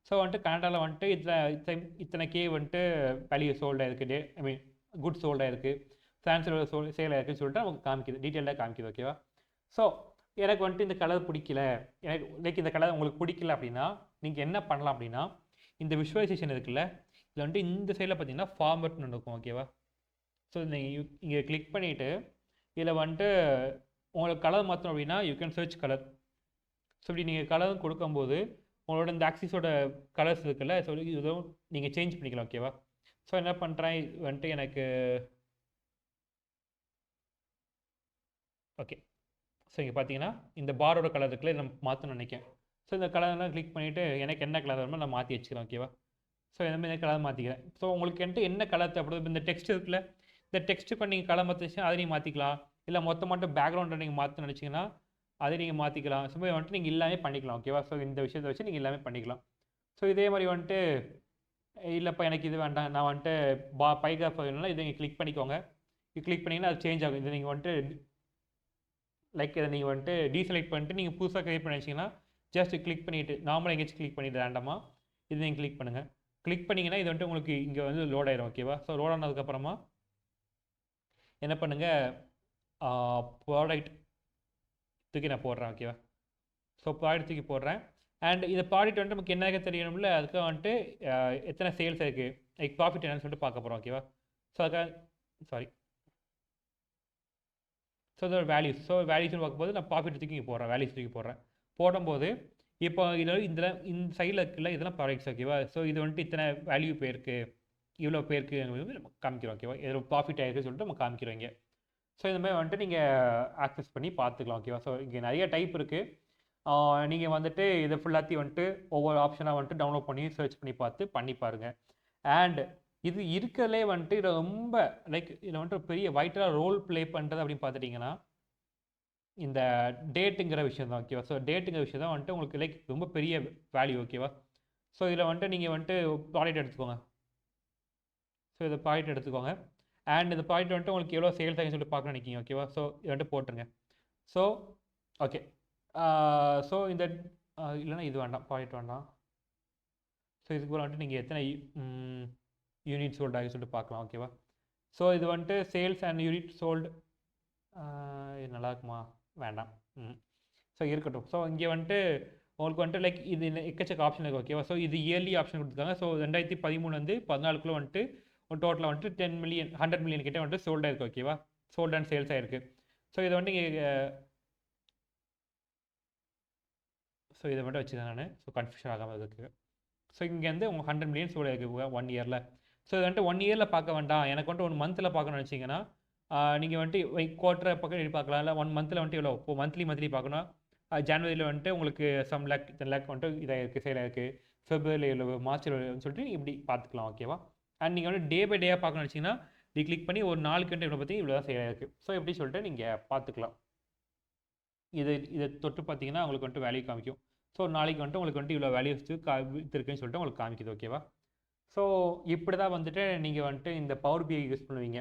ஸோ வந்துட்டு கனடாவில் வந்துட்டு இத்தனை கே வந்துட்டு வேல்யூ சோல்டாக இருக்குது, ஐ மீன் குட் சோல்டாக இருக்குது, ஃப்ரான்ஸில் சேல் ஆயிருக்குன்னு சொல்லிட்டு நமக்கு காமிக்குது, டீட்டெயிலாக காமிக்குது. ஓகேவா? ஸோ எனக்கு வந்துட்டு இந்த கலர் பிடிக்கல, எனக்கு லைக் இந்த கலர் உங்களுக்கு பிடிக்கல அப்படின்னா நீங்கள் என்ன பண்ணலாம் அப்படின்னா, இந்த விஷுவலைசேஷன் இருக்குல்ல, இதில் வந்துட்டு இந்த சைடில் பார்த்தீங்கன்னா ஃபார்மட்னு இருக்கும். ஓகேவா? ஸோ நீங்கள் இங்கே கிளிக் பண்ணிவிட்டு இதில் வந்துட்டு உங்களுக்கு கலர் மாற்றணும் அப்படின்னா you can search colour. So இப்படி நீங்கள் கலர் கொடுக்கும்போது உங்களோட இந்த ஆக்சிஸோட கலர்ஸ் இருக்குல்ல, ஸோ இதுவும் நீங்கள் சேஞ்ச் பண்ணிக்கலாம். ஓகேவா? ஸோ என்ன பண்ணுறேன் வந்துட்டு எனக்கு ஓகே. ஸோ இங்கே பார்த்தீங்கன்னா இந்த பாரோட கலர் இருக்குல்ல, இதை நம்ம மாற்றணும்னு நினைக்கிறேன். ஸோ இந்த கலர்லாம் கிளிக் பண்ணிவிட்டு எனக்கு என்ன கலர் வருமோ நான் மாற்றி வச்சுக்கிறேன். ஓகேவா? ஸோ இந்த மாதிரி கலர் மாற்றிக்கிறேன். ஸோ உங்களுக்கு வந்துட்டு என்ன கலர் தேவைப்படுது, இந்த டெக்ஸ்ட் இருக்குல்ல, இந்த டெக்ஸ்ட்டுக்கு நீங்கள் கலர் மாற்றிச்சுன்னா அதை நீங்கள் மாற்றிக்கலாம், இல்லை மொத்தமாட்டு பேக்ரவுண்டை நீங்கள் மாற்ற நினச்சிங்கன்னா அதை நீங்கள் மாற்றிக்கலாம். ஸோ வந்துட்டு நீங்கள் எல்லாமே பண்ணிக்கலாம். ஓகேவா? ஸோ இந்த விஷயத்தை வச்சு நீங்கள் எல்லாமே பண்ணிக்கலாம். ஸோ இதே மாதிரி வந்துட்டு இல்லைப்பா எனக்கு இது வேண்டாம், நான் வந்துட்டு பைகிராஃப் வேணும்னா இதை நீங்கள் கிளிக் பண்ணிக்கோங்க. இது கிளிக் பண்ணிங்கன்னா அது சேஞ்ச் ஆகும். இது நீங்கள் வந்துட்டு லைக் இதை நீங்கள் வந்துட்டு டீசெலக்ட் பண்ணிட்டு நீங்கள் புதுசாக கிரியேட் பண்ணி வச்சிங்கன்னா ஜஸ்ட் கிளிக் பண்ணிவிட்டு நார்மலாக எங்கேயாச்சும் கிளிக் பண்ணிவிட்டு ரேண்டமாக இது நீங்கள் கிளிக் பண்ணுங்கள். கிளிக் பண்ணிங்கன்னா இது வந்துட்டு உங்களுக்கு இங்கே வந்து லோட் ஆயிடும். ஓகேவா? ஸோ லோட் ஆனதுக்கப்புறமா என்ன பண்ணுங்கள், ப்ராடக்ட் தூக்கி நான் போடுறேன். ஓகேவா? ஸோ ப்ராடக்ட் தூக்கி போடுறேன். அண்ட் இந்த ப்ராடக்ட் வந்துட்டு நமக்கு என்ன தெரியணும்ல, அதுக்கு வந்துட்டு எத்தனை சேல்ஸ் இருக்குது, லைக் ப்ராஃபிட் என்னன்னு சொல்லிட்டு பார்க்க போகிறோம். ஓகேவா? ஸோ அதுக்காக சாரி, ஸோ இதோட வேல்யூஸ், ஸோ வேல்யூஸ்னு பார்க்கும்போது நான் ப்ராஃபிட் தூக்கி போடுறேன், வேல்யூஸ் தூக்கி போடுறேன். போடும்போது இப்போ இதில் இந்த சைடில் இருக்குல்ல, இதெல்லாம் ப்ராடக்ட்ஸ். ஓகேவா? ஸோ இது வந்துட்டு இத்தனை வேல்யூ போயிருக்கு, இவ்வளோ பேருக்கு நம்ம காமிக்கிறோம். ஓகேவா? இதில் ப்ராஃபிட் ஆகிருக்குன்னு சொல்லிட்டு நம்ம காமிக்கிறோம் இங்கே. ஸோ இந்த மாதிரி வந்துட்டு நீங்கள் ஆக்சஸ் பண்ணி பார்த்துக்கலாம். ஓகேவா? ஸோ இங்கே நிறைய டைப் இருக்குது. நீங்கள் வந்துட்டு இதை ஃபுல்லாத்தையும் வந்துட்டு ஒவ்வொரு ஆப்ஷனாக வந்துட்டு டவுன்லோட் பண்ணி சர்ச் பண்ணி பாருங்கள். அண்ட் இது இருக்கிறதுலே வந்துட்டு இதை ரொம்ப லைக் இதில் வந்துட்டு பெரிய வைட்டலாக ரோல் ப்ளே பண்ணுறது அப்படின்னு பார்த்துட்டிங்கன்னா இந்த டேட்டுங்கிற விஷயம் தான். ஓகேவா? ஸோ டேட்டுங்கிற விஷயம் தான் வந்துட்டு உங்களுக்கு லைக் ரொம்ப பெரிய வேல்யூ. ஓகேவா? ஸோ இதில் வந்துட்டு நீங்கள் வந்துட்டு ப்ராடக்ட் எடுத்துக்கோங்க. ஸோ இதை ப்ராடக்ட் எடுத்துக்கோங்க. அண்ட் இந்த ப்ராடக்ட் வந்துட்டு உங்களுக்கு எவ்வளோ சேல்ஸ் ஆகின்னு சொல்லிட்டு பார்க்க நினைக்கிங்க. ஓகேவா? ஸோ இது வந்துட்டு போட்டுருங்க. So okay. ஸோ இந்த இல்லைனா இது வேண்டாம், ப்ராடக்ட் வேண்டாம். ஸோ இதுக்கு போல் வந்துட்டு நீங்கள் எத்தனை யூனிட் சோல்டு ஆகி சொல்லிட்டு பார்க்கலாம். ஓகேவா? ஸோ இது வந்துட்டு சேல்ஸ் அண்ட் யூனிட் சோல்டு இது நல்லா இருக்குமா, வேண்டாம். ஸோ இருக்கட்டும். ஸோ இங்கே வந்துட்டு உங்களுக்கு வந்துட்டு லைக் இது எக்கச்சக்க ஆப்ஷன் இருக்குது. ஓகேவா? ஸோ இது இயர்லி ஆப்ஷன் கொடுத்துருக்காங்க. ஸோ 2013 14 வந்துட்டு டோட்டலாக வந்துட்டு 10 மில்லியன் 100 மில்லியன் கிட்டே வந்துட்டு சோல்டாக இருக்குது. ஓகேவா? சோல்ட் அண்ட் சேல்ஸ் ஆகிருக்கு. ஸோ இதை வந்துட்டு ஸோ இதை மட்டும் வச்சுதான் நான் ஸோ கன்ஃபியூஷன் ஆகாமல் இருக்குது. ஸோ இங்கே வந்து உங்கள் 100 மில்லியன் சோல்டு இருக்குது 1 இயரில். ஸோ இது வந்துட்டு 1 இயரில் பார்க்க வேண்டாம், எனக்கு வந்துட்டு 1 மந்தில் பார்க்கணும்னு நினச்சிங்கன்னா நீங்கள் வந்துட்டு குவார்ட்டரை பக்கம் பார்க்கலாம், இல்லை 1 மந்தில் வந்துட்டு எவ்வளோ இப்போ மந்த்லி பார்க்கணும். ஜனவரியில் வந்துட்டு உங்களுக்கு சம் லேக் இத்தனை லேக் வந்துட்டு இதாக இருக்குது, சேல் ஆகிருக்கு. ஃபெப்ரவரியில் எவ்வளோ, மார்ச்சில் சொல்லிட்டு இப்படி பார்த்துக்கலாம். ஓகேவா? அண்ட் நீங்கள் வந்து டே பை டேயாக பார்க்கணும்னு வச்சிங்கன்னா நீ கிளிக் பண்ணி ஒரு நாளுக்கு வந்துட்டு இவ்வளோ பற்றி இவ்வளோ தான் சேல் ஆகிருக்கு. ஸோ எப்படி சொல்லிட்டு நீங்கள் பார்த்துக்கலாம். இதை தொட்டு பார்த்தீங்கன்னா உங்களுக்கு வந்துட்டு வேல்யூ காமிக்கும். ஸோ நாளைக்கு வந்துட்டு உங்களுக்கு வந்துட்டு இவ்வளோ வேல்யூஸ் இருக்குன்னு சொல்லிட்டு உங்களுக்கு காமிக்குது. ஓகேவா? ஸோ இப்படி தான் வந்துட்டு நீங்கள் வந்துட்டு இந்த பவர் பிஐ யூஸ் பண்ணுவீங்க.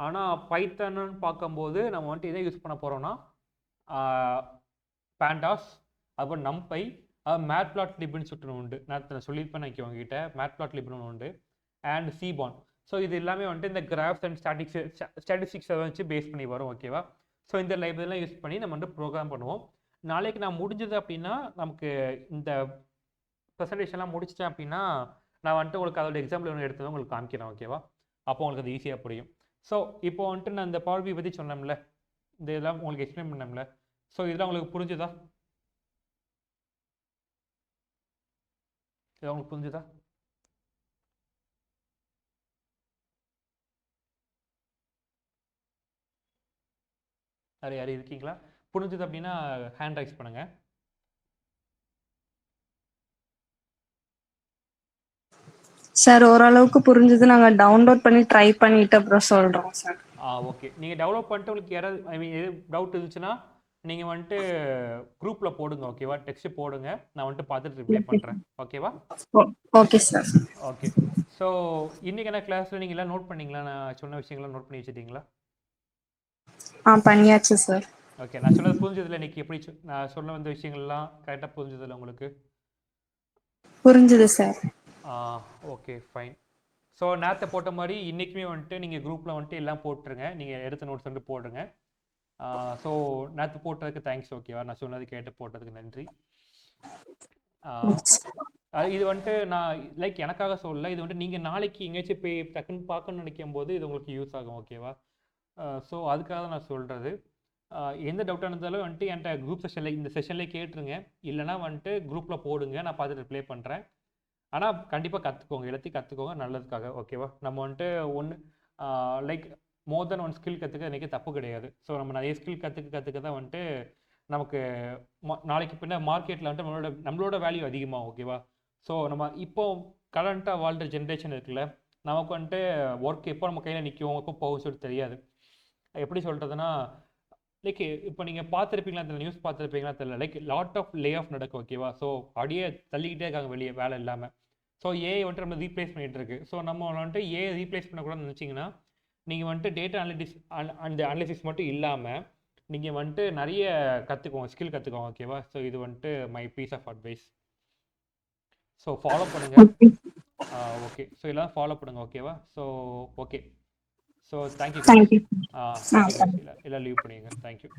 ஆனால் பைத்தன்னு பார்க்கும்போது நம்ம வந்துட்டு இதை யூஸ் பண்ண போகிறோன்னா பேண்டாஸ், அப்புறம் நம்பை, மேட்ப்ளாட்லிப்னு சொல்லிட்டு உண்டு. நான் சொல்லியிருப்பேன் நினைக்கிறேன் உங்ககிட்ட, மேட்ப்ளாட்லிப்னு உண்டு. அண்ட் சீபான். ஸோ இது எல்லாமே வந்துட்டு இந்த கிராஃப்ஸ் அண்ட் ஸ்டாட்டிஸ்டிக்ஸை வச்சு பேஸ் பண்ணி வரும். ஓகேவா? ஸோ இந்த லைப்ரரிலாம் யூஸ் பண்ணி நம்ம வந்துட்டு ப்ரோக்ராம் பண்ணுவோம். நாளைக்கு நான் முடிஞ்சது அப்படின்னா நமக்கு இந்த ப்ரெசன்டேஷன்லாம் முடிச்சிட்டேன் அப்படின்னா நான் வந்துட்டு உங்களுக்கு அதோட எக்ஸாம்பிள் ஒன்று எடுத்து உங்களுக்கு காமிக்கிறேன் ஓகேவா? அப்போ உங்களுக்கு அது ஈஸியாக புரியும். ஸோ இப்போ வந்துட்டு நான் இந்த பவர் பி பற்றி சொன்னேன்ல, இந்த இதெல்லாம் உங்களுக்கு எக்ஸ்பிளைன் பண்ணோம்ல, ஸோ இதெல்லாம் உங்களுக்கு புரிஞ்சுதா? இதெல்லாம் உங்களுக்கு புரிஞ்சுதா? யார் யார் இருக்கீங்களா? புரிஞ்சுது அப்படின்னா ஹேண்ட் ரைஸ் பண்ணுங்க. சார் ஓரளவுக்கு புரிஞ்சது, நாங்க டவுன்லோட் பண்ணி ட்ரை பண்ணிட்டு அப்புறம் சொல்றோம் சார். ஓகே. நீங்கள் டெவலப் பண்ணிட்டு உங்களுக்கு யாராவது ஐ மீன் எது டவுட் இருந்துச்சுன்னா நீங்கள் வந்துட்டு குரூப்பில் போடுங்க ஓகேவா? டெக்ஸ்ட் போடுங்க, நான் வந்துட்டு பார்த்துட்டு ரிப்ளை பண்ணுறேன் ஓகேவா? Okay sir. ஓகே. ஸோ இன்றைக்கான கிளாஸில் நீங்கள் எல்லாம் நோட் பண்ணீங்களா? நான் சொன்ன விஷயங்கள்லாம் நோட் பண்ணி வச்சுட்டீங்களா? பண்ணியாச்சு சார். ஓகே. நான் சொன்னது புரிஞ்சதில்ல? இன்னைக்கு எப்படி நான் சொன்ன வந்த விஷயங்கள்லாம் கரெக்டாக புரிஞ்சதில்ல உங்களுக்கு? புரிஞ்சுது சார். Okay fine. ஸோ நேற்று போட்ட மாதிரி இன்றைக்குமே வந்துட்டு நீங்கள் குரூப்பில் வந்துட்டு எல்லாம் போட்டுருங்க, நீங்கள் எடுத்த நோட்ஸ் வந்துட்டு போடுங்க. ஸோ நேற்று போட்டதுக்கு தேங்க்ஸ் ஓகேவா? நான் சொன்னது கேட்டு போட்டதுக்கு நன்றி. இது வந்துட்டு நான் லைக் எனக்காக சொல்லலை, இது வந்துட்டு நீங்கள் நாளைக்கு எங்கேயாச்சும் போய் டக்குன்னு பார்க்கணும்னு நினைக்கும் போது இது உங்களுக்கு யூஸ் ஆகும் ஓகேவா? ஸோ அதுக்காக தான் நான் சொல்கிறது. எந்த டவுட்டாக இருந்தாலும் வந்துட்டு என்கிட்ட குரூப் செஷனில் இந்த செஷன்லேயே கேட்டுருங்க, இல்லைனா வந்துட்டு குரூப்பில் போடுங்க, நான் பார்த்துட்டு ரிப்ளை பண்ணுறேன். ஆனால் கண்டிப்பாக கற்றுக்கோங்க, எல்லாத்தையும் கற்றுக்கோங்க நல்லதுக்காக ஓகேவா? நம்ம வந்துட்டு ஒன்று லைக் மோர் தென் ஒன் ஸ்கில் கற்றுக்க இன்றைக்கி தப்பு கிடையாது. ஸோ நம்ம நிறைய ஸ்கில் கற்றுக்க தான் வந்துட்டு நமக்கு நாளைக்கு பின்ன மார்க்கெட்டில் வந்துட்டு நம்மளோட வேல்யூ அதிகமாக ஓகேவா? ஸோ நம்ம இப்போ கரண்ட்டாக வாழ்கிற ஜென்ரேஷன் இருக்குல்ல, நமக்கு வந்துட்டு ஒர்க் எப்போ நம்ம கையில் நிற்கும் எப்போ போகும் சொல்லிட்டு தெரியாது. எப்படி சொல்கிறதுனா லைக் இப்போ நீங்கள் பார்த்துருப்பீங்களா தெரியல, நியூஸ் பார்த்துருப்பீங்களா தெரியல, like lot of layoff நடக்கும் ஓகேவா? ஸோ அப்படியே தள்ளிக்கிட்டே இருக்காங்க வெளியே வேலை இல்லாமல். ஸோ ஏஐ வந்துட்டு நம்ம ரீப்ளேஸ் பண்ணிகிட்டு இருக்கு. ஸோ நம்ம வந்துட்டு ஏஐ ரீப்ளேஸ் பண்ணக்கூடாதுன்னு நினச்சிங்கன்னா நீங்கள் வந்துட்டு டேட்டா அந்த அனலிசிஸ் மட்டும் இல்லாமல் நீங்கள் வந்துட்டு நிறைய கற்றுக்கோங்க, ஸ்கில் கற்றுக்கோங்க ஓகேவா? ஸோ இது வந்துட்டு my piece of advice. So follow பண்ணுங்கள் ஓகே. ஸோ எல்லாம் ஃபாலோ பண்ணுங்கள் ஓகேவா? So okay. So thank you. எல்லாம் லீவ் பண்ணிடுங்க. தேங்க்யூ.